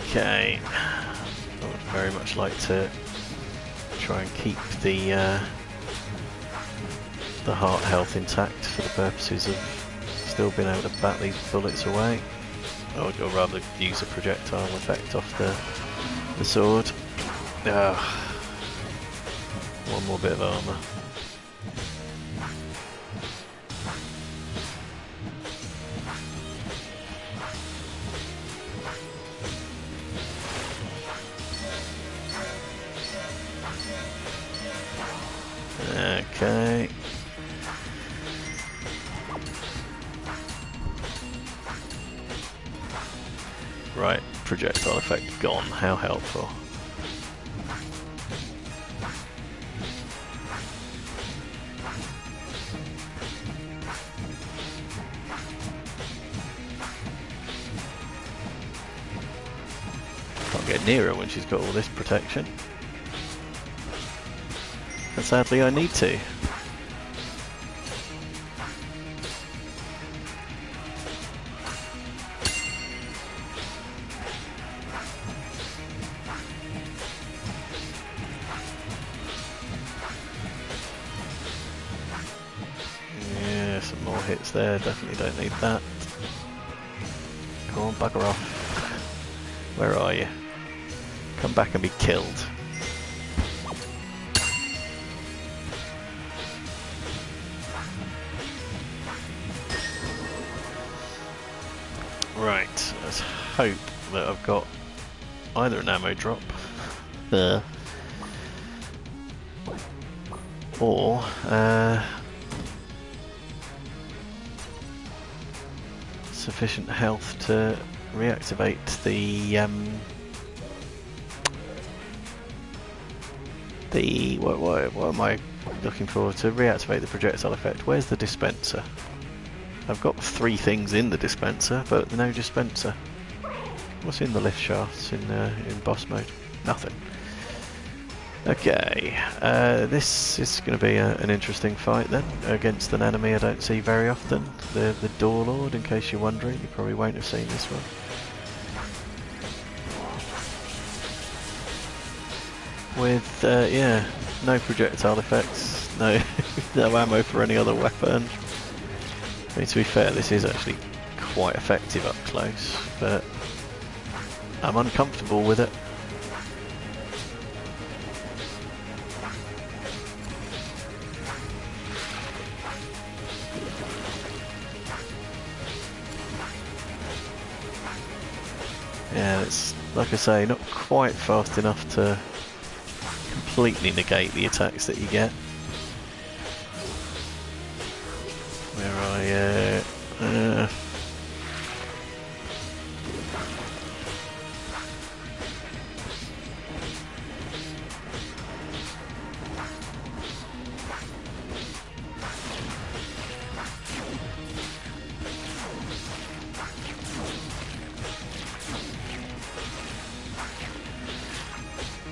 Okay, I would very much like to try and keep the heart health intact for the purposes of still being able to bat these bullets away. Or rather use a projectile effect off the sword. One more bit of armour. Okay. Right, projectile effect gone. How helpful. Can't get near her when she's got all this protection. And sadly I need to. hits there, definitely don't need that. Come on, bugger off. Where are you? Come back and be killed. Right, let's hope that I've got either an ammo drop or sufficient health to reactivate the what am I looking for? To reactivate the projectile effect. Where's the dispenser? I've got 3 things in the dispenser, but no dispenser. What's in the lift shafts in boss mode? Nothing. Okay, this is going to be an interesting fight then, against an enemy I don't see very often, the Door Lord, in case you're wondering. You probably won't have seen this one. With, yeah, no projectile effects, no, no ammo for any other weapon. I mean, to be fair, this is actually quite effective up close, but I'm uncomfortable with it. Yeah, it's, like I say, not quite fast enough to completely negate the attacks that you get. Where are you?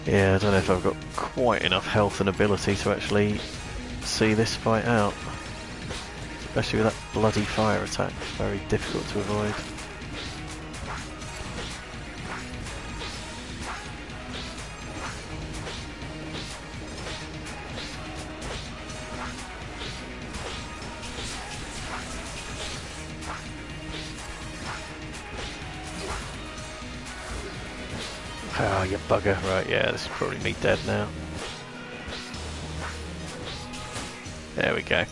Yeah, I don't know if I've got quite enough health and ability to actually see this fight out. Especially with that bloody fire attack, very difficult to avoid. Oh, you bugger. Right, yeah, this is probably me dead now. There we go.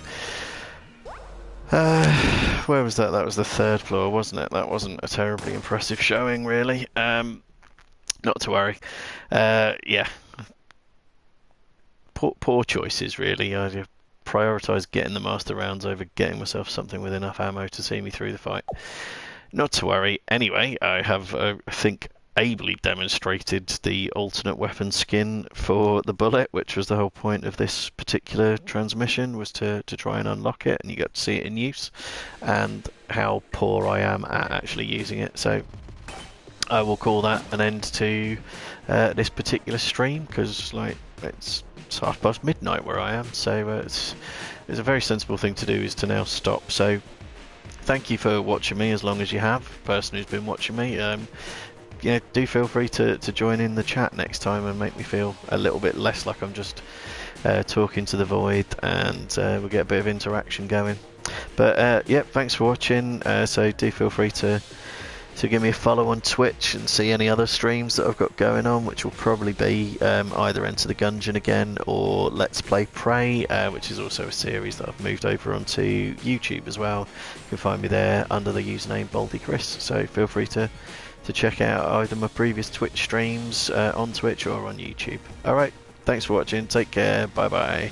Where was that? That was the 3rd floor, wasn't it? That wasn't a terribly impressive showing, really. Not to worry. Yeah. Poor choices, really. I prioritised getting the master rounds over getting myself something with enough ammo to see me through the fight. Not to worry. Anyway, I have, I think, ably demonstrated the alternate weapon skin for the bullet, which was the whole point of this particular transmission, was to try and unlock it, and you get to see it in use, and how poor I am at actually using it. So I will call that an end to this particular stream, because like it's midnight where I am, so it's a very sensible thing to do is to now stop. So thank you for watching me as long as you have, person who's been watching me. Yeah, do feel free to join in the chat next time and make me feel a little bit less like I'm just talking to the void, and we'll get a bit of interaction going. But yeah, thanks for watching. So do feel free to give me a follow on Twitch and see any other streams that I've got going on, which will probably be either Enter the Gungeon again or Let's Play Prey, which is also a series that I've moved over onto YouTube as well. You can find me there under the username Baldy Chris, so feel free to check out either my previous Twitch streams on Twitch or on YouTube. Alright, thanks for watching, take care, bye bye.